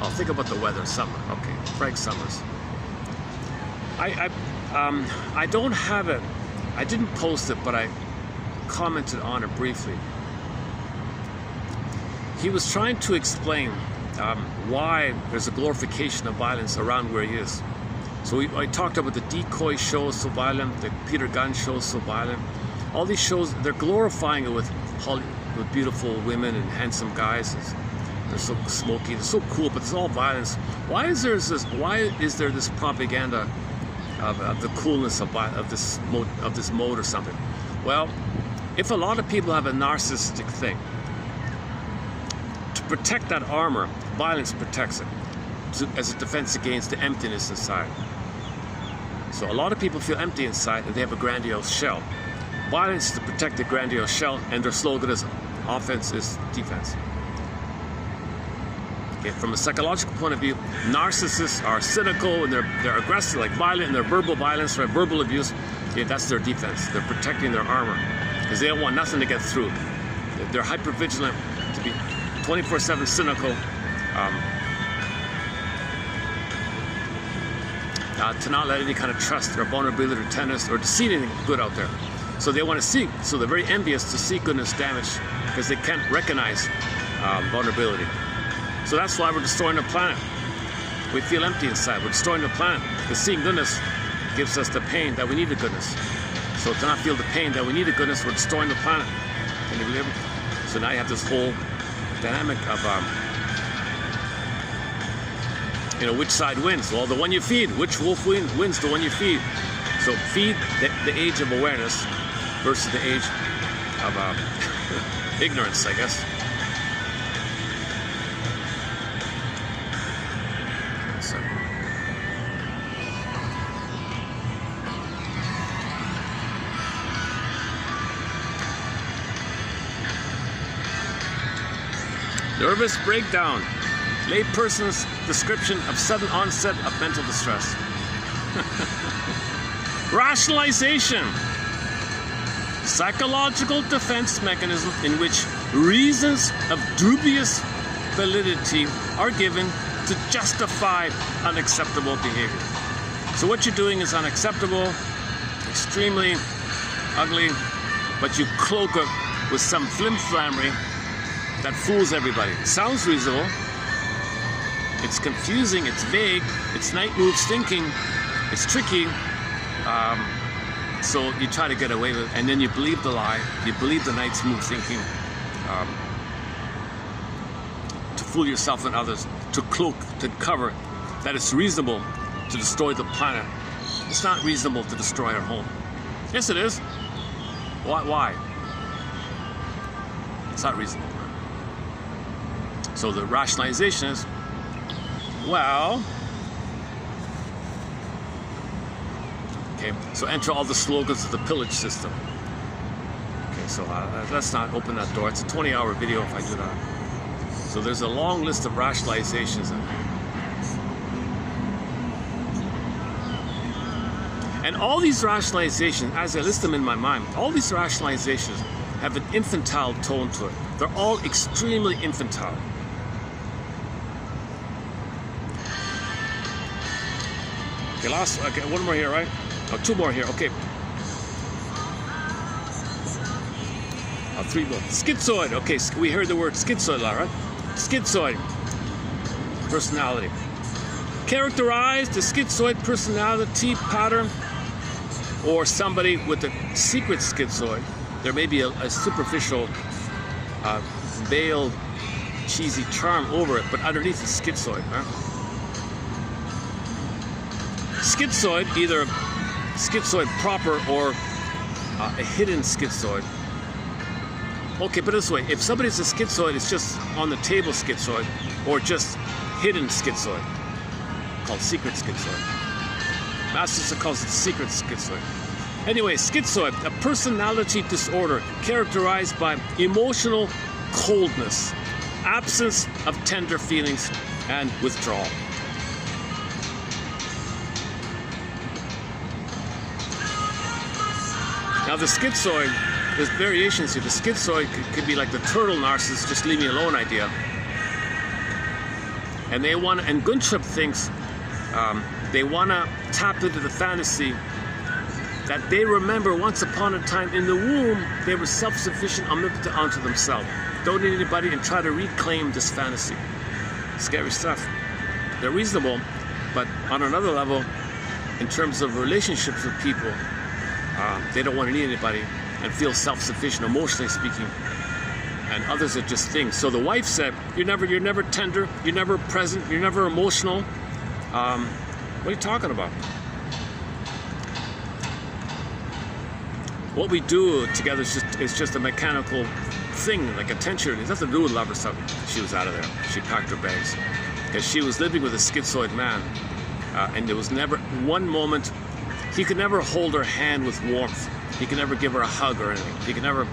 Oh, think about the weather, summer. Okay, Frank Summers. I don't have it. I didn't post it, but I commented on it briefly. He was trying to explain why there's a glorification of violence around where he is. So I talked about the Decoy show is so violent, the Peter Gunn show is so violent. All these shows, they're glorifying it with beautiful women and handsome guys. They're so smoky, they're so cool, but it's all violence. Why is there this propaganda of the coolness of this mode or something? Well, if a lot of people have a narcissistic thing, to protect that armor, violence protects it as a defense against the emptiness inside. So a lot of people feel empty inside and they have a grandiose shell. Violence is to protect the grandiose shell, and their slogan is offense is defense. Okay, from a psychological point of view, narcissists are cynical and they're aggressive, like violent, and their verbal violence, right? Verbal abuse. Yeah, that's their defense. They're protecting their armor because they don't want nothing to get through. They're hyper vigilant, to be 24/7 cynical, to not let any kind of trust or vulnerability or tenderness or to see anything good out there. So they want to see. So they're very envious to see goodness damaged because they can't recognize vulnerability. So that's why we're destroying the planet. We feel empty inside. We're destroying the planet because seeing goodness gives us the pain that we need the goodness. So to not feel the pain that we need the goodness, we're destroying the planet. Can you believe it? So now you have this whole dynamic of, which side wins? Well, the one you feed. Which wolf wins? The one you feed. So feed the age of awareness versus the age of ignorance, I guess. So. Nervous breakdown. Layperson's description of sudden onset of mental distress. Rationalization. Psychological defense mechanism in which reasons of dubious validity are given to justify unacceptable behavior. So what you're doing is unacceptable, extremely ugly, but you cloak it with some flim-flammery that fools everybody. It sounds reasonable. It's confusing, it's vague, it's night moves thinking, it's tricky. So you try to get away with it, and then you believe the lie, you believe the night's move thinking, to fool yourself and others, to cloak, to cover that it's reasonable to destroy the planet. It's not reasonable to destroy our home. Yes, it is. Why? It's not reasonable. So the rationalization is, well, okay, so enter all the slogans of the pillage system. Okay, so let's not open that door. It's a 20-hour video if I do that. So there's a long list of rationalizations. And all these rationalizations, as I list them in my mind, all these rationalizations have an infantile tone to it. They're all extremely infantile. Okay, one more here, right? Oh, two more here, okay. Oh, three more. Schizoid, okay, we heard the word schizoid a lot, right? Schizoid personality. Characterize the schizoid personality pattern, or somebody with a secret schizoid. There may be a superficial, veiled, cheesy charm over it, but underneath it's schizoid, right? Schizoid, either schizoid proper or a hidden schizoid. Okay, but this way, if somebody's a schizoid, it's just on the table schizoid, or just hidden schizoid, called secret schizoid. Masters calls it secret schizoid. Anyway, schizoid, a personality disorder characterized by emotional coldness, absence of tender feelings, and withdrawal. Now the schizoid, there's variations here. The schizoid could be like the turtle narcissist, just leave me alone idea. And they want, and Guntrip thinks they want to tap into the fantasy that they remember once upon a time in the womb, they were self-sufficient, omnipotent unto themselves. Don't need anybody, and try to reclaim this fantasy. Scary stuff. They're reasonable, but on another level, in terms of relationships with people, they don't want to need anybody and feel self-sufficient, emotionally speaking. And others are just things. So the wife said, you're never tender, you're never present, you're never emotional. What are you talking about? What we do together is just a mechanical thing, like a tension. It has nothing to do with love or something. She was out of there. She packed her bags. Because she was living with a schizoid man. And there was never one moment, he could never hold her hand with warmth. He could never give her a hug or anything. He could never,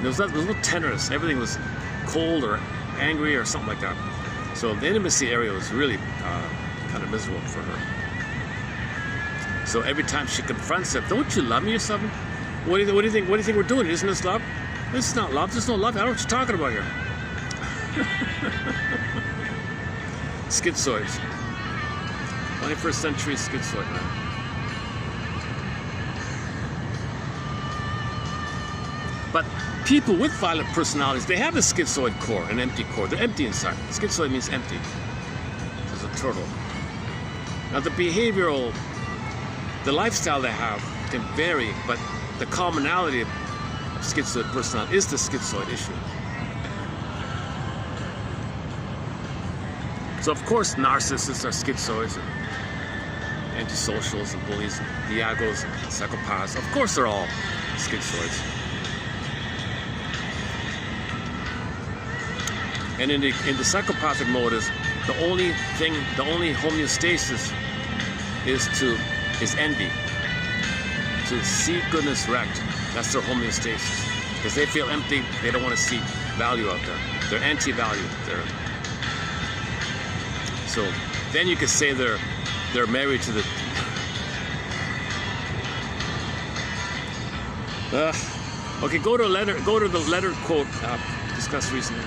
there was no tenderness. Everything was cold or angry or something like that. So the intimacy area was really kind of miserable for her. So every time she confronts him, don't you love me or something? What do you think we're doing? Isn't this love? This is not love. There's no love. I don't know what you're talking about here. Schizoids. 21st century schizoid man. But people with violent personalities, they have a schizoid core, an empty core. They're empty inside. Schizoid means empty. There's a turtle. Now the behavioral, the lifestyle they have can vary, but the commonality of schizoid personality is the schizoid issue. So of course narcissists are schizoids, and antisocials and bullies, and diagos and psychopaths. Of course they're all schizoids. And in the psychopathic mode is the only homeostasis is envy. To see goodness wrecked. That's their homeostasis. Because they feel empty, they don't want to see value out there. They're anti-value. So then you could say they're married to the okay, go to the letter quote discussed recently.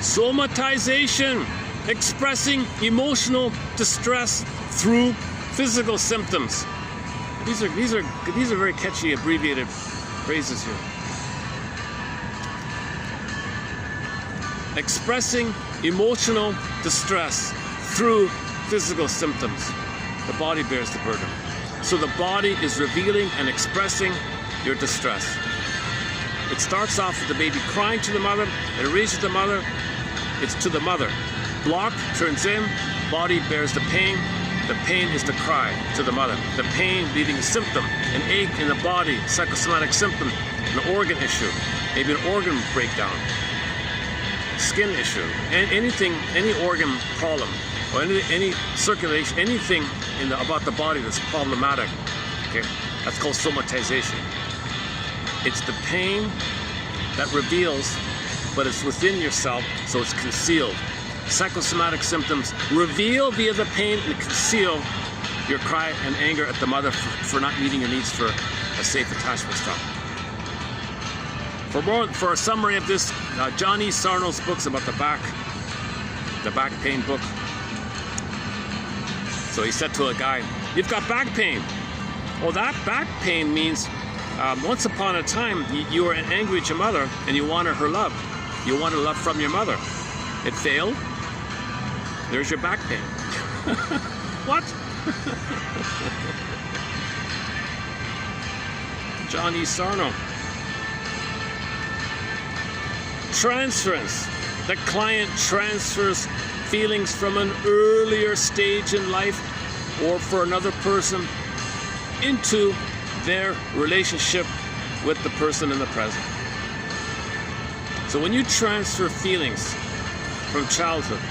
Somatization, expressing emotional distress through physical symptoms. These are very catchy abbreviated phrases here. Expressing emotional distress through physical symptoms. The body bears the burden. So the body is revealing and expressing your distress. It starts off with the baby crying to the mother, it reaches the mother, it's to the mother. Block turns in, body bears the pain is the cry to the mother. The pain leading a symptom, an ache in the body, psychosomatic symptom, an organ issue, maybe an organ breakdown, skin issue, anything, any organ problem, or any circulation, anything about the body that's problematic. Okay, that's called somatization. It's the pain that reveals, but it's within yourself, so it's concealed. Psychosomatic symptoms reveal via the pain and conceal your cry and anger at the mother for not meeting your needs for a safe attachment style. For a summary of this, John E. Sarno's books about the back pain book. So he said to a guy, "You've got back pain." Well, that back pain means once upon a time you were angry at your mother and you wanted her love. You wanted love from your mother. It failed. There's your back pain. What? John E. Sarno. Transference. The client transfers feelings from an earlier stage in life or for another person into their relationship with the person in the present. So when you transfer feelings from childhood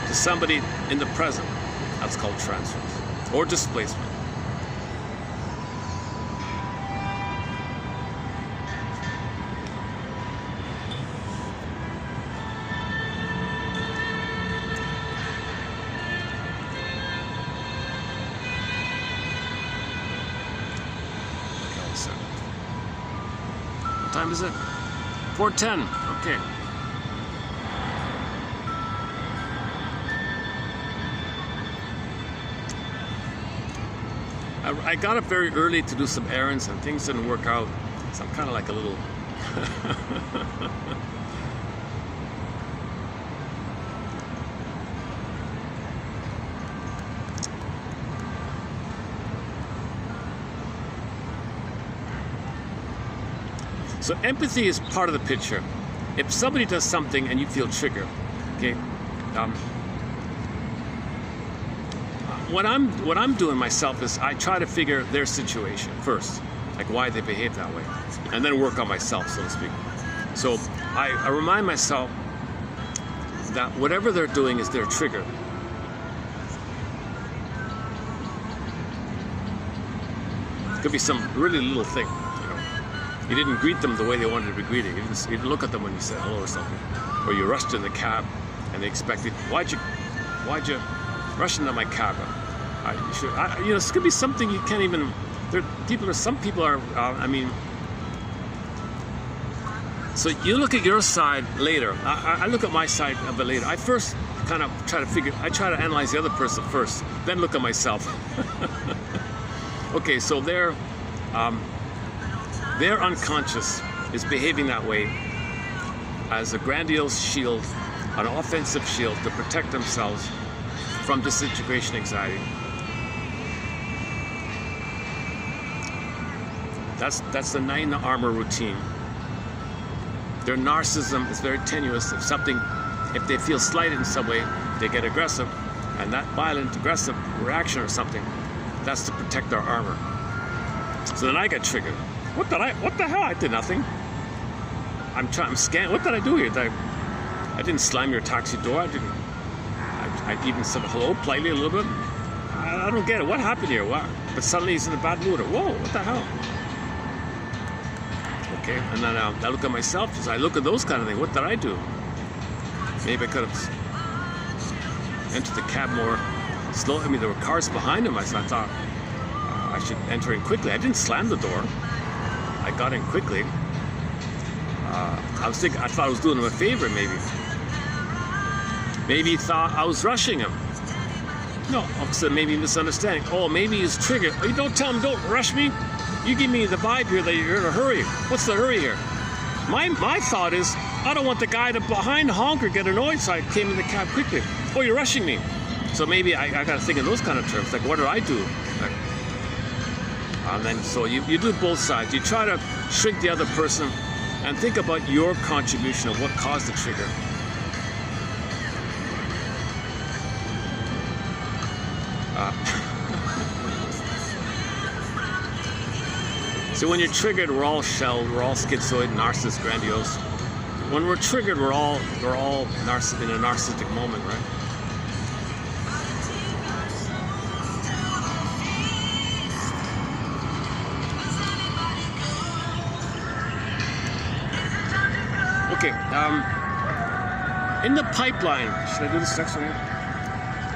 to somebody in the present, that's called transference or displacement. What time is it? 4:10. Okay. I got up very early to do some errands and things didn't work out, so I'm kind of like a little So empathy is part of the picture. If somebody does something and you feel triggered, okay, what I'm doing myself is I try to figure their situation first, like why they behave that way, and then work on myself, so to speak. So I remind myself that whatever they're doing is their trigger. It could be some really little thing. You didn't greet them the way they wanted to be greeted. You didn't look at them when you said hello or something. Or you rushed in the cab and they expected, why'd you rush into my cab? This could be something you can't even, some people are, so you look at your side later. I look at my side of it later. I first kind of try to analyze the other person first, then look at myself. Okay, so their unconscious is behaving that way as a grandiose shield, an offensive shield to protect themselves from disintegration anxiety. That's the 9 armor routine. Their narcissism is very tenuous. If they feel slighted in some way, they get aggressive, and that violent, aggressive reaction or something, that's to protect their armor. So then I get triggered. What the hell? I did nothing. I'm scanning. What did I do here? I didn't slam your taxi door. I even said hello politely a little bit. I don't get it. What happened here? What? But suddenly he's in a bad mood. Whoa, what the hell? Okay, and then I look at myself as I look at those kind of things. What did I do? Maybe I could have entered the cab more slowly. I mean, there were cars behind him. So I thought I should enter in quickly. I didn't slam the door. I got in quickly. I thought I was doing him a favor, maybe. Maybe he thought I was rushing him. No, so maybe misunderstanding. Oh, maybe he's triggered. Oh, you don't tell him, don't rush me. You give me the vibe here that you're in a hurry. What's the hurry here? My thought is, I don't want the guy behind honk or get annoyed, so I came in the cab quickly. Oh, you're rushing me. So maybe I got to think in those kind of terms. Like, what did I do? Like, and then, so you do both sides. You try to shrink the other person and think about your contribution of what caused the trigger. So when you're triggered, we're all shelled, we're all schizoid, narcissist, grandiose. When we're triggered, we're all in a narcissistic moment, right? Okay, in the pipeline, should I do this next one here?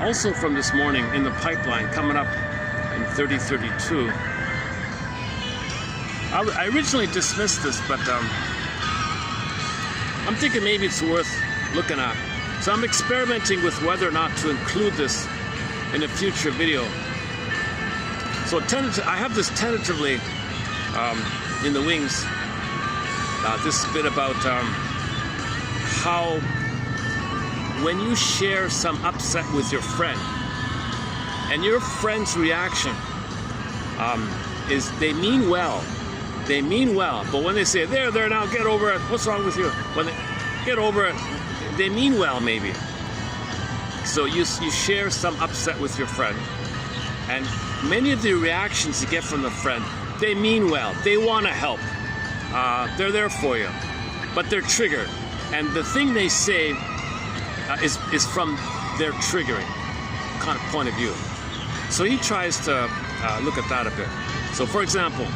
Also from this morning, in the pipeline, coming up in 3032. I originally dismissed this, but I'm thinking maybe it's worth looking at. So I'm experimenting with whether or not to include this in a future video. So I have this tentatively in the wings, this bit about how when you share some upset with your friend, and your friend's reaction is they mean well, but when they say, there, now, get over it, what's wrong with you? When they get over it, they mean well, maybe. So you share some upset with your friend, And many of the reactions you get from the friend, they mean well, they want to help, they're there for you, but they're triggered. And the thing they say is from their triggering kind of point of view. So he tries to look at that a bit. So for example,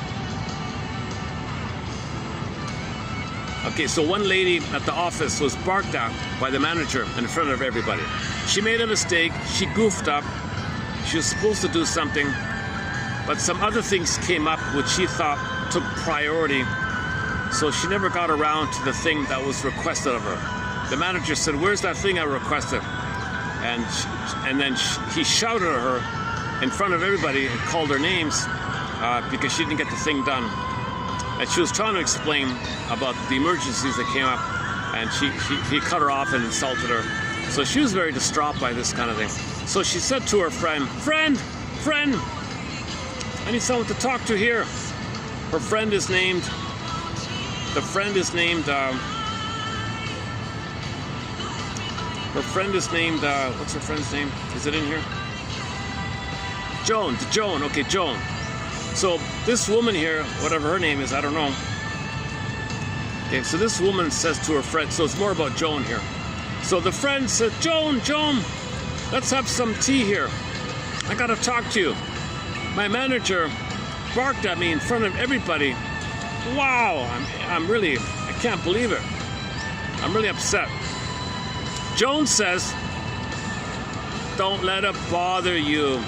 okay, so one lady at the office was barked at by the manager in front of everybody. She made a mistake, she goofed up, she was supposed to do something, but some other things came up which she thought took priority, so she never got around to the thing that was requested of her. The manager said, "Where's that thing I requested?" And then he shouted at her in front of everybody and called her names because she didn't get the thing done. And she was trying to explain about the emergencies that came up, and he cut her off and insulted her. So she was very distraught by this kind of thing. So she said to her friend, friend, I need someone to talk to here. Her friend is named, what's her friend's name? Is it in here? Joan, okay, Joan. So this woman here, whatever her name is, I don't know. Okay, so this woman says to her friend, so it's more about Joan here. So the friend said, Joan, let's have some tea here. I gotta talk to you. My manager barked at me in front of everybody. Wow, I can't believe it. I'm really upset. Joan says, don't let it bother you.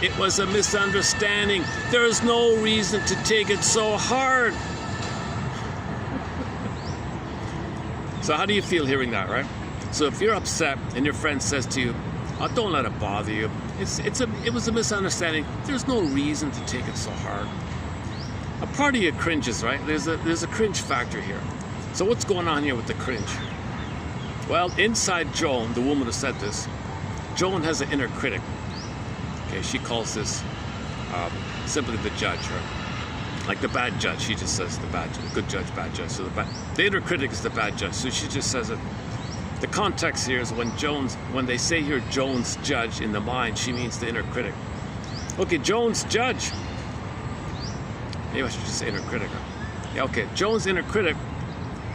It was a misunderstanding. There is no reason to take it so hard. So how do you feel hearing that, right? So if you're upset and your friend says to you, oh, don't let it bother you. It was a misunderstanding. There's no reason to take it so hard. A part of you cringes, right? There's a cringe factor here. So what's going on here with the cringe? Well, inside Joan, the woman who said this, Joan has an inner critic. Okay, she calls this simply the judge, right? Like the bad judge, she just says the bad judge, good judge, bad judge. So the inner critic is the bad judge. So she just says it. The context here is when they say here Joan's judge in the mind, she means the inner critic. Okay, Joan's judge. Maybe I should just say inner critic. Yeah, okay, Joan's inner critic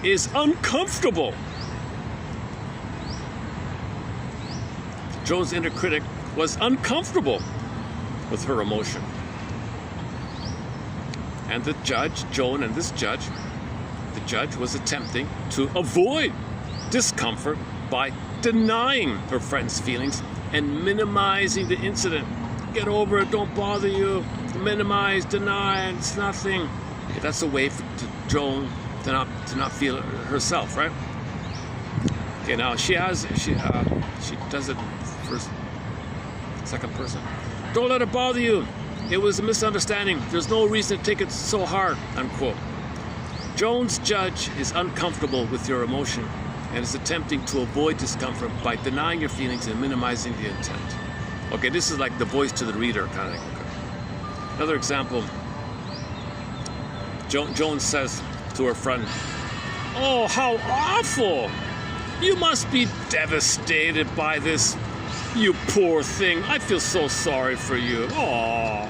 is uncomfortable. Joan's inner critic was uncomfortable with her emotion. And the judge, Joan and this judge, the judge was attempting to avoid discomfort by denying her friend's feelings and minimizing the incident. Get over it, don't bother you, minimize, deny, it's nothing. Okay, that's a way for Joan to not feel it herself, right? Okay, now she does it first, second person. Don't let it bother you. It was a misunderstanding. There's no reason to take it so hard, unquote. Joan's judge is uncomfortable with your emotion and is attempting to avoid discomfort by denying your feelings and minimizing the intent. Okay, this is like the voice to the reader kind of thing. Okay. Another example, Joan says to her friend, oh, how awful! You must be devastated by this, you poor thing. I feel so sorry for you. Aww.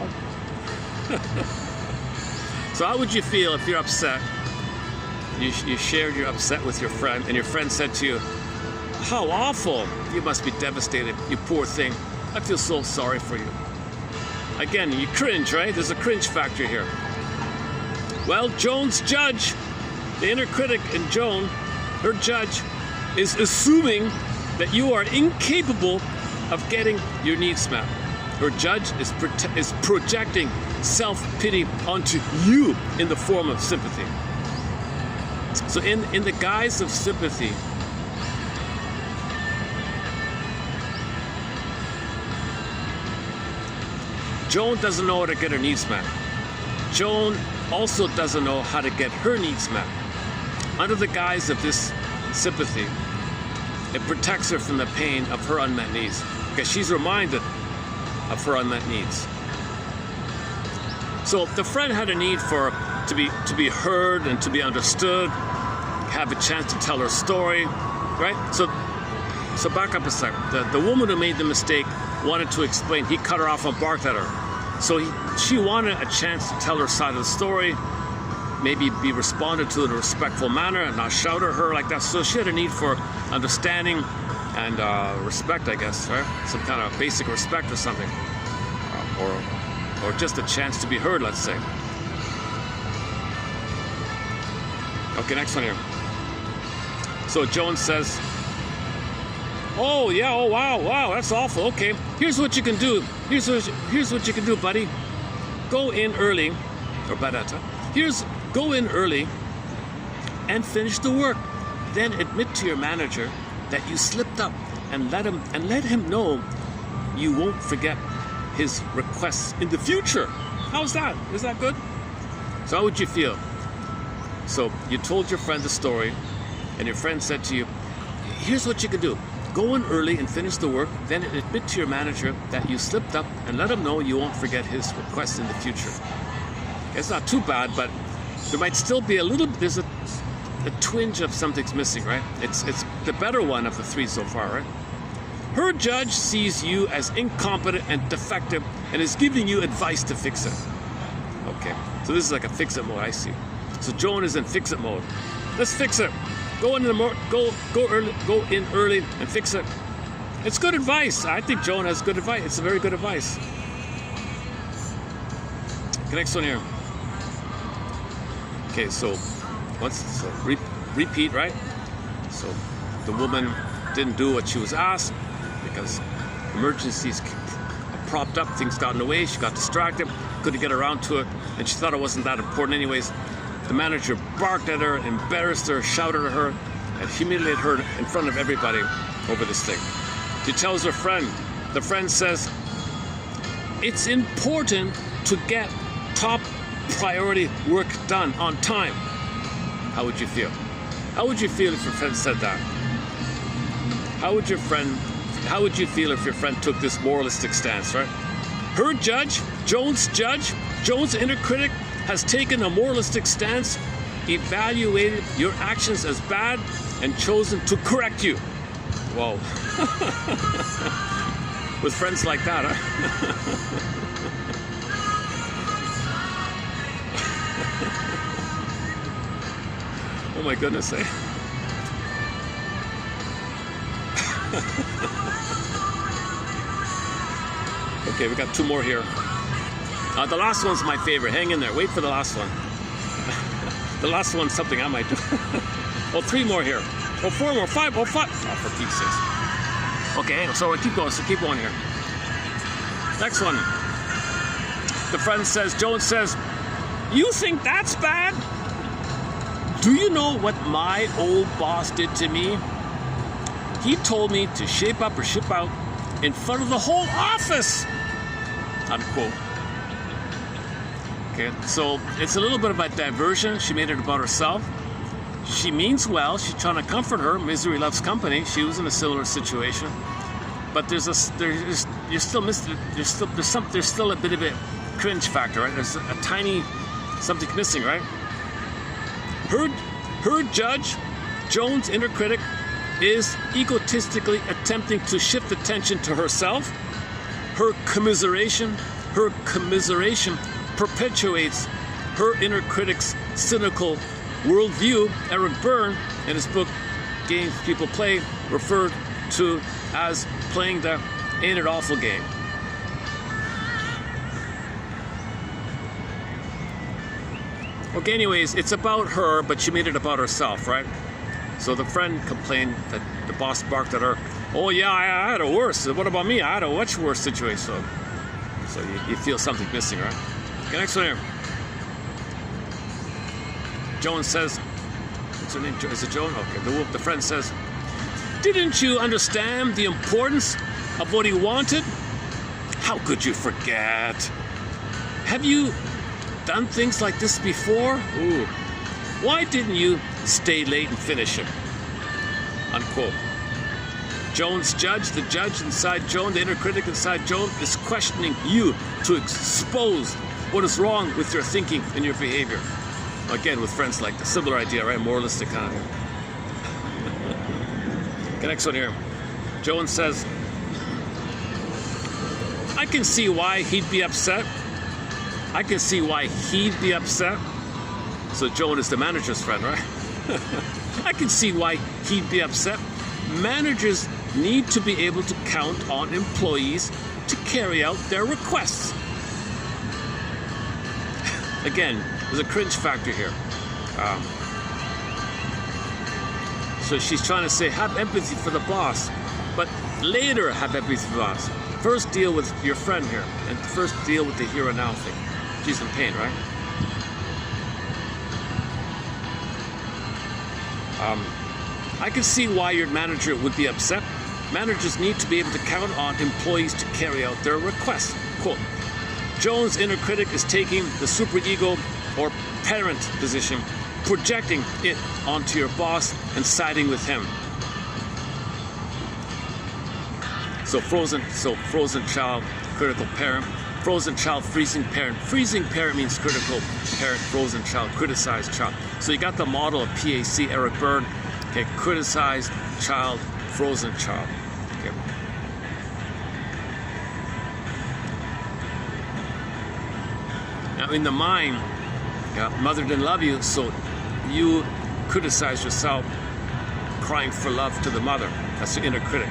So how would you feel if you're upset? You shared your upset with your friend, and your friend said to you, how awful! You must be devastated, you poor thing. I feel so sorry for you. Again, you cringe, right? There's a cringe factor here. Well, Joan's judge, the inner critic in Joan, her judge, is assuming that you are incapable of getting your needs met. Her judge is projecting self-pity onto you in the form of sympathy. So in the guise of sympathy, Joan doesn't know how to get her needs met. Joan also doesn't know how to get her needs met. Under the guise of this sympathy, it protects her from the pain of her unmet needs, because she's reminded of her unmet needs. So the friend had a need to be heard and to be understood, have a chance to tell her story, right? So back up a second. The woman who made the mistake wanted to explain. He cut her off and barked at her. So she wanted a chance to tell her side of the story, maybe be responded to in a respectful manner and not shout at her like that. So she had a need for understanding and respect, I guess, right? Some kind of basic respect or something, or just a chance to be heard, let's say. Okay, next one here. So Joan says, oh yeah, oh wow, that's awful. Okay, here's what you can do. Here's what you can do, buddy. Go in early, or badata. Go in early and finish the work. Then admit to your manager that you slipped up and let him know you won't forget his requests in the future. How's that? Is that good? So how would you feel? So you told your friend the story, and your friend said to you, here's what you can do. Go in early and finish the work, then admit to your manager that you slipped up and let him know you won't forget his request in the future. It's not too bad, but there might still be there's a twinge of something's missing, right? It's the better one of the three so far, right? Her judge sees you as incompetent and defective and is giving you advice to fix it. Okay, so this is like a fix-it mode, I see. So Joan is in fix-it mode. Let's fix it. Go in early and fix it. It's good advice. I think Joan has good advice. It's a very good advice. Okay, next one here. Okay, so repeat, right? So the woman didn't do what she was asked because emergencies propped up, things got in the way, she got distracted, couldn't get around to it, and she thought it wasn't that important anyways. The manager barked at her, embarrassed her, shouted at her, and humiliated her in front of everybody over this thing. She tells her friend. The friend says, it's important to get top priority work done on time. How would you feel? How would you feel if your friend said that? How would you feel if your friend took this moralistic stance, right? Her judge, Joan's inner critic, has taken a moralistic stance, evaluated your actions as bad, and chosen to correct you. Whoa. With friends like that, huh? Oh my goodness, eh? Okay, we got two more here. The last one's my favorite. Hang in there. Wait for the last one. The last one's something I might do. Oh, three more here. Oh, four more. Five. Oh, five. Oh, for Pete's sakes. Okay, so we'll keep going. So keep going here. Next one. The friend says, Joan says, you think that's bad? Do you know what my old boss did to me? He told me to shape up or ship out in front of the whole office. Unquote. Okay, so it's a little bit of a diversion. She made it about herself. She means well. She's trying to comfort her. Misery loves company. She was in a similar situation, but there's still a bit of a cringe factor, right? There's a tiny something missing, right? Her judge, Joan's inner critic, is egotistically attempting to shift attention to herself. Her commiseration perpetuates her inner critic's cynical worldview. Eric Byrne, in his book Games People Play, referred to as playing the Ain't It Awful game. Okay, anyways, it's about her, but she made it about herself, right? So the friend complained that the boss barked at her. Oh yeah, I had a worse. What about me? I had a much worse situation. So you feel something missing, right? Okay, next one here. Joan says, what's her name? Is it Joan? Okay, the friend says, didn't you understand the importance of what he wanted? How could you forget? Have you done things like this before? Ooh. Why didn't you stay late and finish him? Unquote. Joan's judge, the judge inside Joan, the inner critic inside Joan, is questioning you to expose what is wrong with your thinking and your behavior. Again, with friends like the similar idea, right? Moralistic kind of. Okay, next one here. Joan says, I can see why he'd be upset. I can see why he'd be upset. So Joan is the manager's friend, right? I can see why he'd be upset. Managers need to be able to count on employees to carry out their requests. Again, there's a cringe factor here. So she's trying to say, have empathy for the boss, but later have empathy for the boss. First deal with your friend here, and first deal with the here and now thing. She's in pain, right? I can see why your manager would be upset. Managers need to be able to count on employees to carry out their requests. Quote, Joan's inner critic is taking the superego or parent position, projecting it onto your boss and siding with him. So frozen child, critical parent. Frozen child, freezing parent. Freezing parent means critical parent, frozen child, criticized child. So you got the model of PAC, Eric Byrne. Okay, criticized child, frozen child. Okay. Now in the mind, mother didn't love you, so you criticize yourself, crying for love to the mother. That's the inner critic.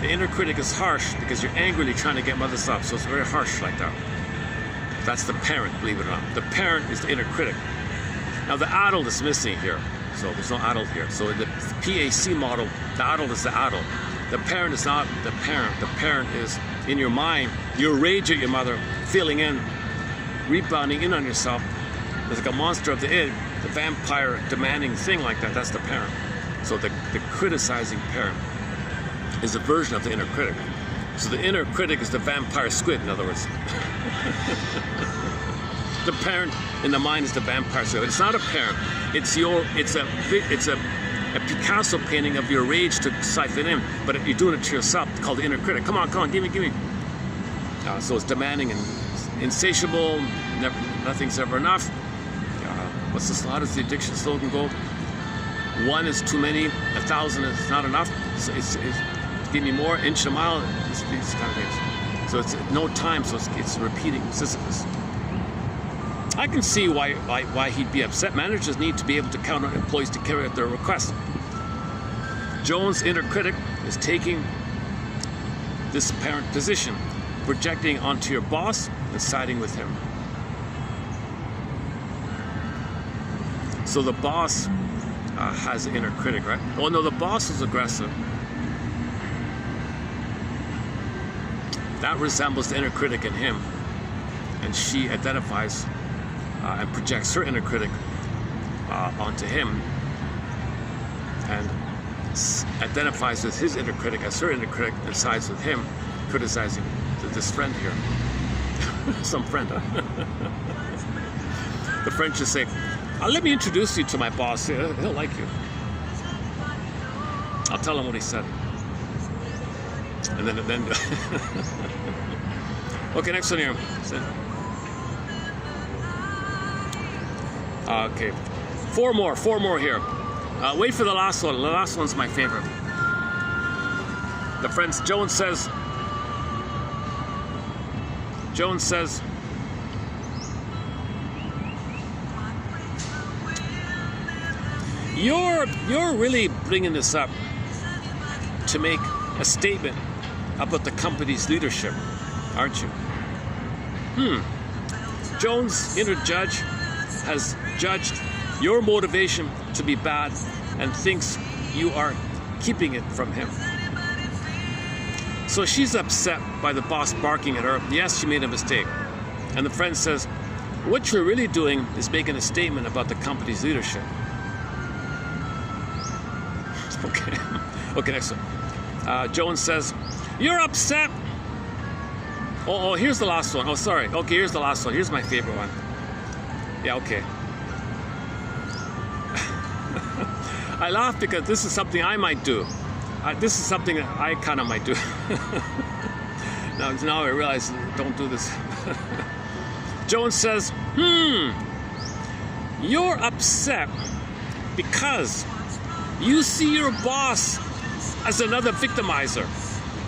The inner critic is harsh because you're angrily trying to get mother's love, so it's very harsh like that. That's the parent, believe it or not. The parent is the inner critic. Now the adult is missing here, so there's no adult here. So in the PAC model, the adult is the adult. The parent is not the parent. The parent is in your mind. You rage at your mother, feeling in, rebounding in on yourself. There's like a monster of the id, the vampire demanding thing like that. That's the parent. So the criticizing parent is a version of the inner critic. So the inner critic is the vampire squid, in other words. The parent in the mind is the vampire squid. It's not a parent. It's a Picasso painting of your rage to siphon in, but you're doing it to yourself, called the inner critic. Come on, give me. So it's demanding and insatiable. Nothing's ever enough. What's this? How does the addiction slogan go? 1 is too many, 1,000 is not enough. So it's give me more, inch a mile, these kind of things. So it's no time, so it's repeating Sisyphus. I can see why he'd be upset. Managers need to be able to count on employees to carry out their requests. Joan's inner critic is taking this parent position, projecting onto your boss and siding with him. So the boss has an inner critic, right? Oh no, the boss is aggressive. That resembles the inner critic in him, and she identifies and projects her inner critic onto him, and identifies with his inner critic as her inner critic and sides with him, criticizing this friend here. Some friend, huh? The French just say, let me introduce you to my boss. He'll like you. I'll tell him what he said. And then okay, next one here. Okay, four more here. Wait for the last one. The last one's my favorite. The friends, Joan says, you're really bringing this up to make a statement about the company's leadership, aren't you? Joan's inner judge has judged your motivation to be bad and thinks you are keeping it from him. So she's upset by the boss barking at her. Yes, she made a mistake. And the friend says, what you're really doing is making a statement about the company's leadership. Okay, next one. Joan says, you're upset. Oh, here's the last one. Oh, sorry. Okay, here's the last one. Here's my favorite one. Yeah, okay. I laugh because this is something I might do. This is something that I kind of might do. Now I realize, don't do this. Joan says, you're upset because you see your boss as another victimizer.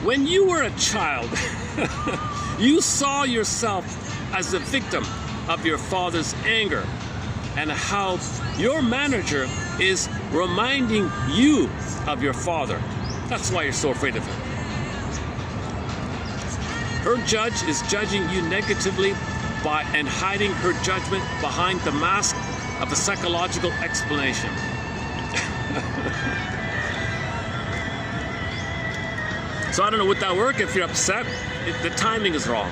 When you were a child, you saw yourself as a victim of your father's anger, and how your manager is reminding you of your father. That's why you're so afraid of him. Her judge is judging you negatively and hiding her judgment behind the mask of a psychological explanation. So I don't know, would that work if you're upset? The timing is wrong.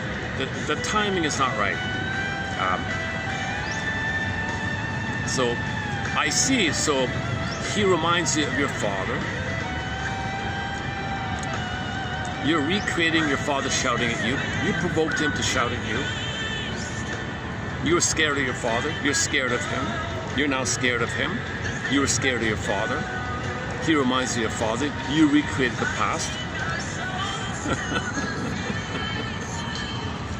The timing is not right. So I see, so he reminds you of your father. You're recreating your father shouting at you. You provoked him to shout at you. You were scared of your father. You're scared of him. You're now scared of him. You were scared of your father. He reminds you of your father. You recreated the past.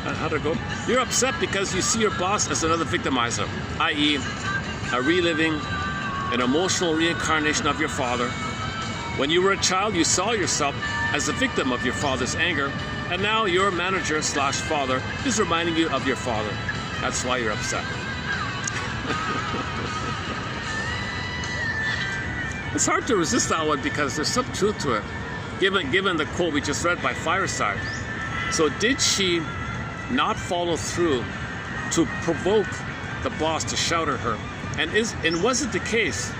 How'd it go? You're upset because you see your boss as another victimizer, i.e., a reliving, an emotional reincarnation of your father. When you were a child, you saw yourself as a victim of your father's anger, and now your manager / father is reminding you of your father. That's why you're upset. It's hard to resist that one because there's some truth to it, given the quote we just read by Fireside. So did she not follow through to provoke the boss to shout at her? And was it the case?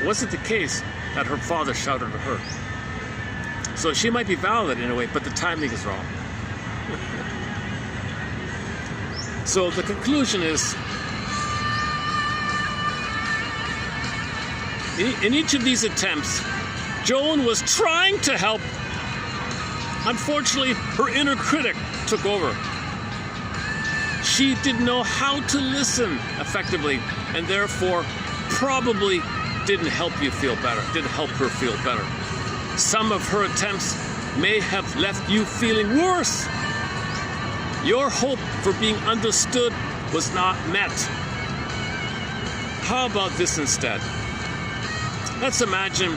Was it the case that her father shouted at her? So she might be valid in a way, but the timing is wrong. So the conclusion is, in each of these attempts, Joan was trying to help. Unfortunately, her inner critic took over. She didn't know how to listen effectively, and therefore probably didn't help you feel better, didn't help her feel better. Some of her attempts may have left you feeling worse. Your hope for being understood was not met. How about this instead? Let's imagine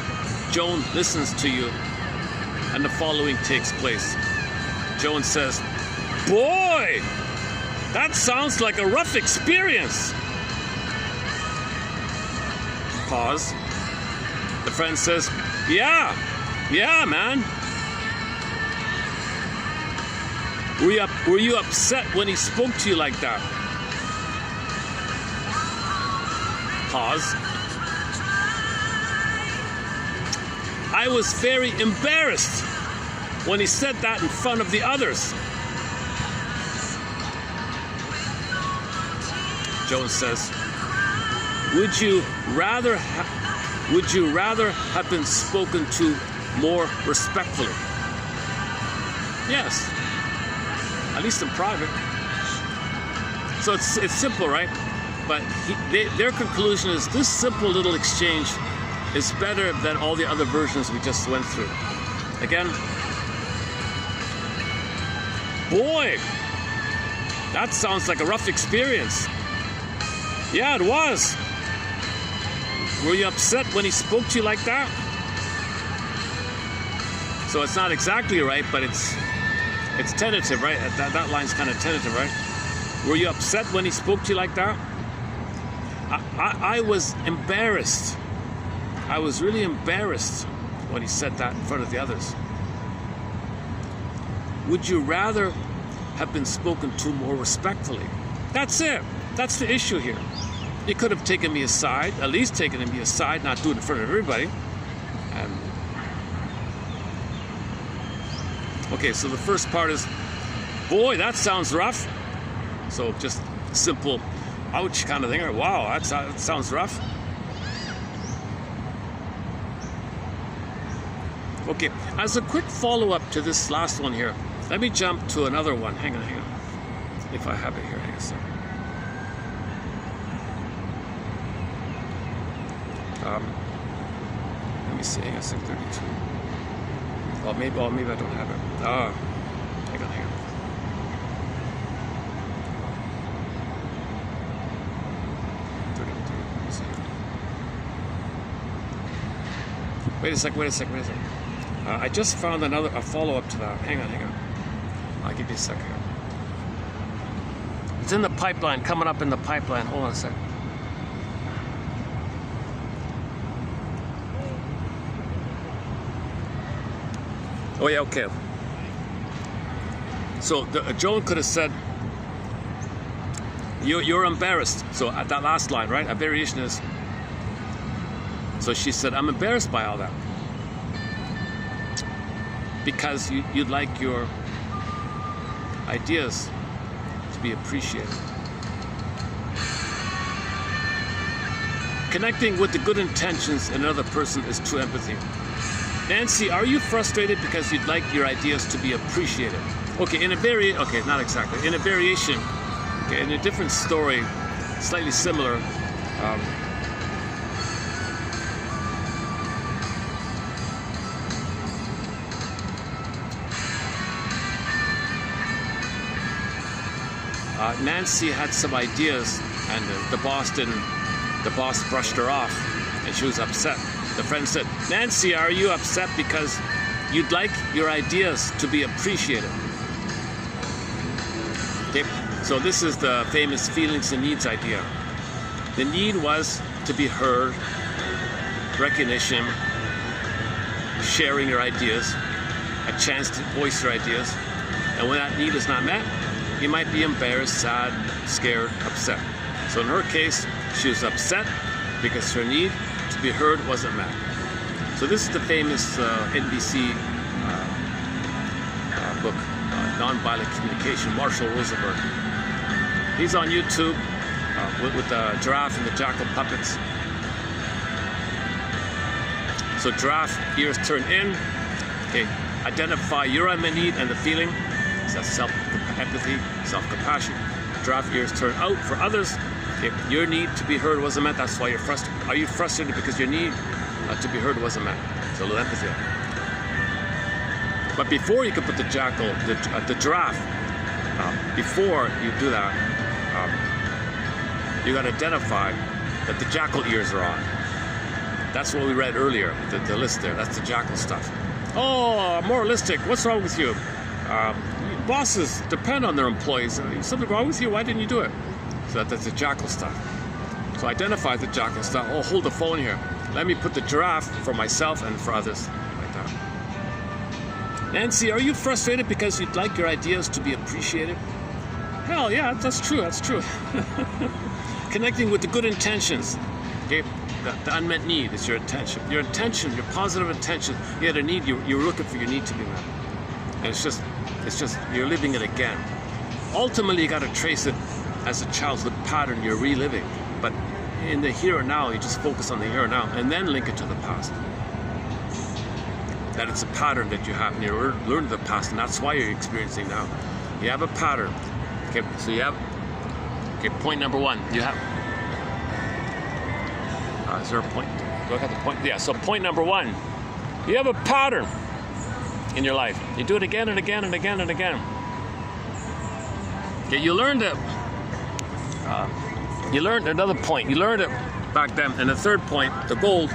Joan listens to you and the following takes place. Joan says, "Boy, that sounds like a rough experience." Pause. The friend says, Yeah, man. Were you upset when he spoke to you like that? Pause. I was very embarrassed when he said that in front of the others. Joan says, Would you rather have been spoken to more respectfully? Yes, at least in private. So it's simple, right? But their conclusion is this simple little exchange is better than all the other versions we just went through. Again, boy, that sounds like a rough experience. Yeah, it was. Were you upset when he spoke to you like that? So it's not exactly right, but it's tentative, right? That line's kind of tentative, right? Were you upset when he spoke to you like that? I was embarrassed. I was really embarrassed when he said that in front of the others. Would you rather have been spoken to more respectfully? That's it. That's the issue here. You could have taken me aside, at least taken me aside, not do it in front of everybody. Okay, so the first part is, boy, that sounds rough. So just simple, ouch kind of thing, or wow, that sounds rough. Okay, as a quick follow-up to this last one here, let me jump to another one. Hang on. If I have it here, hang on a second. Let me see, hang on a second, 32. Maybe I don't have it. Hang on. Wait a second. I just found a follow-up to that. Hang on. I'll give you a second. It's in the pipeline, coming up in the pipeline. Hold on a second. Oh yeah, okay. So Joan could have said, you're embarrassed. So at that last line, right? A variation is, so she said, I'm embarrassed by all that. Because you'd like your ideas to be appreciated. Connecting with the good intentions in another person is true empathy. Nancy, are you frustrated because you'd like your ideas to be appreciated? Okay, okay, not exactly. In a variation, okay, in a different story, slightly similar. Nancy had some ideas, and the boss brushed her off, and she was upset. The friend said, Nancy, are you upset because you'd like your ideas to be appreciated? Okay, so this is the famous feelings and needs idea. The need was to be heard, recognition, sharing your ideas, a chance to voice your ideas, and when that need is not met, you might be embarrassed, sad, scared, upset. So in her case, she was upset because her need to be heard wasn't met. So this is the famous NBC book, Nonviolent Communication, Marshall Rosenberg. He's on YouTube with the giraffe and the jackal puppets. So giraffe, ears turn in. Okay, identify your unmet need and the feeling. So that's self-empathy, self-compassion. Giraffe, ears turn out for others. Okay, your need to be heard wasn't met, that's why you're frustrated. Are you frustrated because your need to be heard wasn't met? So a little empathy. But before you can put the jackal, the giraffe, before you do that, you got to identify that the jackal ears are on. That's what we read earlier, the list there. That's the jackal stuff. Oh, moralistic, what's wrong with you? Bosses depend on their employees. Something wrong with you? Why didn't you do it? So that's the jackal stuff. So identify the jackal stuff. Oh, hold the phone here. Let me put the giraffe for myself and for others. Like that. Nancy, are you frustrated because you'd like your ideas to be appreciated? Hell yeah, that's true, that's true. Connecting with the good intentions. Okay, the unmet need is your intention. Your intention, your positive intention. You had a need, you're looking for your need to be met. And it's just, you're living it again. Ultimately, you got to trace it as a childhood pattern you're reliving. But in the here and now, you just focus on the here and now, and then link it to the past. That it's a pattern that you have, and you learn the past, and that's why you're experiencing now. You have a pattern. Okay, so you have, okay, point number one, you have, is there a point? Do I got the point? Yeah, so point number one, you have a pattern in your life. You do it again and again and again and again. Okay, you learned it. You learned another point. You learned it back then. And the third point, the gold,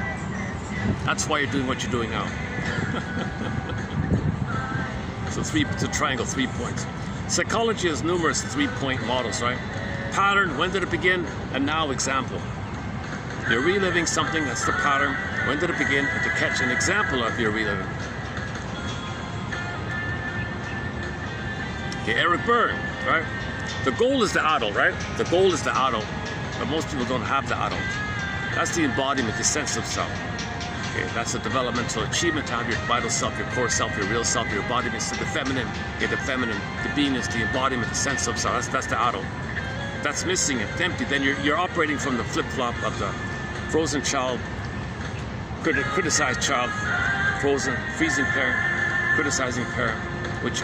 that's why you're doing what you're doing now. So it's a triangle, 3 points. Psychology has numerous 3-point models, right? Pattern, when did it begin? And now example. You're reliving something, that's the pattern. When did it begin? And to catch an example of your reliving. Okay, Eric Byrne, right? The goal is the adult, right? The goal is the adult, but most people don't have the adult. That's the embodiment, the sense of self. Okay, that's a developmental achievement to have your vital self, your core self, your real self, your embodiment, so the feminine, the beingness, the embodiment, the sense of self. That's the adult. That's missing, it's empty. Then you're operating from the flip-flop of the frozen child, criticized child, freezing parent, criticizing parent,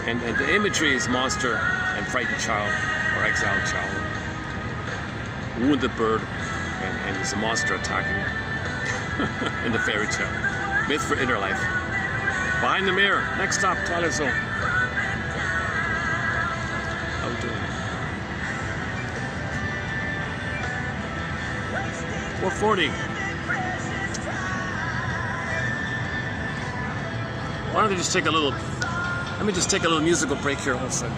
and the imagery is monster and frightened child or exiled child, wounded bird, and there's a monster attacking you in the fairy tale. Myth for inner life. Behind the mirror. Next stop, Twilight Zone. How we doing? 440. Why don't we just take a little, let me just take a little musical break here. 1 second.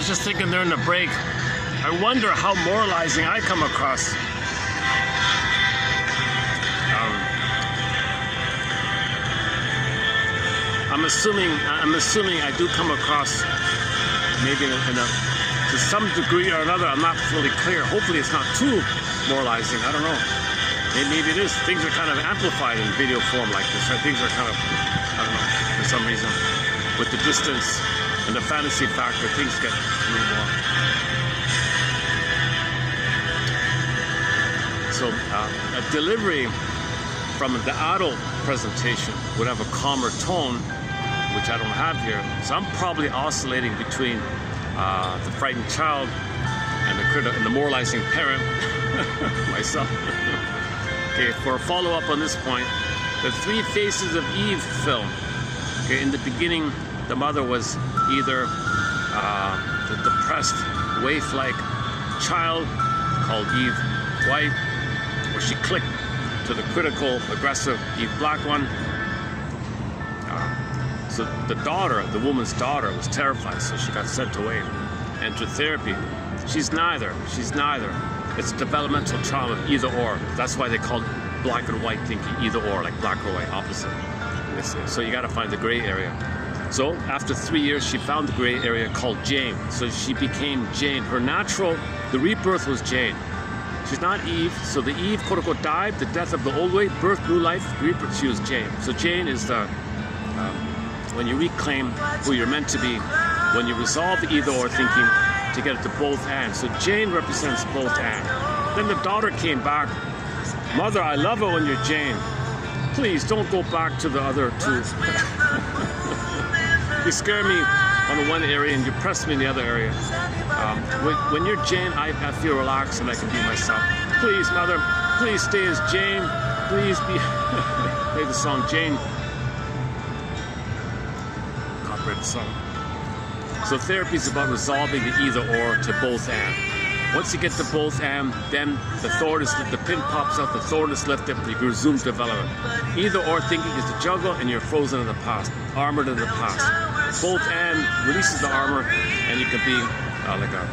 was just thinking during the break, I wonder how moralizing I come across. I'm assuming I do come across maybe to some degree or another. I'm not fully clear. Hopefully it's not too moralizing. I don't know. Maybe it is. Things are kind of amplified in video form like this, right? Things are kind of, I don't know, for some reason, with the distance and the fantasy factor, things get a little more. So a delivery from the adult presentation would have a calmer tone, which I don't have here. So I'm probably oscillating between the frightened child and the moralizing parent, myself. Okay, for a follow-up on this point, the Three Faces of Eve film. Okay, in the beginning, the mother was either the depressed, waif-like child called Eve White, or she clicked to the critical, aggressive Eve Black one. So the daughter, the woman's daughter, was terrified, so she got sent away, entered therapy. She's neither. It's a developmental trauma, either or. That's why they call it black and white thinking, either or, like black or white, opposite. So you got to find the gray area. So after 3 years, she found the gray area called Jane. So she became Jane. Her natural, the rebirth was Jane. She's not Eve. So the Eve, quote unquote, died, the death of the old way, birth, new life, rebirth, she was Jane. So Jane is the, when you reclaim who you're meant to be, when you resolve the either or thinking, to get it to both and. So Jane represents both and. Then the daughter came back. Mother, I love it when you're Jane. Please don't go back to the other two. You scare me on the one area and you press me in the other area. When you're Jane, I feel relaxed and I can be myself. Please, Mother, please stay as Jane. Please be. Play the song Jane. Copyright the song. So therapy is about resolving the either or to both and. Once you get to both and, then the pin pops out, the thorn is lifted, you can resume development. Either or thinking is the juggle and you're frozen in the past, armored in the past. Both and releases the armor and you can be like a...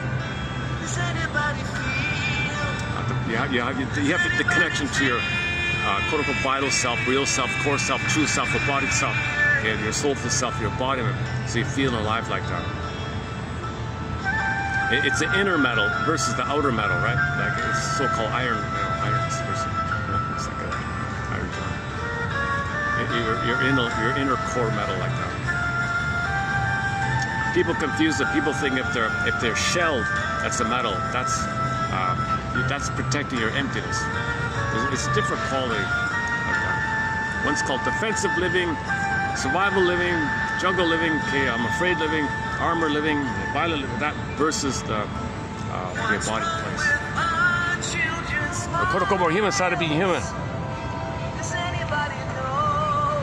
you have the connection to your quote-unquote vital self, real self, core self, true self, embodied self. Okay, your soulful self, your embodiment, so you feel alive like that. It's the inner metal versus the outer metal, right? Like it's so-called iron, irons versus it's like an iron jar. Your inner core metal like that. People confuse it. People think if they're shelled, that's the metal. That's protecting your emptiness. It's a different quality like that. One's called defensive living, survival living, jungle living, okay, I'm afraid living, armor living, violent living, that versus the embodied place. The quote-unquote more human side of being human. Does anybody know?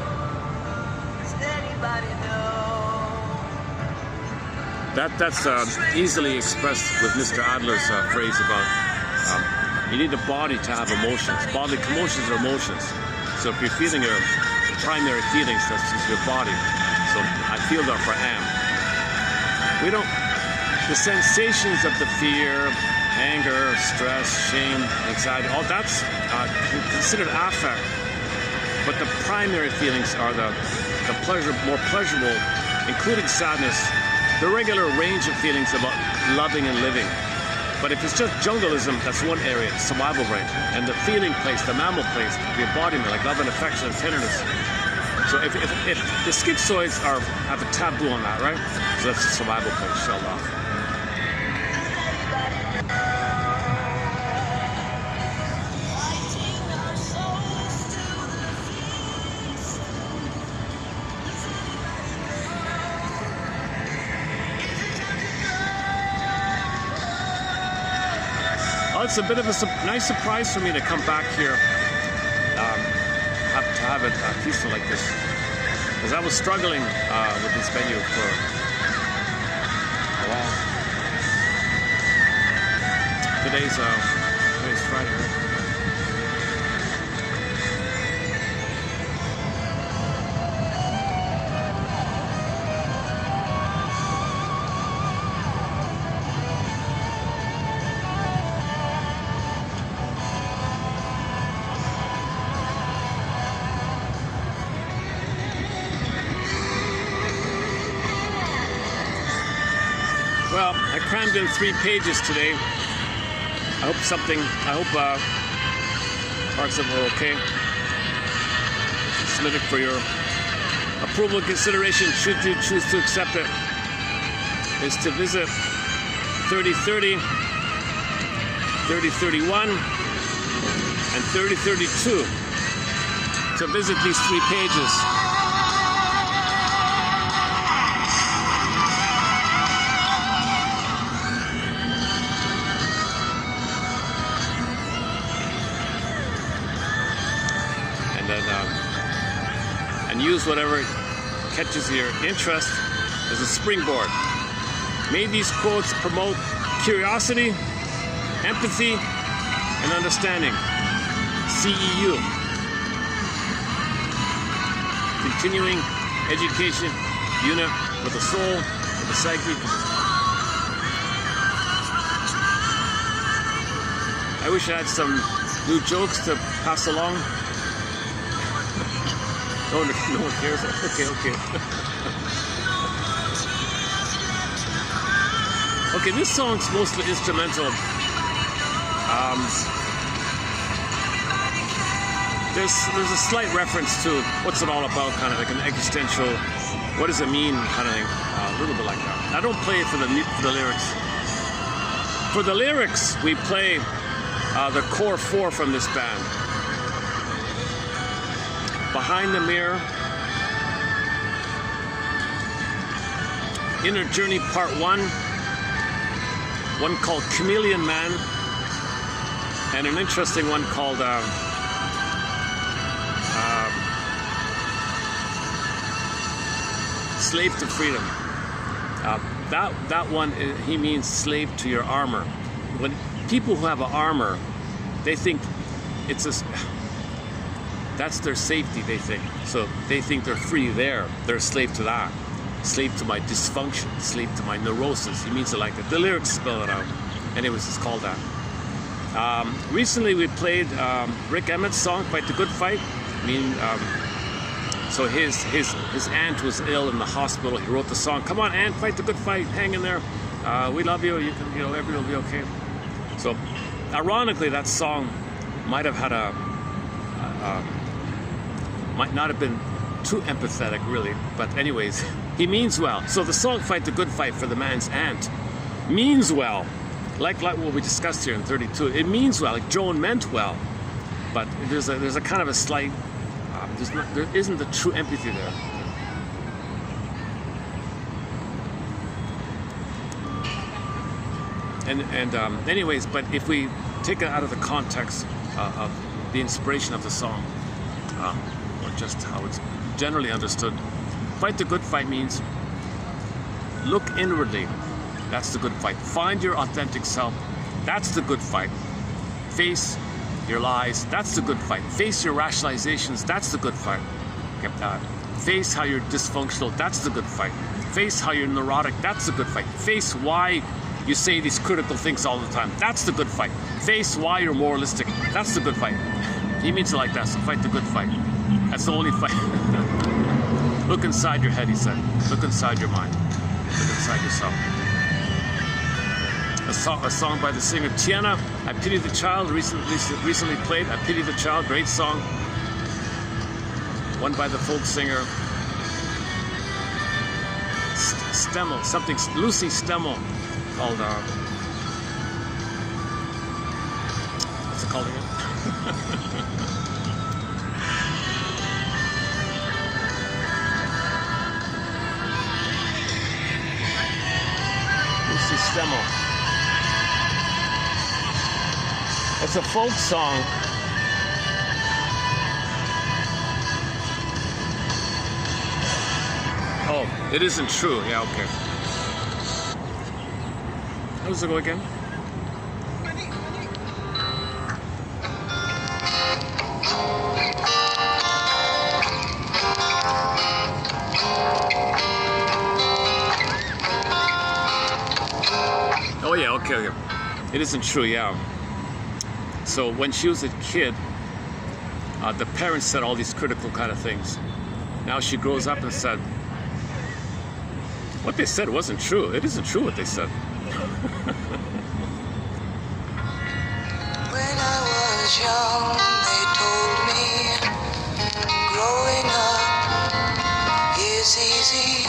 Does anybody know? That's easily expressed with Mr. Adler's phrase about you need a body to have emotions. Bodily commotions are emotions. So if you're feeling your primary feelings, that's just your body. So I feel that for am. The sensations of the fear, anger, stress, shame, anxiety, all that's considered affect. But the primary feelings are the more pleasurable, including sadness, the regular range of feelings about loving and living. But if it's just jungleism, that's one area, survival range. And the feeling place, the mammal place, the embodiment, like love and affection and tenderness. So if the schizoids have a taboo on that, right? So that's the survival place, shelled off. Well, it's a bit of a nice surprise for me to come back here, to have it peaceful like this, because I was struggling with this venue for a while. Today's Friday, right? Well, I crammed in 3 pages today. I hope parts of it were okay. Submit it for your approval and consideration should you choose to accept it. Is to visit 3030, 3031, and 3032 to visit these 3 pages. And use whatever catches your interest as a springboard. May these quotes promote curiosity, empathy, and understanding. CEU. Continuing education unit with the soul, with the psyche. I wish I had some new jokes to pass along. No one cares. Okay. Okay, this song's mostly instrumental. There's a slight reference to what's it all about, kind of like an existential, what does it mean kind of thing, a little bit like that. I don't play it for the lyrics. For the lyrics, we play the core 4 from this band. Behind the Mirror, Inner Journey Part 1, one called Chameleon Man, and an interesting one called Slave to Freedom. That one, he means slave to your armor. When people who have an armor, they think it's that's their safety, they think. So they think they're free there. They're a slave to that. Slave to my dysfunction, slave to my neurosis. He means it like that. The lyrics spell it out. Anyways, it's called that. Recently we played Rick Emmett's song, Fight the Good Fight. So his aunt was ill in the hospital. He wrote the song, come on, aunt, fight the good fight, hang in there. We love you, everything will be okay. So ironically, that song might have had might not have been too empathetic, really. But anyways, he means well. So the song Fight the Good Fight for the man's aunt means well. Like what we discussed here in 32. It means well, like Joan meant well. But there's a kind of a slight, there isn't the true empathy there. Anyways, but if we take it out of the context of the inspiration of the song, or just how it's generally understood, fight the good fight means look inwardly. That's the good fight. Find your authentic self. That's the good fight. Face your lies. That's the good fight. Face your rationalizations. That's the good fight. Face how you're dysfunctional. That's the good fight. Face how you're neurotic. That's the good fight. Face why you say these critical things all the time. That's the good fight. Face why you're moralistic. That's the good fight. He means it like that, so fight the good fight. That's the only fight. Look inside your head, he said. Look inside your mind. Look inside yourself. A song by the singer Tiana, I Pity the Child, recently played. I Pity the Child, great song. One by the folk singer Stemmel, something, Lucy Stemmel, called, what's it called again? Lucy Stemmel. It's a folk song. Oh, it isn't true. Yeah, okay. How does it go again? Oh yeah, okay. It isn't true, yeah. So when she was a kid, the parents said all these critical kind of things. Now she grows up and said, what they said wasn't true. It isn't true what they said. When I was young, they told me growing up is easy.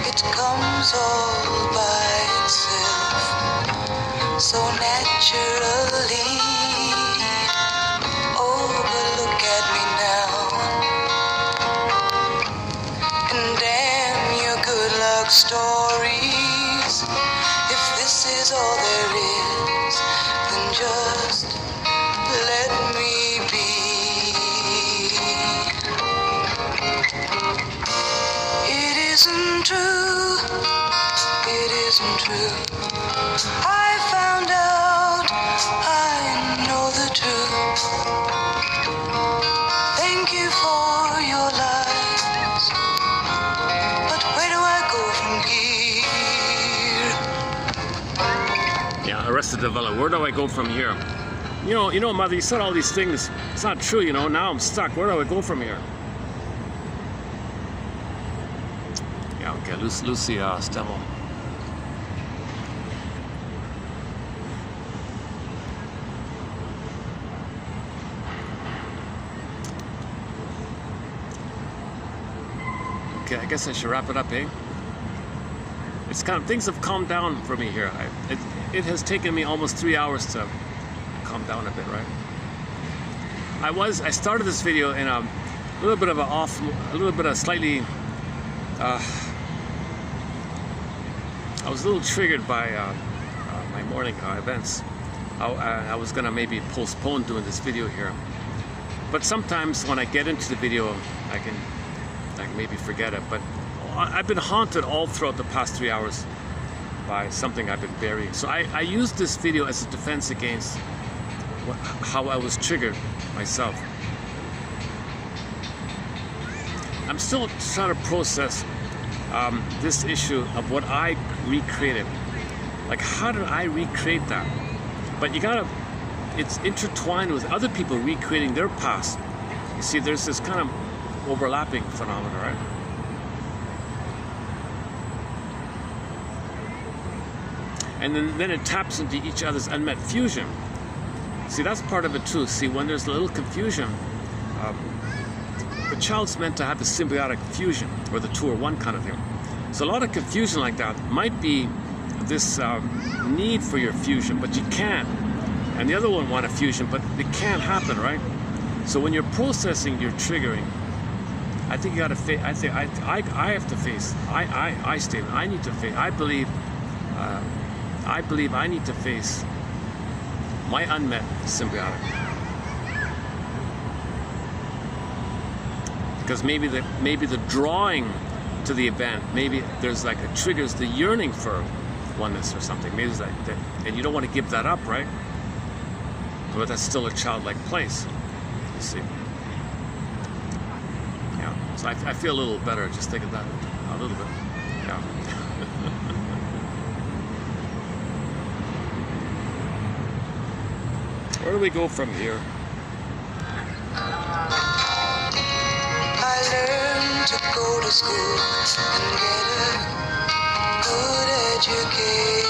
It comes all by itself, so naturally. Oh, but look at me now, and damn your good luck stories. If this is all there is, then just let me be. It isn't true, it isn't true. I found out, I know the truth. Thank you for your lies, but where do I go from here? Yeah, Arrested Development. Where do I go from here? You know, Mother, you said all these things. It's not true, you know. Now I'm stuck. Where do I go from here? Yeah, okay, Lucy Stemmel. Okay, I guess I should wrap it up, eh? It's kind of, things have calmed down for me here. It has taken me almost 3 hours to calm down a bit, right? I started this video in a little bit of a slightly, I was a little triggered by my morning events. I was gonna maybe postpone doing this video here, but sometimes when I get into the video, I can maybe forget it. But I've been haunted all throughout the past 3 hours by something I've been burying. So I used this video as a defense against how I was triggered myself. I'm still trying to process this issue of what I recreated. Like, how did I recreate that? But it's intertwined with other people recreating their past. You see, there's this kind of overlapping phenomena, right? And then it taps into each other's unmet fusion. See, that's part of it too. See, when there's a little confusion, the child's meant to have the symbiotic fusion, or the two are one kind of thing. So a lot of confusion like that might be this need for your fusion, but you can't. And the other one want a fusion, but it can't happen, right? So when you're processing your triggering, I think you got to face. I have to face. I need to face. I believe I need to face my unmet symbiotic. Because maybe the drawing to the event, maybe there's like it triggers the yearning for oneness or something. Maybe there's that, and you don't want to give that up, right? But that's still a childlike place, you see. Yeah. So I feel a little better just thinking that a little bit. Yeah. Where do we go from here? I learned to go to school and get a good education.